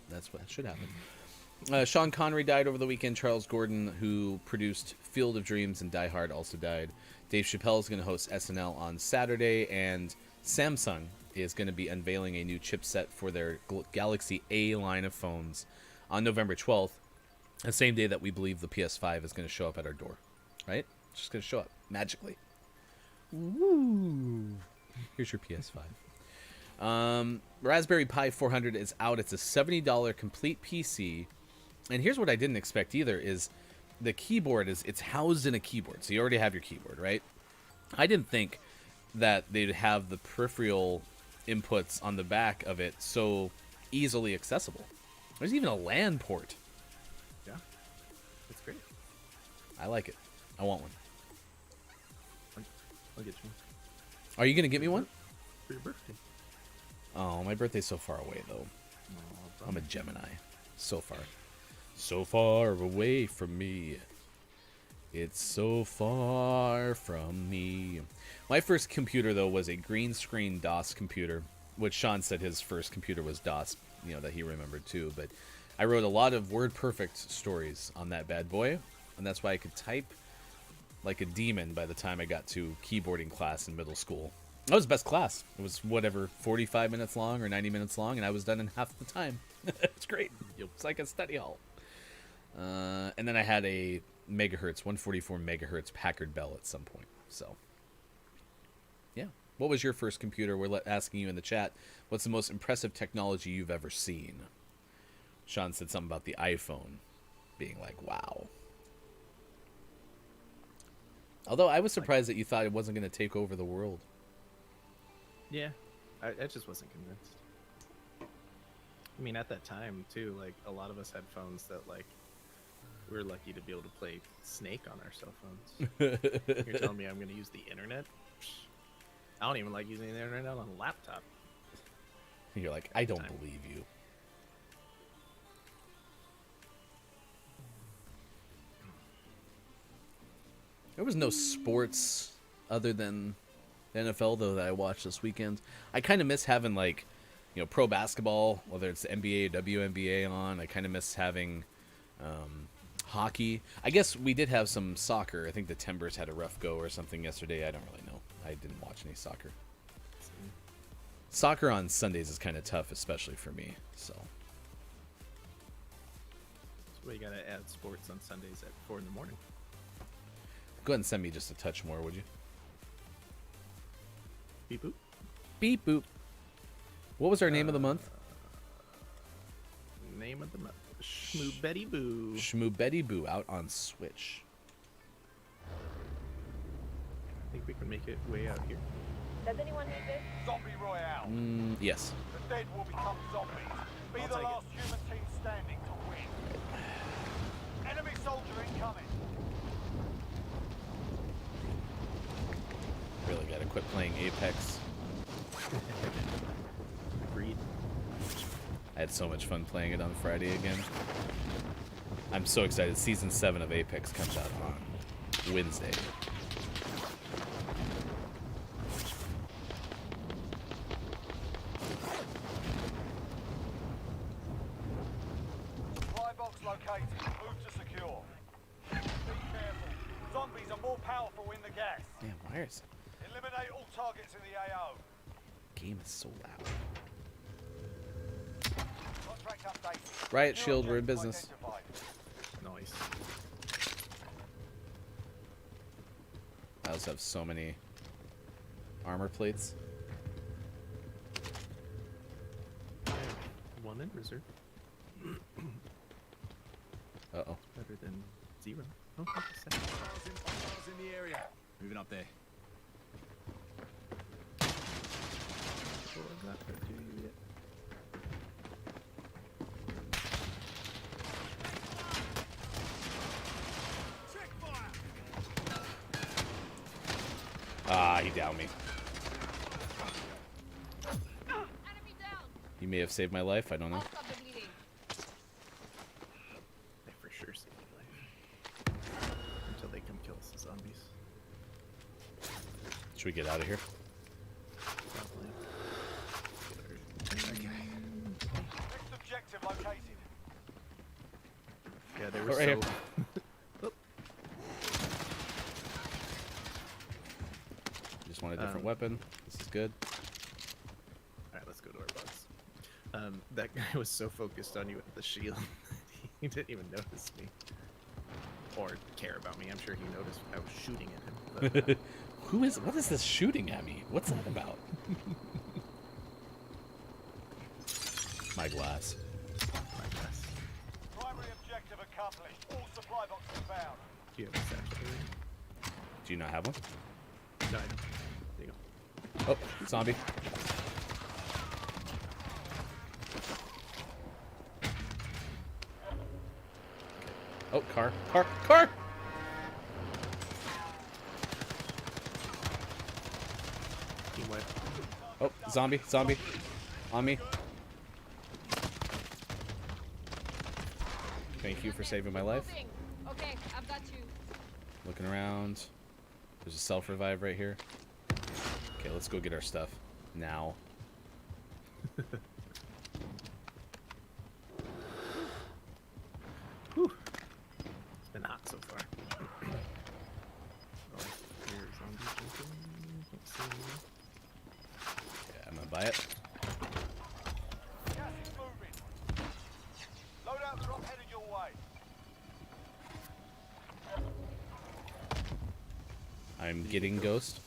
Speaker 1: should happen. Sean Connery died over the weekend. Charles Gordon, who produced Field of Dreams and Die Hard, also died. Dave Chappelle is going to host SNL on Saturday, and Samsung is going to be unveiling a new chipset for their Galaxy A line of phones on November 12th, the same day that we believe the PS5 is going to show up at our door. Right? It's just going to show up magically. Woo! Here's your PS5. Raspberry Pi 400 is out. It's a $70 complete PC. And here's what I didn't expect either is the keyboard it's housed in a keyboard. So you already have your keyboard, right? I didn't think that they'd have the peripheral inputs on the back of it so easily accessible. There's even a LAN port.
Speaker 2: Yeah. That's great.
Speaker 1: I like it. I want one.
Speaker 2: I'll get you.
Speaker 1: Are you going to get me one?
Speaker 2: For your birthday.
Speaker 1: Oh, my birthday's so far away, though.
Speaker 2: Oh,
Speaker 1: I'm a Gemini. So far away from me. It's so far from me. My first computer, though, was a green screen DOS computer, which Sean said his first computer was DOS, that he remembered too. But I wrote a lot of WordPerfect stories on that bad boy, and that's why I could type like a demon by the time I got to keyboarding class in middle school. That was best class. It was 45 minutes long or 90 minutes long, and I was done in half the time. It's great. It's like a study hall. And then I had a 144 megahertz Packard Bell at some point. So, yeah. What was your first computer? We're asking you in the chat. What's the most impressive technology you've ever seen? Sean said something about the iPhone being like, wow. Although I was surprised that you thought it wasn't going to take over the world.
Speaker 2: Yeah, I just wasn't convinced. I mean, at that time, too, a lot of us had phones that, we were lucky to be able to play Snake on our cell phones. You're telling me I'm going to use the internet? I don't even like using the internet on a laptop.
Speaker 1: You're like, I don't believe you. There was no sports other than the NFL, though, that I watched this weekend. I kind of miss having, pro basketball, whether it's the NBA or WNBA on. I kind of miss having hockey. I guess we did have some soccer. I think the Timbers had a rough go or something yesterday. I don't really know. I didn't watch any soccer. Soccer on Sundays is kind of tough, especially for me. So
Speaker 2: that's why you got to add sports on Sundays at 4 in the morning.
Speaker 1: Go ahead and send me just a touch more, would you?
Speaker 2: Beep boop.
Speaker 1: Beep boop. What was our name of the month?
Speaker 2: Name of the month. Shmoo Betty Boo.
Speaker 1: Shmoo Betty Boo out on Switch.
Speaker 2: I think we can make it way out here.
Speaker 6: Does anyone need this?
Speaker 3: Zombie Royale.
Speaker 1: Yes.
Speaker 3: The dead will become zombies. Be the last human team standing to win. Enemy soldier incoming.
Speaker 1: quit playing Apex.
Speaker 2: Agreed.
Speaker 1: I had so much fun playing it on Friday again. I'm so excited. Season 7 of Apex comes out on Wednesday.
Speaker 3: Supply box located. Move to secure. Be careful. Zombies are more powerful in the gas.
Speaker 1: Man, why is
Speaker 3: Eliminate all targets in the AO.
Speaker 1: game is so loud?
Speaker 3: Contract updated.
Speaker 1: Riot
Speaker 3: New
Speaker 1: Shield, we're in
Speaker 3: objective
Speaker 1: business.
Speaker 3: identified.
Speaker 2: Nice.
Speaker 1: I also have so many armor plates.
Speaker 2: One in reserve.
Speaker 1: Uh-oh.
Speaker 2: Better than 0. Oh, like a second.
Speaker 6: in the area. Moving up there.
Speaker 2: What I got to do yet?
Speaker 1: Ah, he downed me.
Speaker 7: Enemy down.
Speaker 1: You may have saved my life. I don't know.
Speaker 7: I'll stop the bleeding.
Speaker 2: I for sure saved my life. Until they come kill us, the zombies.
Speaker 1: Should we get out of here?
Speaker 2: Probably.
Speaker 6: Okay.
Speaker 3: Next objective located.
Speaker 2: Yeah, they were
Speaker 1: Oh, right here. Just want a different weapon. This is good.
Speaker 2: Alright, let's go to our box. That guy was so focused on you with the shield, he didn't even notice me. Or care about me. I'm sure he noticed I was shooting at him. But,
Speaker 1: What is this shooting at me? What's that about? My glass.
Speaker 2: my guess.
Speaker 3: Primary objective accomplished. All supply boxes found.
Speaker 2: Do you have a satchel?
Speaker 1: Do you not have one?
Speaker 2: No, I don't. There you go.
Speaker 1: Oh, zombie. Oh, car.
Speaker 2: Team wipe.
Speaker 1: Oh, zombie. On me. Thank you for saving my life.
Speaker 7: Moving. Okay, I've got you.
Speaker 1: Looking around. There's a self-revive right here. Okay, let's go get our stuff. Now.
Speaker 2: Whew. It's been hot so far. Oh, here's zombies jumping. Don't see anyone.
Speaker 1: Yeah, I'm gonna buy it.
Speaker 3: Gas is moving. Loadout drop headed your way.
Speaker 1: I'm getting ghost.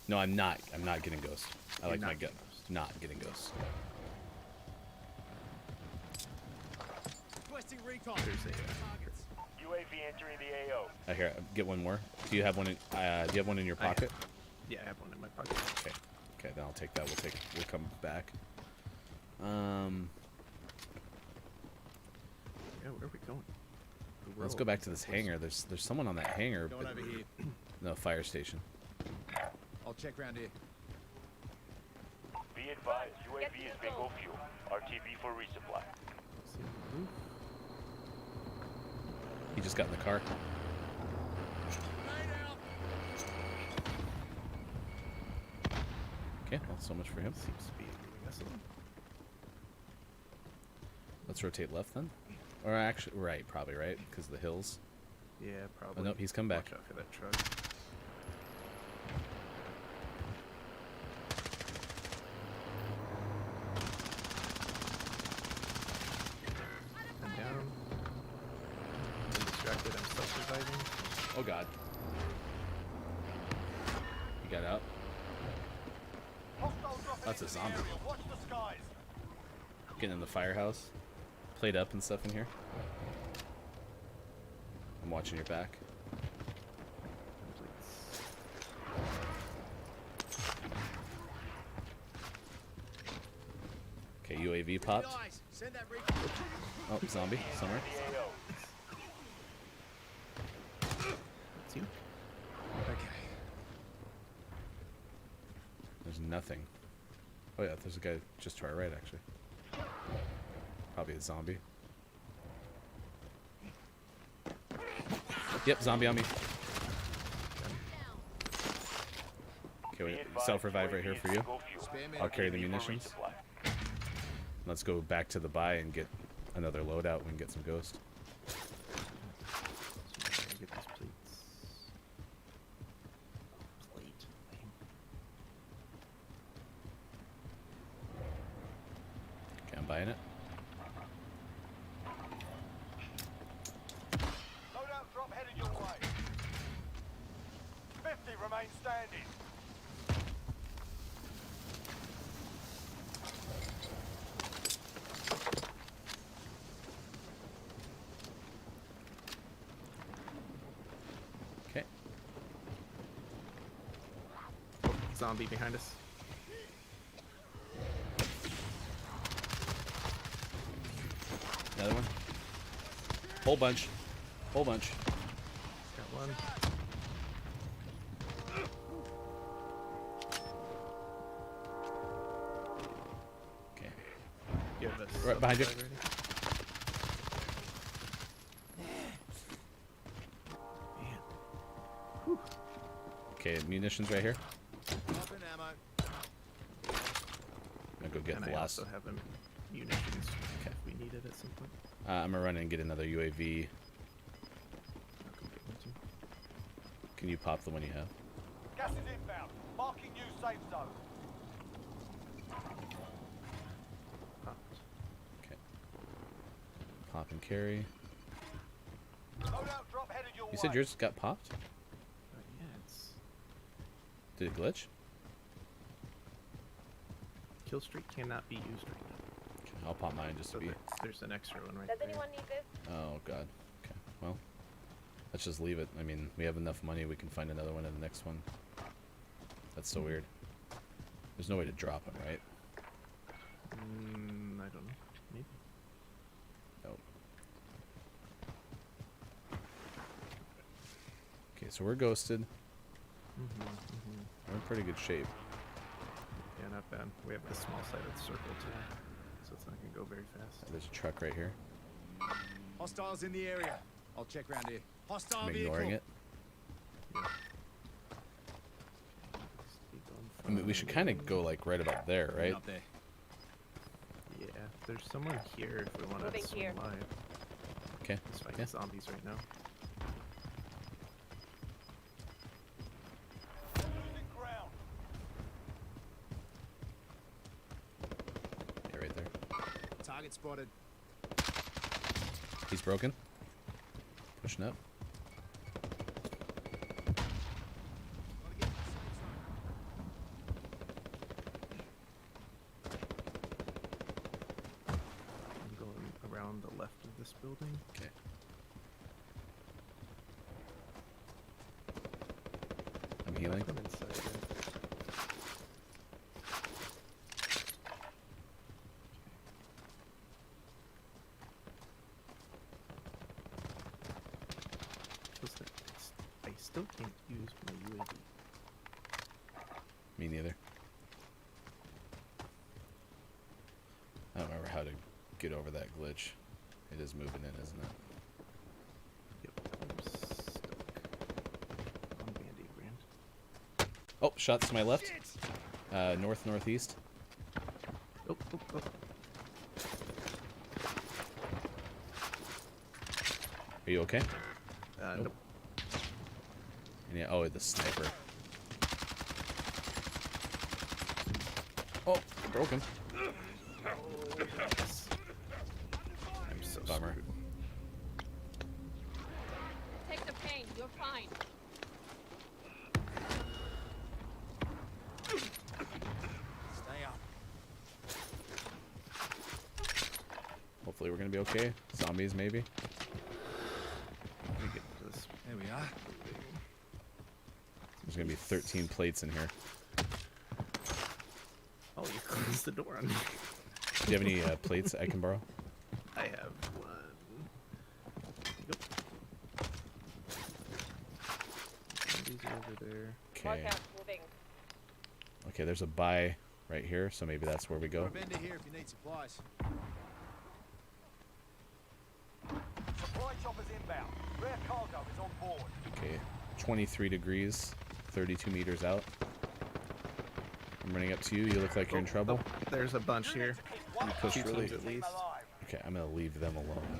Speaker 1: No, I'm not. I'm not getting ghost. I
Speaker 2: You're
Speaker 1: like my
Speaker 2: not
Speaker 1: gun.
Speaker 2: getting ghost.
Speaker 1: Not getting ghost.
Speaker 6: Requesting recon.
Speaker 2: There's a
Speaker 6: Targets.
Speaker 5: UAV entering the AO.
Speaker 1: I hear. Get one more. Do you have one in? Do you have one in your
Speaker 2: I have-
Speaker 1: pocket?
Speaker 2: yeah, I have one in my pocket.
Speaker 1: Okay. Okay, then I'll take that. We'll come back.
Speaker 2: Yeah, where are we going? The
Speaker 1: Let's
Speaker 2: road
Speaker 1: go back
Speaker 2: is
Speaker 1: to this
Speaker 2: close.
Speaker 1: hangar. There's someone on that hangar.
Speaker 6: Going
Speaker 1: But
Speaker 6: over here.
Speaker 1: no, fire station.
Speaker 6: I'll check round here.
Speaker 5: Be advised, UAV is bingo fuel. RTB for resupply.
Speaker 2: See the roof?
Speaker 1: He just got in the car. Okay, well, so much for him.
Speaker 2: Seems to be moving us along.
Speaker 1: Let's rotate left then. Or actually, right, probably right, because of the hills.
Speaker 2: Yeah, probably.
Speaker 1: nope, he's come back.
Speaker 2: Watch out for that truck. I'm down. I'm distracted. I'm self-reviving.
Speaker 1: Oh god. He got out.
Speaker 3: Hostile dropping
Speaker 1: That's a
Speaker 3: into the
Speaker 1: zombie.
Speaker 3: area. Watch the skies.
Speaker 1: Getting in the firehouse. Played up and stuff in here. I'm watching your back. Okay, UAV popped.
Speaker 6: Guys, send that recon.
Speaker 1: Oh, zombie somewhere.
Speaker 5: The AO.
Speaker 2: It's you.
Speaker 6: Okay.
Speaker 1: There's nothing. Oh yeah, there's a guy just to our right, actually. Probably a zombie. Yep, zombie on me. Okay, wait, self-revive right here for you. I'll carry the munitions. Let's go back to the buy and get another loadout. We can get some ghost.
Speaker 2: Get these plates. Plate.
Speaker 1: Okay, I'm buying it.
Speaker 3: Loadout drop headed your way. 50 remain standing.
Speaker 1: Okay.
Speaker 2: Zombie behind us.
Speaker 1: Another one. Whole bunch. Whole bunch.
Speaker 2: Got one.
Speaker 1: Okay.
Speaker 2: You have a
Speaker 1: Right behind you.
Speaker 2: subscribe ready? Man.
Speaker 1: Okay, munitions right here.
Speaker 6: Dropping ammo.
Speaker 1: I'm gonna go get
Speaker 2: And
Speaker 1: the
Speaker 2: I
Speaker 1: last.
Speaker 2: also have munitions
Speaker 1: Okay.
Speaker 2: if we need it at some point.
Speaker 1: I'm gonna run and get another UAV.
Speaker 2: I'll go get one too.
Speaker 1: Can you pop the one you have?
Speaker 3: Gas is inbound. Marking new safe zone.
Speaker 2: Popped.
Speaker 1: Okay. Pop and carry.
Speaker 3: Loadout drop headed your way.
Speaker 1: You said yours got popped?
Speaker 2: Yeah, it's
Speaker 1: Did it glitch?
Speaker 2: kill streak cannot be used right now.
Speaker 1: Okay, I'll pop mine just to
Speaker 2: So
Speaker 1: be.
Speaker 2: there's an extra one right
Speaker 7: Does
Speaker 2: there.
Speaker 7: anyone need this?
Speaker 1: Oh god. Okay. Well, let's just leave it. I mean, we have enough money. We can find another one in the next one. That's so weird. There's no way to drop them, right?
Speaker 2: I don't know. Maybe.
Speaker 1: Nope. Okay, so we're ghosted. We're in pretty good shape.
Speaker 2: Yeah, not bad. We have the small sided circle too, so it's not gonna go very fast.
Speaker 1: There's a truck right here.
Speaker 6: Hostiles in the area. I'll check round here. Hostile
Speaker 1: I'm
Speaker 6: vehicle.
Speaker 1: ignoring it.
Speaker 2: Just keep going
Speaker 1: I mean, we should kind of go like right about there,
Speaker 6: Moving
Speaker 1: right?
Speaker 6: Up there.
Speaker 2: Yeah, there's someone here if we want
Speaker 7: Moving
Speaker 2: to swing
Speaker 7: here.
Speaker 2: live.
Speaker 1: Okay.
Speaker 2: Let's fight
Speaker 1: Yeah.
Speaker 2: zombies right now.
Speaker 3: Losing ground.
Speaker 1: Yeah, right there.
Speaker 6: Target spotted.
Speaker 1: He's broken. Pushing up.
Speaker 2: I'm going around the left of this building.
Speaker 1: Okay. I'm healing.
Speaker 2: Come inside. Yeah. What's that? I still can't use my UAV.
Speaker 1: Me neither. I don't remember how to get over that glitch. It is moving in, isn't it?
Speaker 2: Yep, I'm stuck on Band-Aid brand.
Speaker 1: Oh, shots to my left. North, northeast.
Speaker 2: Oh.
Speaker 1: Are you okay?
Speaker 2: Nope.
Speaker 1: And yeah, oh, the sniper. Oh, broken.
Speaker 2: I'm so
Speaker 1: Bummer.
Speaker 2: screwed.
Speaker 7: Take the pain. You're fine.
Speaker 6: Stay up.
Speaker 1: Hopefully we're gonna be okay. Zombies, maybe.
Speaker 2: Let me get this.
Speaker 6: There we are.
Speaker 1: There's gonna be 13 plates in here.
Speaker 2: Oh, you closed the door on me.
Speaker 1: Do you have any plates I can borrow?
Speaker 2: I have one. Yep. These are over there.
Speaker 7: Mark
Speaker 1: Okay.
Speaker 7: out. Moving.
Speaker 1: Okay, there's a buy right here, so maybe that's where we
Speaker 6: Got
Speaker 1: go.
Speaker 6: a vendor here if you need supplies.
Speaker 3: Supply choppers inbound. Rare cargo is on board.
Speaker 1: Okay, 23 degrees, 32 meters out. I'm running up to you. You look like you're in trouble.
Speaker 2: There's a bunch
Speaker 3: You need
Speaker 2: here.
Speaker 3: to keep one
Speaker 1: push
Speaker 2: Two
Speaker 1: really-
Speaker 2: teams at
Speaker 3: team
Speaker 2: least.
Speaker 3: alive.
Speaker 1: Okay, I'm gonna leave them alone.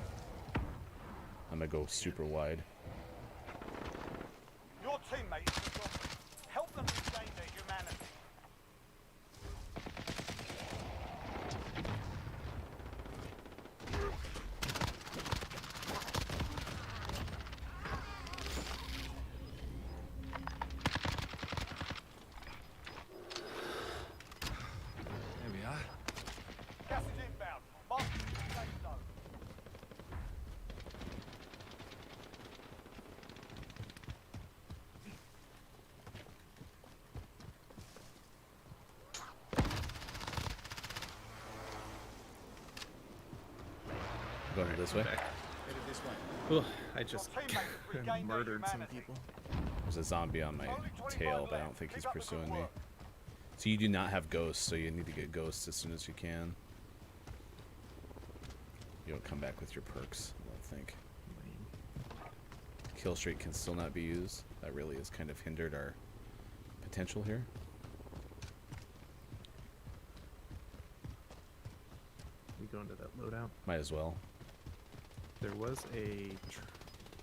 Speaker 1: I'm gonna go super wide.
Speaker 3: Your teammates have got you. Help them regain their humanity.
Speaker 6: There we are.
Speaker 3: Gas is inbound. Mark the safe zone.
Speaker 1: Going this way.
Speaker 2: Back.
Speaker 6: Headed this way.
Speaker 2: Ugh, I just
Speaker 3: Your teammates have regained their
Speaker 2: murdered some
Speaker 3: humanity.
Speaker 2: people.
Speaker 1: There's a zombie on my tail, but I don't think he's pursuing me. So you do not have ghosts, so you need to get ghosts as soon as you can. You don't come back with your perks, I don't think. Kill streak can still not be used. That really has kind of hindered our potential here.
Speaker 2: We go into that loadout.
Speaker 1: Might as well.
Speaker 2: There was a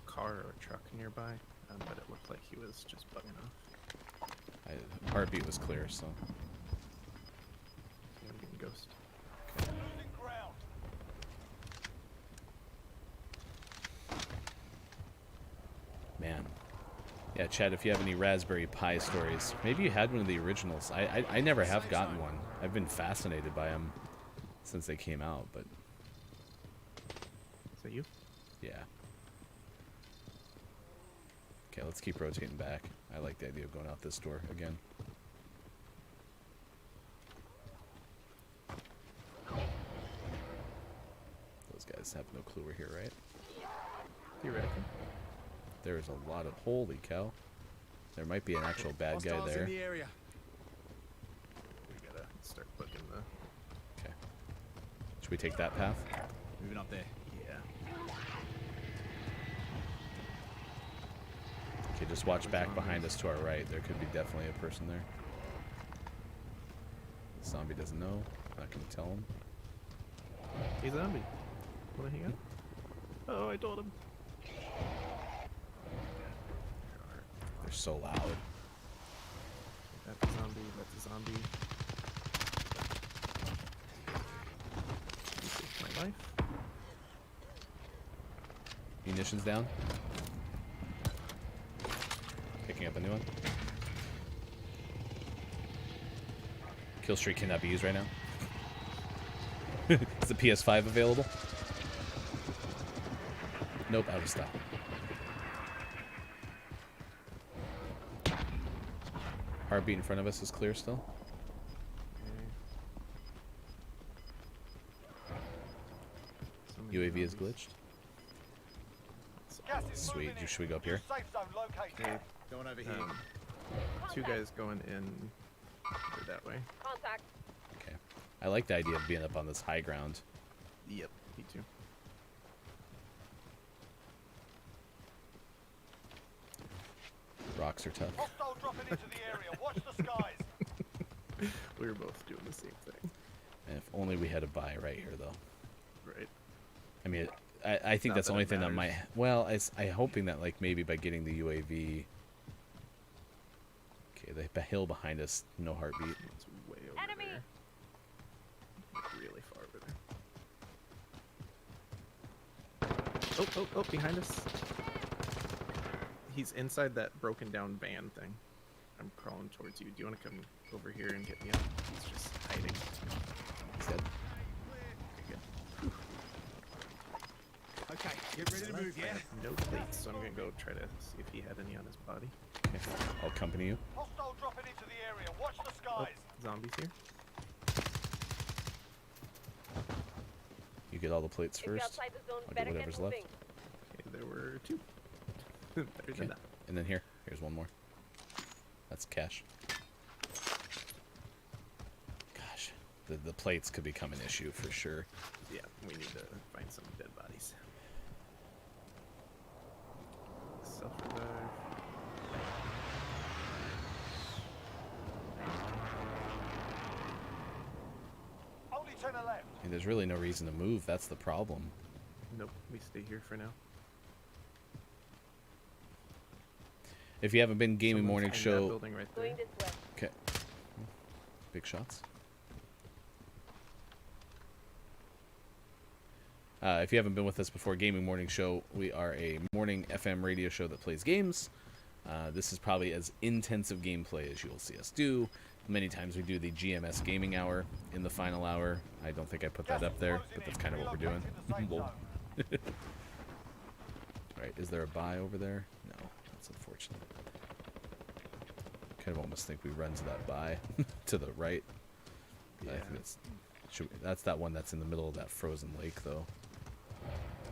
Speaker 2: car or truck nearby, but it looked like he was just bugging off.
Speaker 1: Heartbeat was clear, so.
Speaker 2: Yeah, I'm getting ghost.
Speaker 3: Losing ground.
Speaker 1: Man. Yeah, Chad, if you have any Raspberry Pi stories. Maybe you had one of the originals. I never have gotten one. I've been fascinated by them since they came out, but
Speaker 2: Is that you?
Speaker 1: yeah. Okay, let's keep rotating back. I like the idea of going out this door again. Those guys have no clue we're here, right?
Speaker 2: Theoretically.
Speaker 1: There's a lot of... Holy cow. There might be an actual bad guy
Speaker 6: Hostiles
Speaker 1: there.
Speaker 6: in the area.
Speaker 2: We gotta start booking the.
Speaker 1: Okay. Should we take that path?
Speaker 6: Moving up there.
Speaker 2: Yeah.
Speaker 1: Okay, just watch back behind us to our right. There could be definitely a person there. The zombie doesn't know. Not gonna tell him.
Speaker 2: Hey, zombie. Wanna hang out? Oh, I told him.
Speaker 1: They're so loud.
Speaker 2: That's a zombie. That's a zombie. You saved my life.
Speaker 1: Munitions down. Picking up a new one. Kill streak cannot be used right now. Is the PS5 available? Nope, out of stock. Heartbeat in front of us is clear still.
Speaker 2: So many
Speaker 1: UAV is
Speaker 2: zombies.
Speaker 1: glitched.
Speaker 3: Gas is
Speaker 1: Sweet.
Speaker 3: moving in.
Speaker 1: Should we go up
Speaker 3: New
Speaker 1: here?
Speaker 3: safe zone located.
Speaker 2: Okay.
Speaker 6: Going over here.
Speaker 2: Two guys going in over that way.
Speaker 7: Contact.
Speaker 1: Okay. I like the idea of being up on this high ground.
Speaker 2: Yep, me too.
Speaker 1: Rocks are tough.
Speaker 3: Hostile dropping into the area. Watch the skies.
Speaker 2: We were both doing the same thing.
Speaker 1: And if only we had a buy right here, though.
Speaker 2: Right.
Speaker 1: I mean, I think
Speaker 2: Not
Speaker 1: that's the
Speaker 2: that
Speaker 1: only
Speaker 2: it
Speaker 1: thing that
Speaker 2: matters.
Speaker 1: might... Well, I hoping that, like, maybe by getting the UAV... Okay, the hill behind us, no heartbeat.
Speaker 2: It's way over
Speaker 7: Enemy!
Speaker 2: there. Like, really far over there. Oh, behind us. He's inside that broken down van thing. I'm crawling towards you. Do you want to come over here and get me up? He's just hiding.
Speaker 1: He's dead.
Speaker 2: Okay, good.
Speaker 6: Okay, get ready to move,
Speaker 2: I
Speaker 6: yeah?
Speaker 2: have no plates, so I'm gonna go try to see if he had any on his body.
Speaker 1: Okay. I'll accompany you.
Speaker 3: Hostile dropping into the area. Watch the
Speaker 2: Oh,
Speaker 3: skies.
Speaker 2: zombies here.
Speaker 1: You get all the plates
Speaker 7: If you're
Speaker 1: first.
Speaker 7: outside the zone,
Speaker 1: I'll get
Speaker 7: better get
Speaker 1: whatever's left.
Speaker 7: moving.
Speaker 2: Okay, there were two. Better
Speaker 1: Okay.
Speaker 2: than that.
Speaker 1: And then here's one more. That's cash. the plates could become an issue for sure.
Speaker 2: Yeah, we need to find some dead bodies. Self-revive.
Speaker 3: Only 10 are left.
Speaker 1: And there's really no reason to move. That's the problem.
Speaker 2: Nope, we stay here for now.
Speaker 1: If you haven't been Gaming
Speaker 2: Someone's
Speaker 1: Morning
Speaker 2: in that
Speaker 1: Show,
Speaker 2: building right there.
Speaker 1: okay, big shots. If you haven't been with us before, Gaming Morning Show, we are a morning FM radio show that plays games. This is probably as intensive gameplay as you will see us do. Many times we do the GMS gaming hour in the final hour. I don't think I put that up there, but that's kind of what we're doing. All right, is there a buy over there? No, that's unfortunate. Kind of almost think we run to that buy to the right.
Speaker 2: Yeah.
Speaker 1: I think that's that one that's in the middle of that frozen lake, though.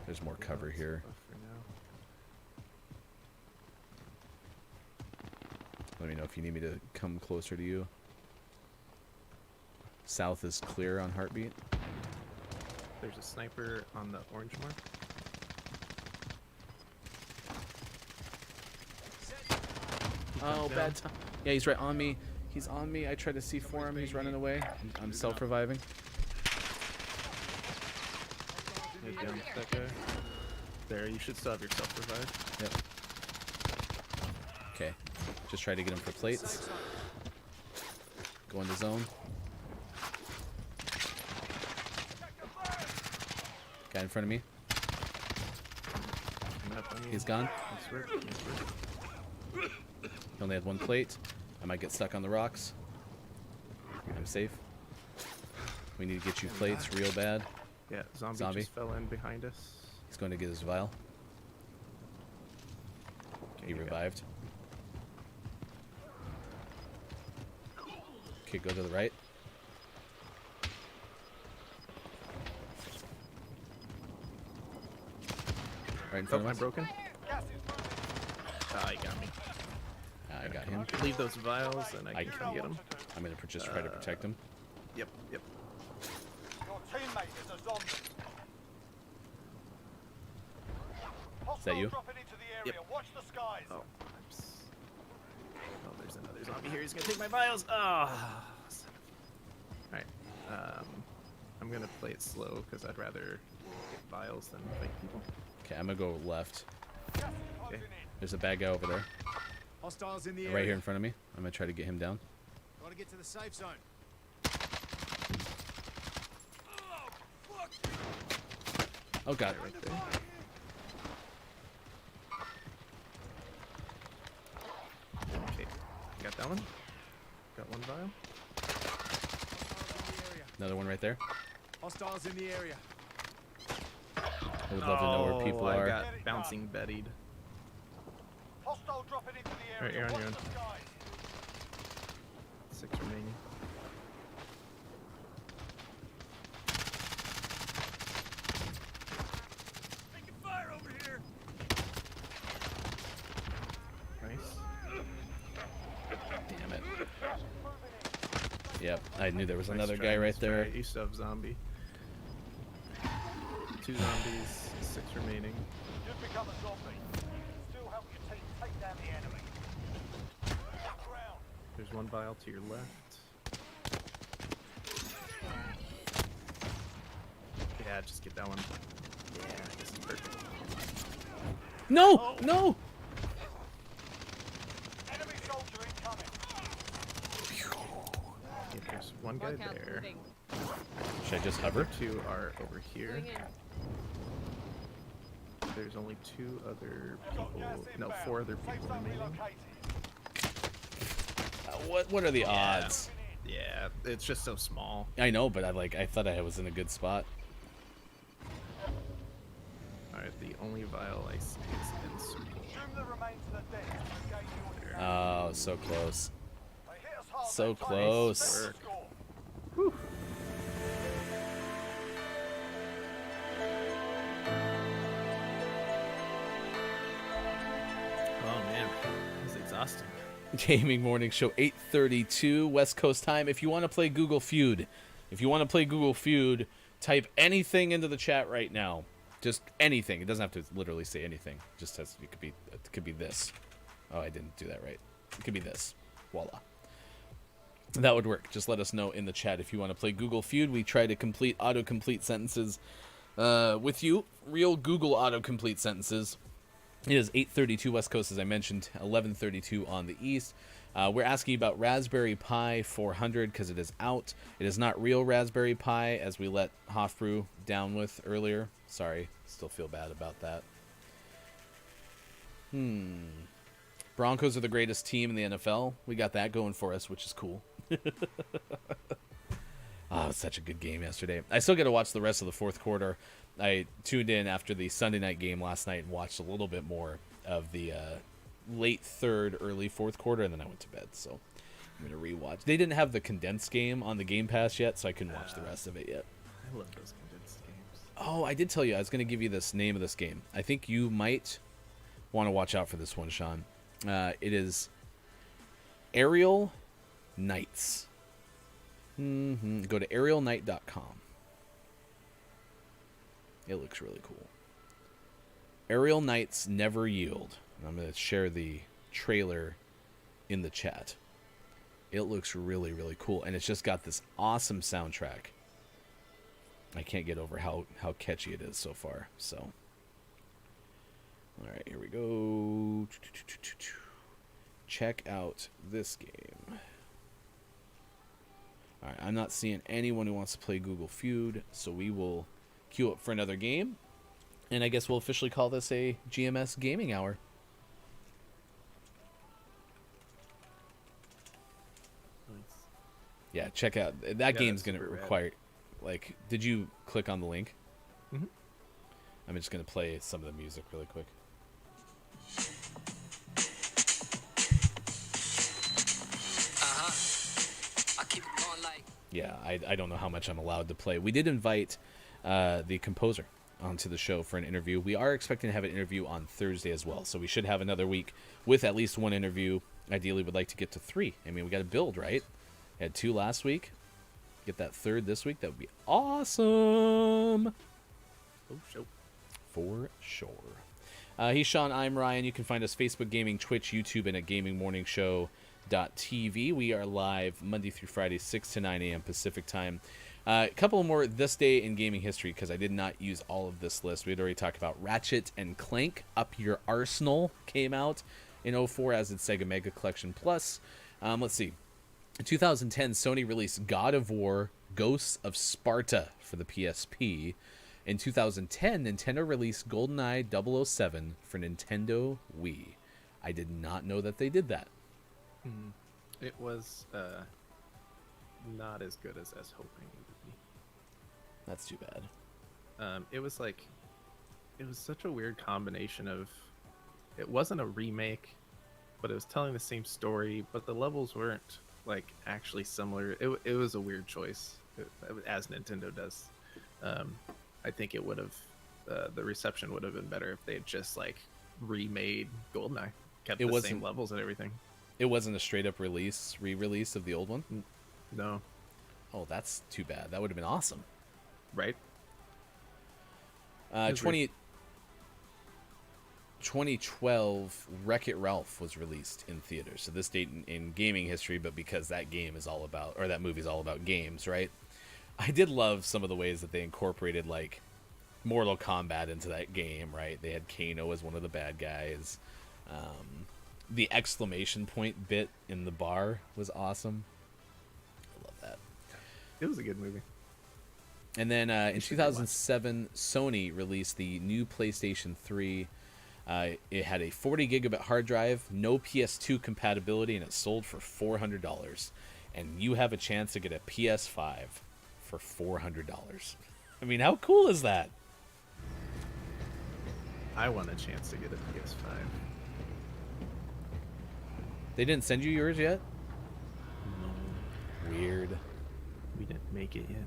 Speaker 1: There's more cover here.
Speaker 2: For now.
Speaker 1: Let me know if you need me to come closer to you. South is clear on heartbeat.
Speaker 2: There's a sniper on the orange mark.
Speaker 1: Oh, bad time. Yeah, he's right on me. He's on me. I tried to see for him. He's running away. I'm self-reviving.
Speaker 2: Yeah, down that guy. There, you should still have your self-revive.
Speaker 1: Yep. Okay. Just try to get him for plates. Go into zone. Guy in front of me.
Speaker 2: Coming up on you.
Speaker 1: He's gone.
Speaker 2: Nice work, nice work.
Speaker 1: He only had one plate. I might get stuck on the rocks. I'm safe. We need to get you plates real bad.
Speaker 2: Yeah, zombie
Speaker 1: Zombie.
Speaker 2: just fell in behind us.
Speaker 1: He's going to get his vial.
Speaker 2: Okay,
Speaker 1: He
Speaker 2: you got it.
Speaker 1: revived. Okay, go to the right. Right in
Speaker 2: Oh,
Speaker 1: front
Speaker 2: I'm
Speaker 1: of us.
Speaker 2: broken.
Speaker 3: Gas is moving.
Speaker 2: Ah, he got me.
Speaker 1: I got him.
Speaker 2: Leave those vials and I
Speaker 1: I
Speaker 2: can
Speaker 1: can
Speaker 2: come get them.
Speaker 1: I'm going to just try to protect him.
Speaker 2: Yep, yep.
Speaker 3: Your teammate is a zombie.
Speaker 1: Is that you?
Speaker 3: Dropping into the area.
Speaker 2: Yep.
Speaker 3: Watch the skies.
Speaker 2: Oh, oh, there's another zombie here. He's gonna take my vials. Ah. Alright. I'm gonna play it slow because I'd rather get vials than fight people.
Speaker 1: Okay, I'm going to go left.
Speaker 3: Gas is closing in.
Speaker 1: There's a bad guy over there.
Speaker 6: Hostiles in the area.
Speaker 1: Right here in front of me. I'm going to try to get him down.
Speaker 6: Gotta get to the safe zone.
Speaker 1: Oh, God.
Speaker 2: Right there. Okay. Got that one. Got one vial.
Speaker 6: Hostiles in the area.
Speaker 1: Another one right there.
Speaker 6: Hostiles in the area.
Speaker 1: I would love to know where people
Speaker 2: I
Speaker 1: are.
Speaker 2: got bouncing Bettied.
Speaker 3: Hostile dropping into the
Speaker 2: Alright,
Speaker 3: area.
Speaker 2: you're on
Speaker 3: Watch
Speaker 2: your own.
Speaker 3: the skies.
Speaker 2: 6 remaining.
Speaker 6: Taking fire over here.
Speaker 2: Nice.
Speaker 1: Damn it. Yep, I knew there was another guy right
Speaker 2: Nice try.
Speaker 1: there.
Speaker 2: You still have zombie. 2 zombies, 6 remaining.
Speaker 3: You've become a zombie. Still help your team take down the enemy. Ground.
Speaker 2: There's one vial to your left. Yeah, just get that one. Yeah, this is perfect.
Speaker 1: No! No!
Speaker 3: Enemy soldier incoming.
Speaker 2: Yeah, there's one guy
Speaker 7: Lookouts
Speaker 2: there.
Speaker 7: moving.
Speaker 1: Should I just hover?
Speaker 2: 2 are over here.
Speaker 7: Going in.
Speaker 2: There's only 2 other
Speaker 3: Got gas
Speaker 2: people. No,
Speaker 3: inbound.
Speaker 2: 4 other
Speaker 3: Safe
Speaker 2: people
Speaker 3: zone
Speaker 2: remaining.
Speaker 3: relocated.
Speaker 1: What are the odds?
Speaker 2: Yeah, it's just so small.
Speaker 1: I know, but I thought I was in a good spot.
Speaker 2: Alright, the only vial I see is in circle.
Speaker 3: Assume the remains of the dead. Regain your
Speaker 1: Oh, so close.
Speaker 3: They hit us hard
Speaker 1: So
Speaker 3: that time.
Speaker 1: close.
Speaker 3: Set the score.
Speaker 2: Oh man, this is exhausting.
Speaker 1: Gaming Morning Show 8:32 West Coast time. If you want to play Google Feud, If you want to play Google Feud, type anything into the chat right now. Just anything. It doesn't have to literally say anything. Just has it could be this. Oh, I didn't do that right. It could be this. Voila. That would work. Just let us know in the chat if you want to play Google Feud. We try to complete autocomplete sentences with you. Real Google autocomplete sentences. It is 8:32 West Coast, as I mentioned, 11:32 on the East. We're asking about Raspberry Pi 400 because it is out. It is not real Raspberry Pi, as we let Hofbrew down with earlier. Sorry, still feel bad about that. Broncos are the greatest team in the NFL. We got that going for us, which is cool. Oh, it was such a good game yesterday. I still got to watch the rest of the fourth quarter. I tuned in after the Sunday night game last night and watched a little bit more of the late third, early fourth quarter, and then I went to bed. So I'm going to rewatch. They didn't have the condensed game on the Game Pass yet, so I couldn't watch the rest of it yet.
Speaker 2: I love those condensed games.
Speaker 1: Oh, I did tell you I was going to give you this name of this game. I think you might want to watch out for this one, Sean. It is Aerial Knights. Go to aerialknight.com. It looks really cool. Aerial Knights Never Yield. I'm going to share the trailer in the chat. It looks really, really cool. And it's just got this awesome soundtrack. I can't get over how catchy it is so far. So, all right, here we go. Check out this game. All right, I'm not seeing anyone who wants to play Google Feud, so we will queue up for another game. And I guess we'll officially call this a GMS Gaming Hour.
Speaker 2: Nice.
Speaker 1: Yeah, check out. That game's going to require... Like, did you click on the link?
Speaker 2: Mm-hmm.
Speaker 1: I'm just going to play some of the music really quick. Yeah, I don't know how much I'm allowed to play. We did invite the composer onto the show for an interview. We are expecting to have an interview on Thursday as well, so we should have another week with at least one interview. Ideally, we'd like to get to 3. I mean, we got to build, right? Had 2 last week. Get that 3rd this week. That would be awesome. For sure. He's Sean. I'm Ryan. You can find us Facebook Gaming, Twitch, YouTube, and at GamingMorningShow.tv. We are live Monday through Friday, 6 to 9 a.m. Pacific time. A couple more this day in gaming history, because I did not use all of this list. We had already talked about Ratchet and Clank Up Your Arsenal came out in 2004, as did Sega Mega Collection Plus. Let's see. In 2010, Sony released God of War Ghosts of Sparta for the PSP. In 2010, Nintendo released GoldenEye 007 for Nintendo Wii. I did not know that they did that.
Speaker 2: It was not as good as I was hoping it would be.
Speaker 1: That's too bad.
Speaker 2: It was such a weird combination of, it wasn't a remake, but it was telling the same story, but the levels weren't like actually similar. It was a weird choice, as Nintendo does. I think it would have, the reception would have been better if they had just like remade GoldenEye, kept the same levels and everything.
Speaker 1: It wasn't a straight up re-release of the old one?
Speaker 2: No.
Speaker 1: Oh, that's too bad. That would have been awesome.
Speaker 2: Right?
Speaker 1: 2012, Wreck-It Ralph was released in theaters. So this date in gaming history, but because that game is all about, or that movie is all about games, right? I did love some of the ways that they incorporated like Mortal Kombat into that game, right? They had Kano as one of the bad guys. The exclamation point bit in the bar was awesome. I love that.
Speaker 2: It was a good movie.
Speaker 1: And then in 2007, Sony released the new PlayStation 3. It had a 40 gigabit hard drive, no PS2 compatibility, and it sold for $400. And you have a chance to get a PS5 for $400. I mean, how cool is that?
Speaker 2: I want a chance to get a PS5.
Speaker 1: They didn't send you yours yet?
Speaker 2: No,
Speaker 1: Weird.
Speaker 2: we didn't make it yet.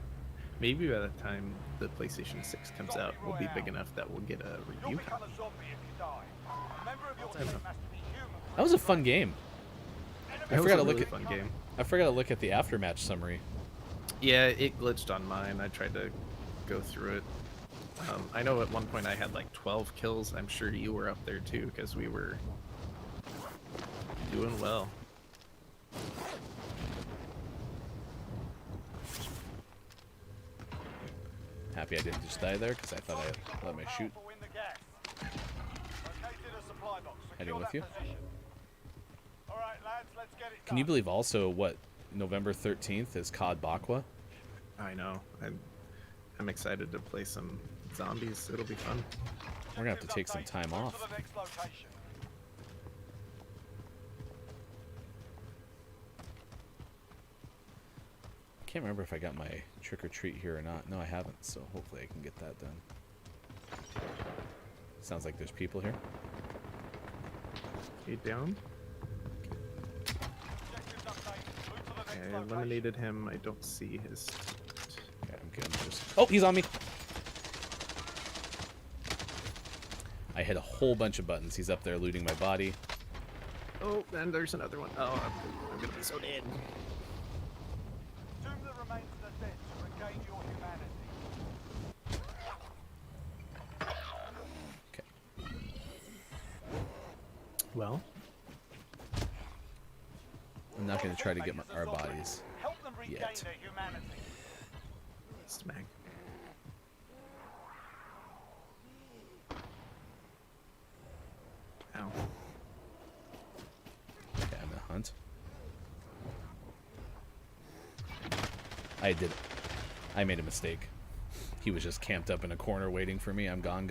Speaker 2: Maybe by the time the PlayStation 6 comes out, we'll be big enough that we'll get a
Speaker 3: You'll
Speaker 2: review
Speaker 3: become
Speaker 2: copy.
Speaker 3: a zombie if you die. A member of your
Speaker 2: I know.
Speaker 3: team has to be human.
Speaker 1: That was a fun game.
Speaker 2: It was
Speaker 1: forgot
Speaker 2: a
Speaker 1: to look
Speaker 2: really
Speaker 1: at-
Speaker 2: fun game.
Speaker 1: I forgot to look at the aftermatch summary.
Speaker 2: Yeah, it glitched on mine. I tried to go through it. I know at one point I had like 12 kills. I'm sure you were up there too, because we were doing well.
Speaker 1: Happy I didn't just die there because I thought I let my shoot.
Speaker 3: Powerful in the gas. Located a supply box.
Speaker 1: Heading
Speaker 3: Secure
Speaker 1: with
Speaker 3: that
Speaker 1: you.
Speaker 3: position. All right, lads, let's get it
Speaker 1: Can you
Speaker 3: done.
Speaker 1: believe also what November 13th is COD Bakwa?
Speaker 2: I know. I'm excited to play some zombies. It'll be fun.
Speaker 1: We're gonna have to take some
Speaker 3: Objectives
Speaker 1: time
Speaker 3: updated. Move
Speaker 1: off.
Speaker 3: to the next location.
Speaker 1: I can't remember if I got my trick or treat here or not. No, I haven't, so hopefully I can get that done. Sounds like there's people here.
Speaker 2: Okay, down.
Speaker 3: Objectives updated. Move to the next
Speaker 2: Okay, I
Speaker 3: location.
Speaker 2: eliminated him. I don't see his.
Speaker 1: Okay, I'm good. Oh, he's on me. I hit a whole bunch of buttons. He's up there looting my body.
Speaker 2: Oh, and there's another one. Oh, I'm gonna be so dead.
Speaker 3: Tomb the remains of the dead to regain your humanity.
Speaker 1: Okay.
Speaker 2: Well,
Speaker 1: I'm not gonna try to get
Speaker 3: Make us a
Speaker 1: our
Speaker 3: zombie.
Speaker 1: bodies.
Speaker 3: Help them regain
Speaker 1: yet.
Speaker 3: their humanity.
Speaker 2: smack. Ow.
Speaker 1: Okay, I'm gonna hunt. I made a mistake. He was just camped up in a corner waiting for me. I'm gone.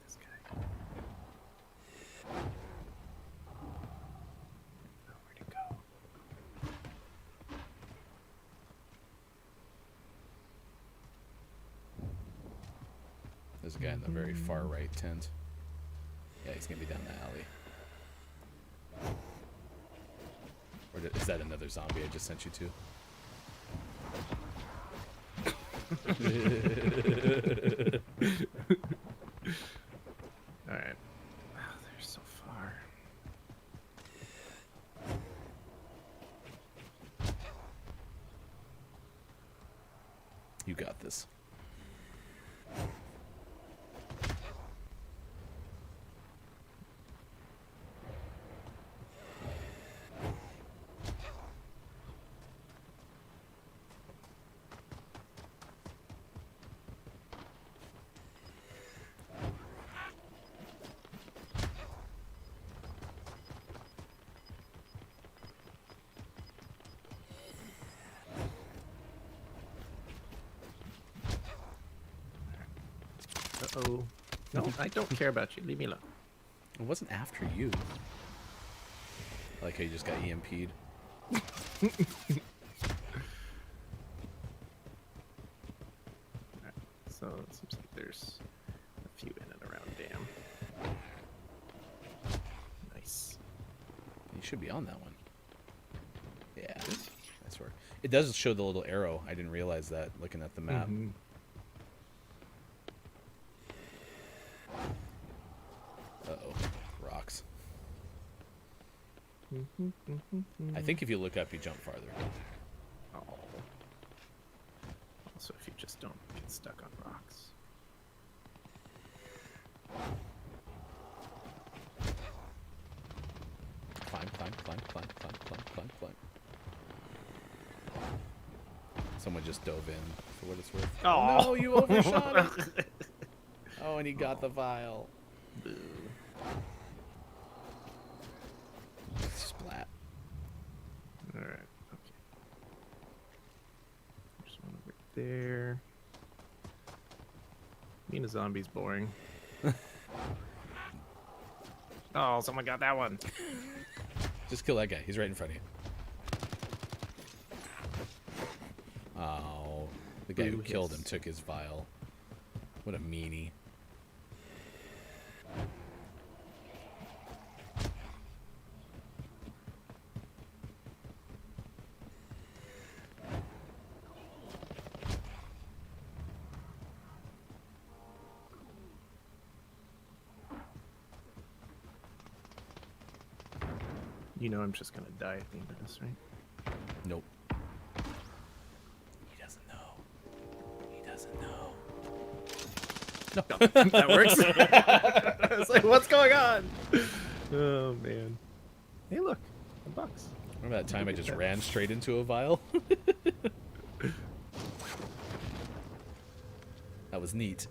Speaker 2: This guy. Oh, where'd he go?
Speaker 1: There's a guy in the very far right tent. Yeah, he's gonna be down the alley. Or is that another zombie I just sent you to?
Speaker 2: Alright. Oh, they're so far.
Speaker 1: You got this.
Speaker 2: Uh-oh. No, I don't care about you. Leave me alone.
Speaker 1: It wasn't after you. I like how you just got EMP'd.
Speaker 2: So it seems like there's a few in and around Dam. Nice.
Speaker 1: You should be on that one. Yeah, that's where. It does show the little arrow. I didn't realize that looking at the map.
Speaker 2: Mhm.
Speaker 1: Uh-oh. Rocks. I think if you look up, you jump farther.
Speaker 2: Oh. Also, if you just don't get stuck on rocks.
Speaker 1: Climb. Someone just dove in for what it's worth.
Speaker 2: Oh.
Speaker 1: No, you overshot it. Oh, and he got the vial.
Speaker 2: Boo.
Speaker 1: Splat.
Speaker 2: Alright, okay. There's one over there. Being a zombie's boring. Oh, someone got that one.
Speaker 1: Just kill that guy. He's right in front of you. Oh, the guy who
Speaker 2: Blue
Speaker 1: killed
Speaker 2: hiss.
Speaker 1: him took his vial. What a meanie.
Speaker 2: You know I'm just gonna die at the end of this, right?
Speaker 1: Nope. He doesn't know. He doesn't know.
Speaker 2: That works. I was like, what's going on? Oh man. Hey, look, a box.
Speaker 1: Remember that time I just ran straight into a vial? That was neat.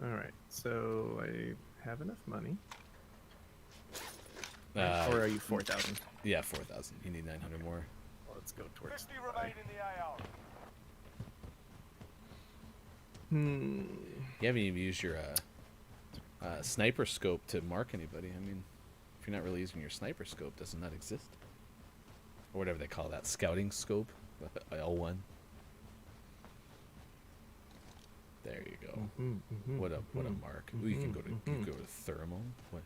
Speaker 2: All right, so I have enough money.
Speaker 1: Uh,
Speaker 2: Or are you 4,000?
Speaker 1: Yeah, 4,000. You need 900 more.
Speaker 2: Let's go towards.
Speaker 3: 50 remain in the AR.
Speaker 1: You haven't even used your sniper scope to mark anybody. I mean, if you're not really using your sniper scope, doesn't that exist? Or whatever they call that, scouting scope, L1. There you go. What a mark. Ooh, you can go to thermal. What?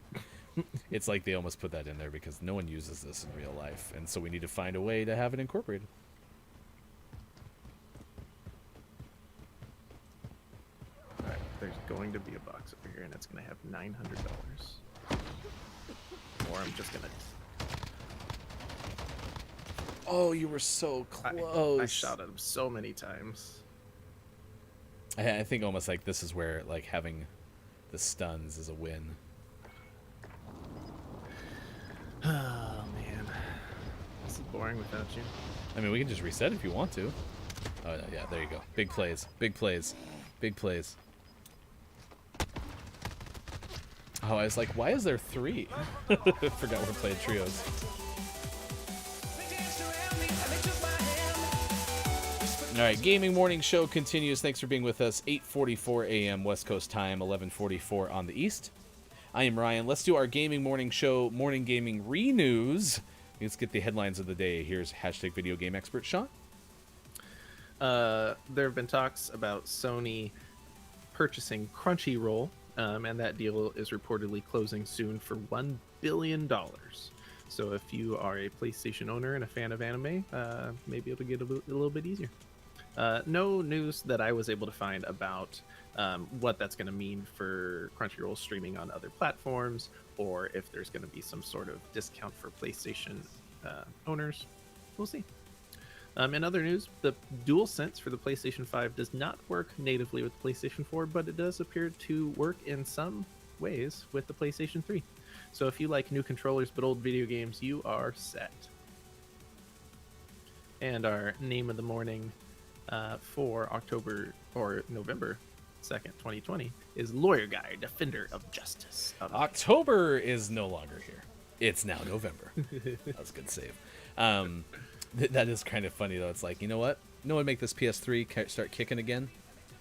Speaker 1: It's like they almost put that in there because no one uses this in real life, and so we need to find a way to have it incorporated.
Speaker 2: All right, there's going to be a box over here, and it's going to have $900. Or I'm just going to.
Speaker 1: Oh, you were so close.
Speaker 2: I shot at him so many times.
Speaker 1: I think almost like this is where like having the stuns is a win.
Speaker 2: Oh man, this is boring without you.
Speaker 1: I mean, we can just reset if you want to. Oh yeah, there you go. Big plays, big plays, big plays. Oh, I was like, why is there 3? Forgot we're playing trios. All right, Gaming Morning Show continues. Thanks for being with us. 8:44 a.m. West Coast time, 11:44 on the East. I am Ryan. Let's do our Gaming Morning Show Morning Gaming Re-News. Let's get the headlines of the day. Here's hashtag Video Game Expert Sean.
Speaker 2: There have been talks about Sony purchasing Crunchyroll, and that deal is reportedly closing soon for $1 billion. So if you are a PlayStation owner and a fan of anime, maybe it'll get a little bit easier. No news that I was able to find about what that's going to mean for Crunchyroll streaming on other platforms, or if there's going to be some sort of discount for PlayStation owners. We'll see. In other news, the DualSense for the PlayStation 5 does not work natively with the PlayStation 4, but it does appear to work in some ways with the PlayStation 3. So if you like new controllers but old video games, you are set. And our name of the morning for October or November 2nd, 2020 is Lawyer Guy, Defender of Justice.
Speaker 1: October is no longer here. It's now November. That was a good save. That is kind of funny, though. It's like, you know what? No one make this PS3 start kicking again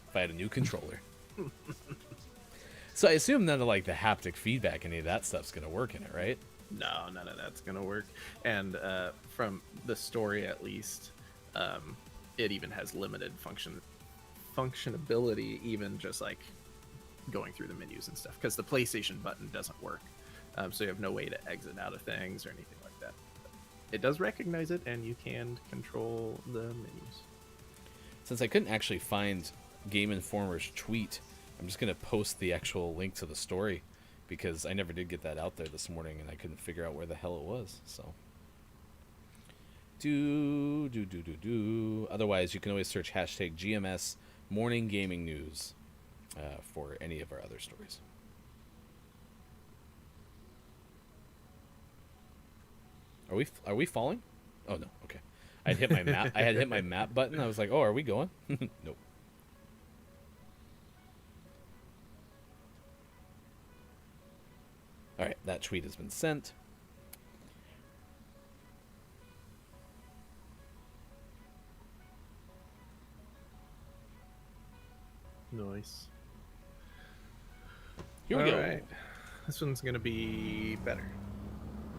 Speaker 1: if I had a new controller. So I assume none of like the haptic feedback, any of that stuff's going to work in it, right?
Speaker 2: No, none of that's going to work. And from the story, at least, it even has limited functionability, even just like going through the menus and stuff, because the PlayStation button doesn't work. So you have no way to exit out of things or anything like that. It does recognize it, and you can control the menus.
Speaker 1: Since I couldn't actually find Game Informer's tweet, I'm just going to post the actual link to the story, because I never did get that out there this morning, and I couldn't figure out where the hell it was. So, Otherwise, you can always search hashtag GMS Morning Gaming News for any of our other stories. Are we falling? Oh no, okay. I had hit my map button. I was like, oh, are we going? Nope. All right, that tweet has been sent.
Speaker 2: Nice.
Speaker 1: Here we go.
Speaker 2: All right. This one's going to be better.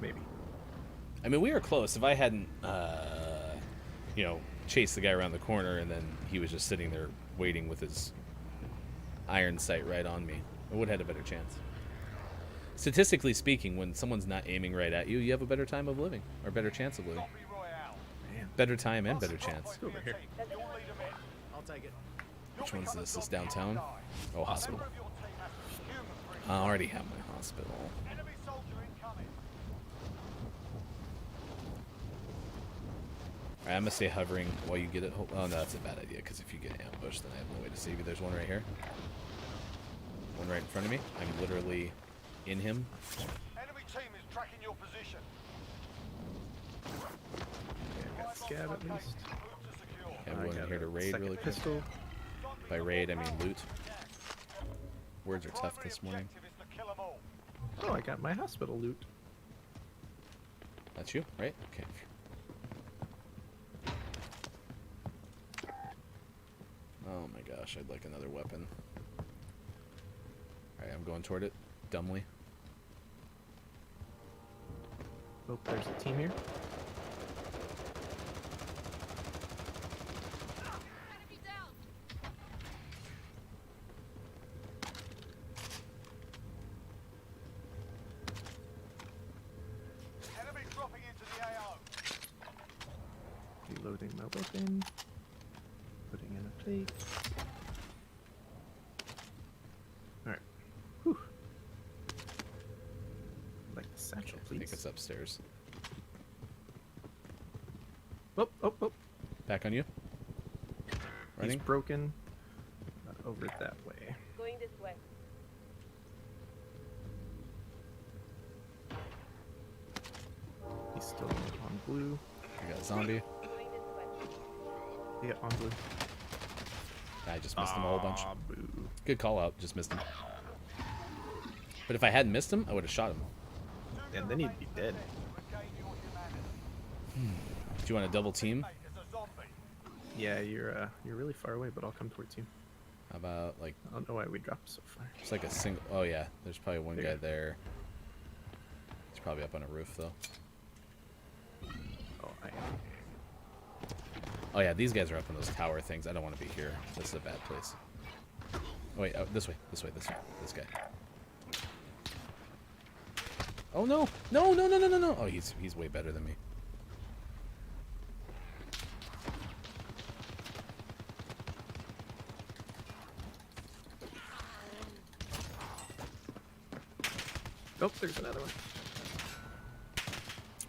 Speaker 2: Maybe.
Speaker 1: I mean, we were close. If I hadn't, chased the guy around the corner and then he was just sitting there waiting with his iron sight right on me, I would have had a better chance. Statistically speaking, when someone's not aiming right at you, you have a better time of living, or better chance of living.
Speaker 2: Man.
Speaker 1: Better time and better chance.
Speaker 2: Over here.
Speaker 6: I'll take it.
Speaker 1: Which one's this? This downtown? Oh, hospital.
Speaker 3: Member of your team has to be human for each
Speaker 1: I already have my hospital.
Speaker 3: enemy soldier incoming.
Speaker 1: Alright, I'm gonna stay hovering while you get it. Oh, no, that's a bad idea, because if you get ambushed, then I have no way to save you. There's one right here. One right in front of me. I'm literally in him.
Speaker 3: Enemy team is tracking your position.
Speaker 2: Yeah, I got scab at least.
Speaker 3: Move to secure.
Speaker 1: Everyone
Speaker 2: got
Speaker 1: here
Speaker 2: a
Speaker 1: to raid
Speaker 2: second
Speaker 1: really quick.
Speaker 2: pistol.
Speaker 1: By raid, I mean loot. Words are tough
Speaker 3: Primary
Speaker 1: this morning.
Speaker 3: objective is to kill 'em all.
Speaker 2: Oh, I got my hospital loot.
Speaker 1: That's you, right? Okay. Oh my gosh, I'd like another weapon. Alright, I'm going toward it. Dumbly.
Speaker 2: Oh, there's a team here.
Speaker 7: Enemy down.
Speaker 3: Enemy dropping into the AO.
Speaker 2: Reloading my weapon. Putting in a plate. Alright. Whew. Like the satchel,
Speaker 1: I think
Speaker 2: please.
Speaker 1: it's upstairs.
Speaker 2: Oh, oh, oh.
Speaker 1: Back on you.
Speaker 2: He's
Speaker 1: Running.
Speaker 2: broken. Over that way.
Speaker 7: Going this way.
Speaker 2: He's still on blue.
Speaker 1: I got a zombie.
Speaker 7: Going this way.
Speaker 2: Yeah, on blue.
Speaker 1: I just missed him a whole bunch.
Speaker 2: Ah, boo.
Speaker 1: Good call out. Just missed him. But if I hadn't missed him, I would have shot him.
Speaker 2: And then he'd be dead.
Speaker 3: Regain your humanity.
Speaker 1: Do you want a double team?
Speaker 3: Mate, it's a zombie.
Speaker 2: Yeah, you're really far away, but I'll come towards you.
Speaker 1: How about like
Speaker 2: I don't know why we dropped so far.
Speaker 1: it's like a single? Oh yeah, there's probably one
Speaker 2: There.
Speaker 1: guy there. He's probably up on a roof though.
Speaker 2: Oh,
Speaker 1: Oh yeah, these guys are up in those tower things. I don't want to be here. This is a bad place. Oh wait, this way, this way, this way, this guy. Oh no, no, no, no, no, no, no! Oh, he's way better than me.
Speaker 2: Oh, there's another one.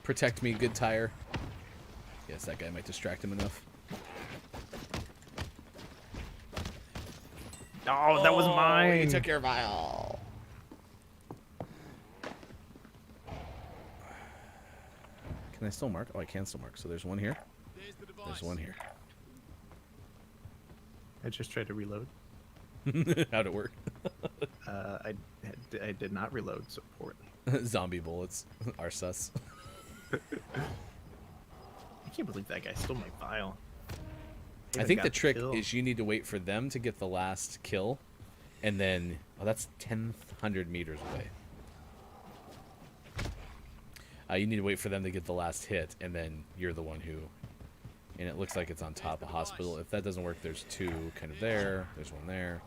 Speaker 1: Protect me, good tire. Yes, that guy might distract him enough.
Speaker 2: Oh, that was mine.
Speaker 1: You took your vial. Can I still mark? Oh, I can still mark. So there's one here.
Speaker 6: There's the device.
Speaker 1: There's one here.
Speaker 2: I just tried to reload.
Speaker 1: How'd it work?
Speaker 2: I did not reload, so poorly.
Speaker 1: Zombie bullets are sus.
Speaker 2: I can't believe that guy stole my vial.
Speaker 1: I
Speaker 2: Even
Speaker 1: think
Speaker 2: got
Speaker 1: the trick
Speaker 2: kill.
Speaker 1: is you need to wait for them to get the last kill, and then that's 1,000 meters away. You need to wait for them to get the last hit, and then you're the one who. And it looks like it's on top of hospital. If that doesn't work, there's two kind of there. There's one there.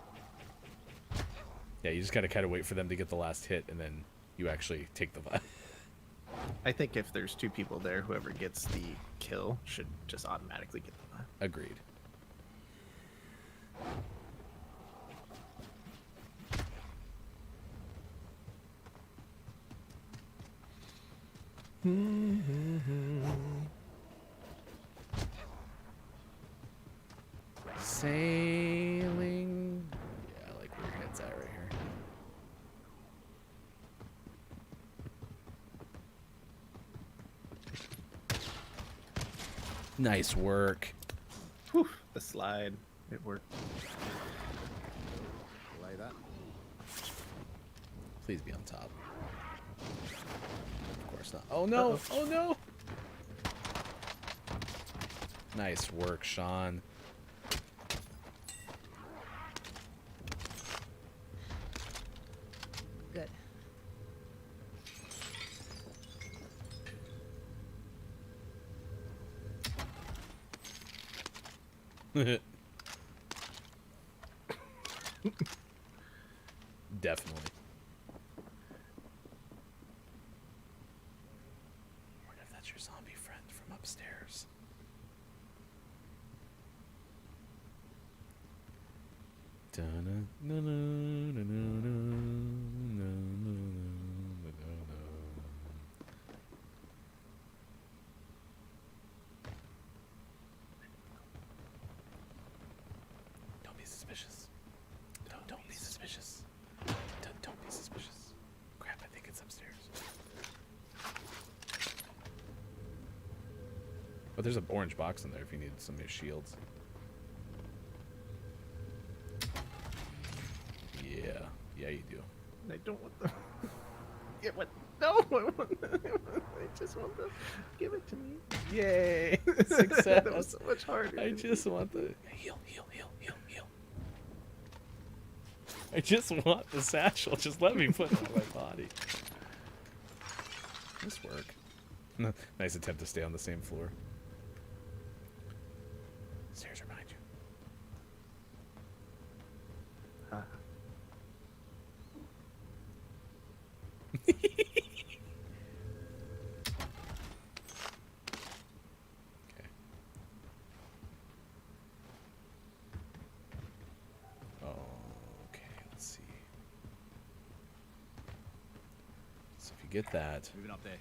Speaker 1: Yeah, you just gotta kind of wait for them to get the last hit, and then you actually take the vial.
Speaker 2: I think if there's two people there, whoever gets the kill should just automatically get the vial.
Speaker 1: Agreed. Sailing. Yeah, I like where your head's at right here. Nice work.
Speaker 2: Whew, the slide. It worked.
Speaker 6: Lay that.
Speaker 1: Please be on top. Of course not. Oh no!
Speaker 2: Uh-oh.
Speaker 1: Oh no! Nice work, Sean.
Speaker 7: Good.
Speaker 1: Definitely. Wonder if that's your zombie friend from upstairs. Don't be suspicious. Don't be suspicious. Don't be suspicious. Crap, I think it's upstairs. But there's an orange box in there if you need some new shields. Yeah, you do.
Speaker 2: I don't want the. Yeah, what? No, I just want the. Give it to me.
Speaker 1: Yay!
Speaker 2: Success.
Speaker 1: Success.
Speaker 2: That was so much harder.
Speaker 1: I just want the heal. I just want the satchel. Just let me put it on my body. This work. Nice attempt to stay on the same floor. Stairs are behind you. Okay. Okay, let's see. So if you get that,
Speaker 6: Moving up there.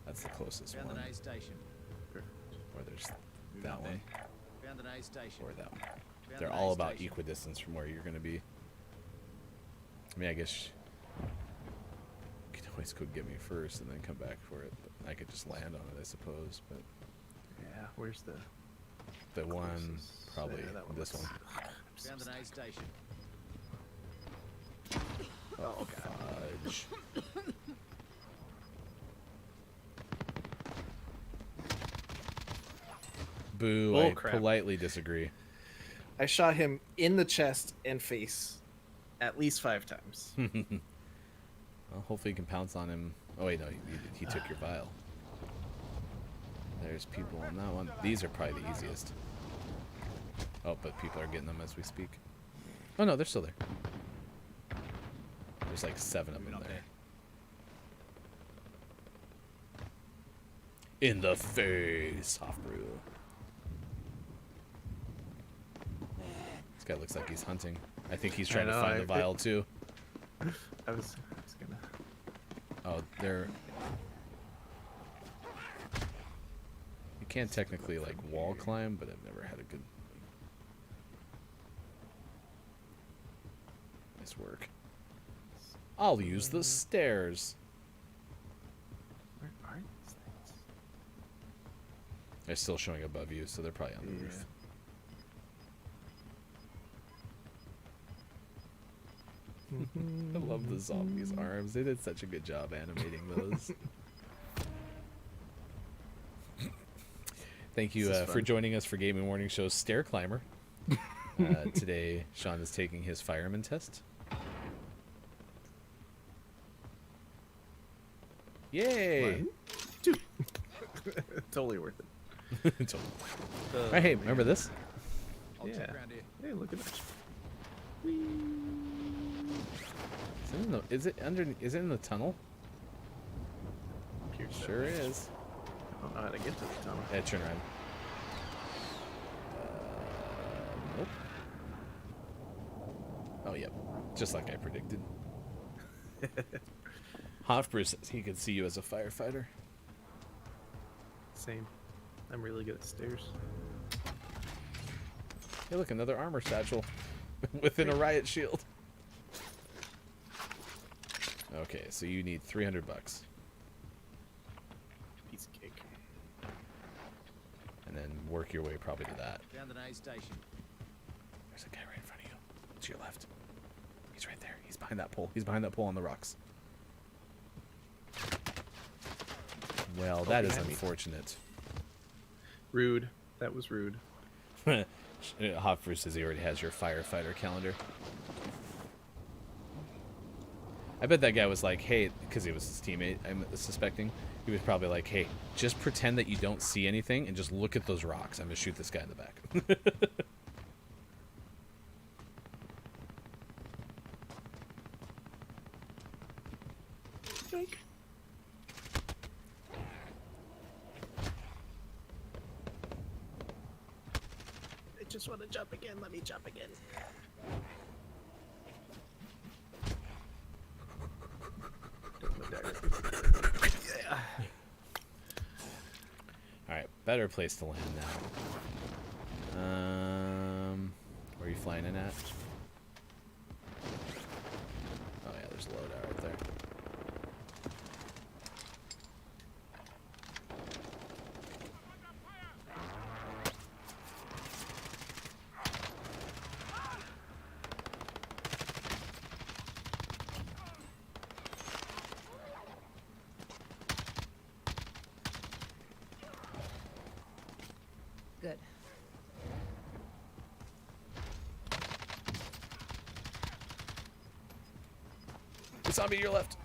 Speaker 1: that's the closest
Speaker 6: Found
Speaker 1: one.
Speaker 6: an A station.
Speaker 1: Or there's
Speaker 6: Moving
Speaker 1: that
Speaker 6: up
Speaker 1: one,
Speaker 6: there. Found an A station.
Speaker 1: or that one.
Speaker 6: Found
Speaker 1: They're
Speaker 6: an
Speaker 1: all
Speaker 6: A
Speaker 1: about
Speaker 6: station.
Speaker 1: equidistance from where you're going to be. I mean, I guess you could always go get me first and then come back for it. But I could just land on it, I suppose. But
Speaker 2: Yeah, where's the.
Speaker 1: the one,
Speaker 2: closest?
Speaker 1: probably
Speaker 2: Yeah, that
Speaker 1: this
Speaker 2: looks-
Speaker 1: one.
Speaker 6: Found an A station.
Speaker 2: Oh, God.
Speaker 1: Fudge. Boo,
Speaker 2: Bull
Speaker 1: I
Speaker 2: crap.
Speaker 1: politely disagree.
Speaker 2: I shot him in the chest and face at least 5 times.
Speaker 1: Well, hopefully you can pounce on him. Oh, wait, no, he took your vial. There's people on that one. These are probably the easiest. Oh, but people are getting them as we speak. Oh, no, they're still there. There's like 7 of
Speaker 6: Moving
Speaker 1: them
Speaker 6: up
Speaker 1: there. In the face, Hofbrew. This guy looks like he's hunting. I think he's trying to
Speaker 2: know,
Speaker 1: find the vial too.
Speaker 2: I was gonna.
Speaker 1: Oh, they're. You can't technically like wall climb, but I've never had a good. Nice work. I'll use the stairs.
Speaker 2: Where are these things?
Speaker 1: They're still showing above you, so they're probably on the
Speaker 2: Yeah.
Speaker 1: roof. I love the zombies' arms. They did such a good job animating those. Thank you
Speaker 2: This is
Speaker 1: for
Speaker 2: fun.
Speaker 1: joining us for Gaming Morning Show's Stair Climber. Today, Sean is taking his fireman test. Yay!
Speaker 2: 1, 2. Totally worth it.
Speaker 1: Totally. Right, hey, remember this?
Speaker 6: I'll check
Speaker 2: Yeah.
Speaker 6: around here.
Speaker 2: Hey, look at that.
Speaker 1: Is it under? Is it in the tunnel?
Speaker 2: Appears that
Speaker 1: Sure
Speaker 2: way.
Speaker 1: is.
Speaker 2: I don't know how to get to the tunnel.
Speaker 1: Yeah, turn around. Nope. Oh, yep. Just like I predicted. Hofbrew says he could see you as a firefighter.
Speaker 2: Same. I'm really good at stairs.
Speaker 1: Hey, look, another armor satchel within a riot shield. Okay, so you need 300 bucks,
Speaker 2: Piece of cake.
Speaker 1: and then work your way probably to that.
Speaker 6: Found an A station.
Speaker 1: There's a guy right in front of you. To your left. He's right there. He's behind that pole. He's behind that pole on the rocks. Well, that is
Speaker 2: behind me.
Speaker 1: unfortunate.
Speaker 2: Rude. That was rude.
Speaker 1: Hofbrew says he already has your firefighter calendar. I bet that guy was like, hey, because he was his teammate, I'm suspecting. He was probably like, hey, just pretend that you don't see anything and just look at those rocks. I'm going to shoot this guy in the back.
Speaker 2: Yoink. I just want to jump again. Let me jump again.
Speaker 1: better place to land now. Where are you flying in at? Oh yeah, there's a loadout right there.
Speaker 8: Good.
Speaker 1: Zombie to your left.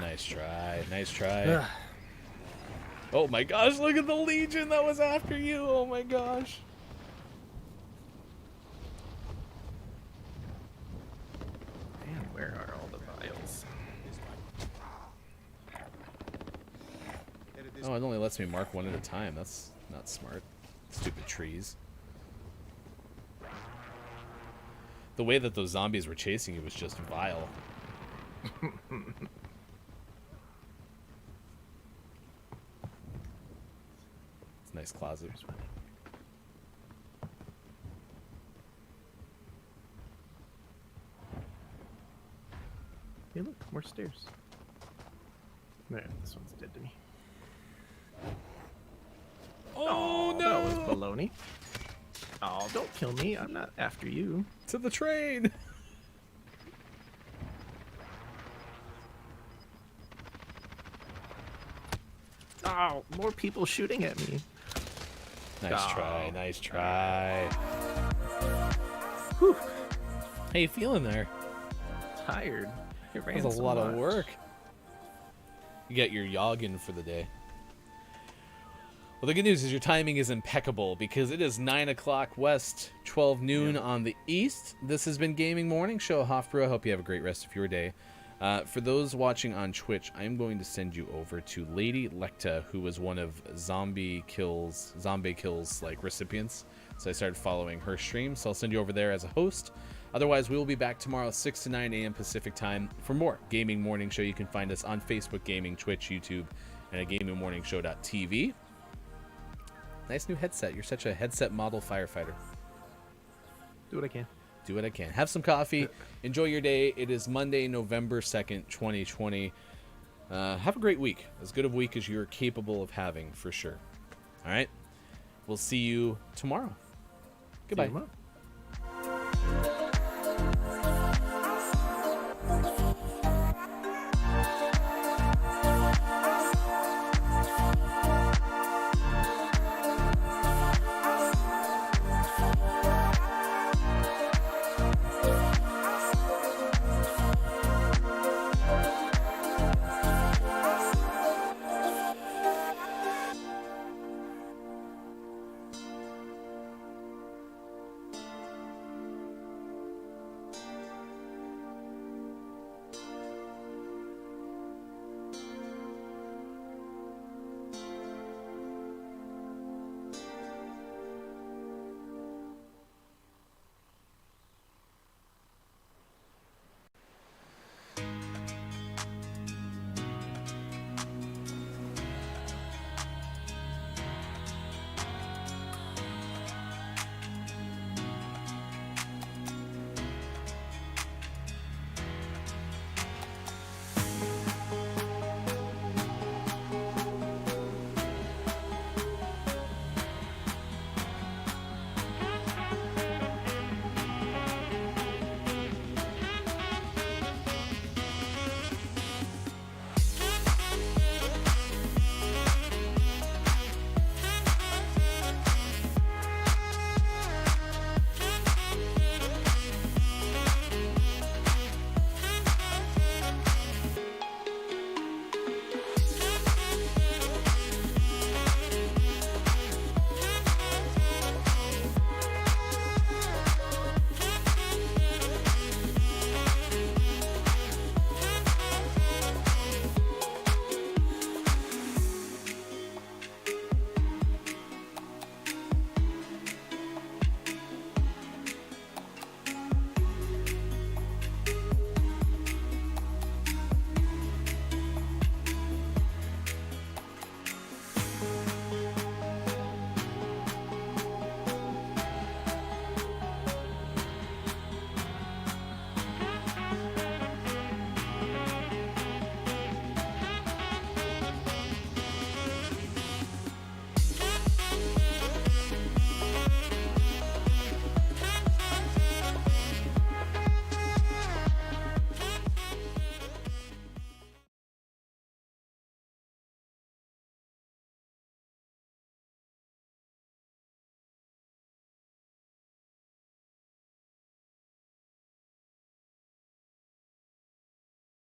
Speaker 1: Nice try. Nice try. Oh my gosh, look at the Legion that was after you. Oh my gosh.
Speaker 2: Man, where are all the vials?
Speaker 1: Oh, it only lets me mark one at a time. That's not smart. Stupid trees. The way that those zombies were chasing you was just vile. It's a nice closet.
Speaker 2: Hey, look, more stairs. There, this one's dead to me.
Speaker 1: Oh
Speaker 2: That
Speaker 1: no!
Speaker 2: was baloney. Oh, don't kill me. I'm not after you.
Speaker 1: To the train!
Speaker 2: Oh, more people shooting at me.
Speaker 1: Nice
Speaker 2: Oh.
Speaker 1: try, nice try.
Speaker 2: Whew,
Speaker 1: How you feeling there?
Speaker 2: tired. It ran
Speaker 1: That's a
Speaker 2: so
Speaker 1: lot of
Speaker 2: much.
Speaker 1: work. You got your yoggin for the day. Well, the good news is your timing is impeccable because it is 9 o'clock west, 12 noon on the east. This has been Gaming Morning Show, Hofbro. I hope you have a great rest of your day. For those watching on Twitch, I'm going to send you over to Lady Lecta, who was one of Zombie Kills like recipients. So I started following her stream, so I'll send you over there as a host. Otherwise, we will be back tomorrow 6 to 9 a.m. Pacific time for more Gaming Morning Show. You can find us on Facebook Gaming, Twitch, YouTube, and at gamingmorningshow.tv. Nice new headset. You're such a headset model firefighter.
Speaker 2: Do what I can.
Speaker 1: Do what I can. Have some coffee. Enjoy your day. It is Monday, November 2nd, 2020. Have a great week. As good of a week as you're capable of having, for sure. All right? We'll see you tomorrow. Goodbye.
Speaker 2: See you tomorrow.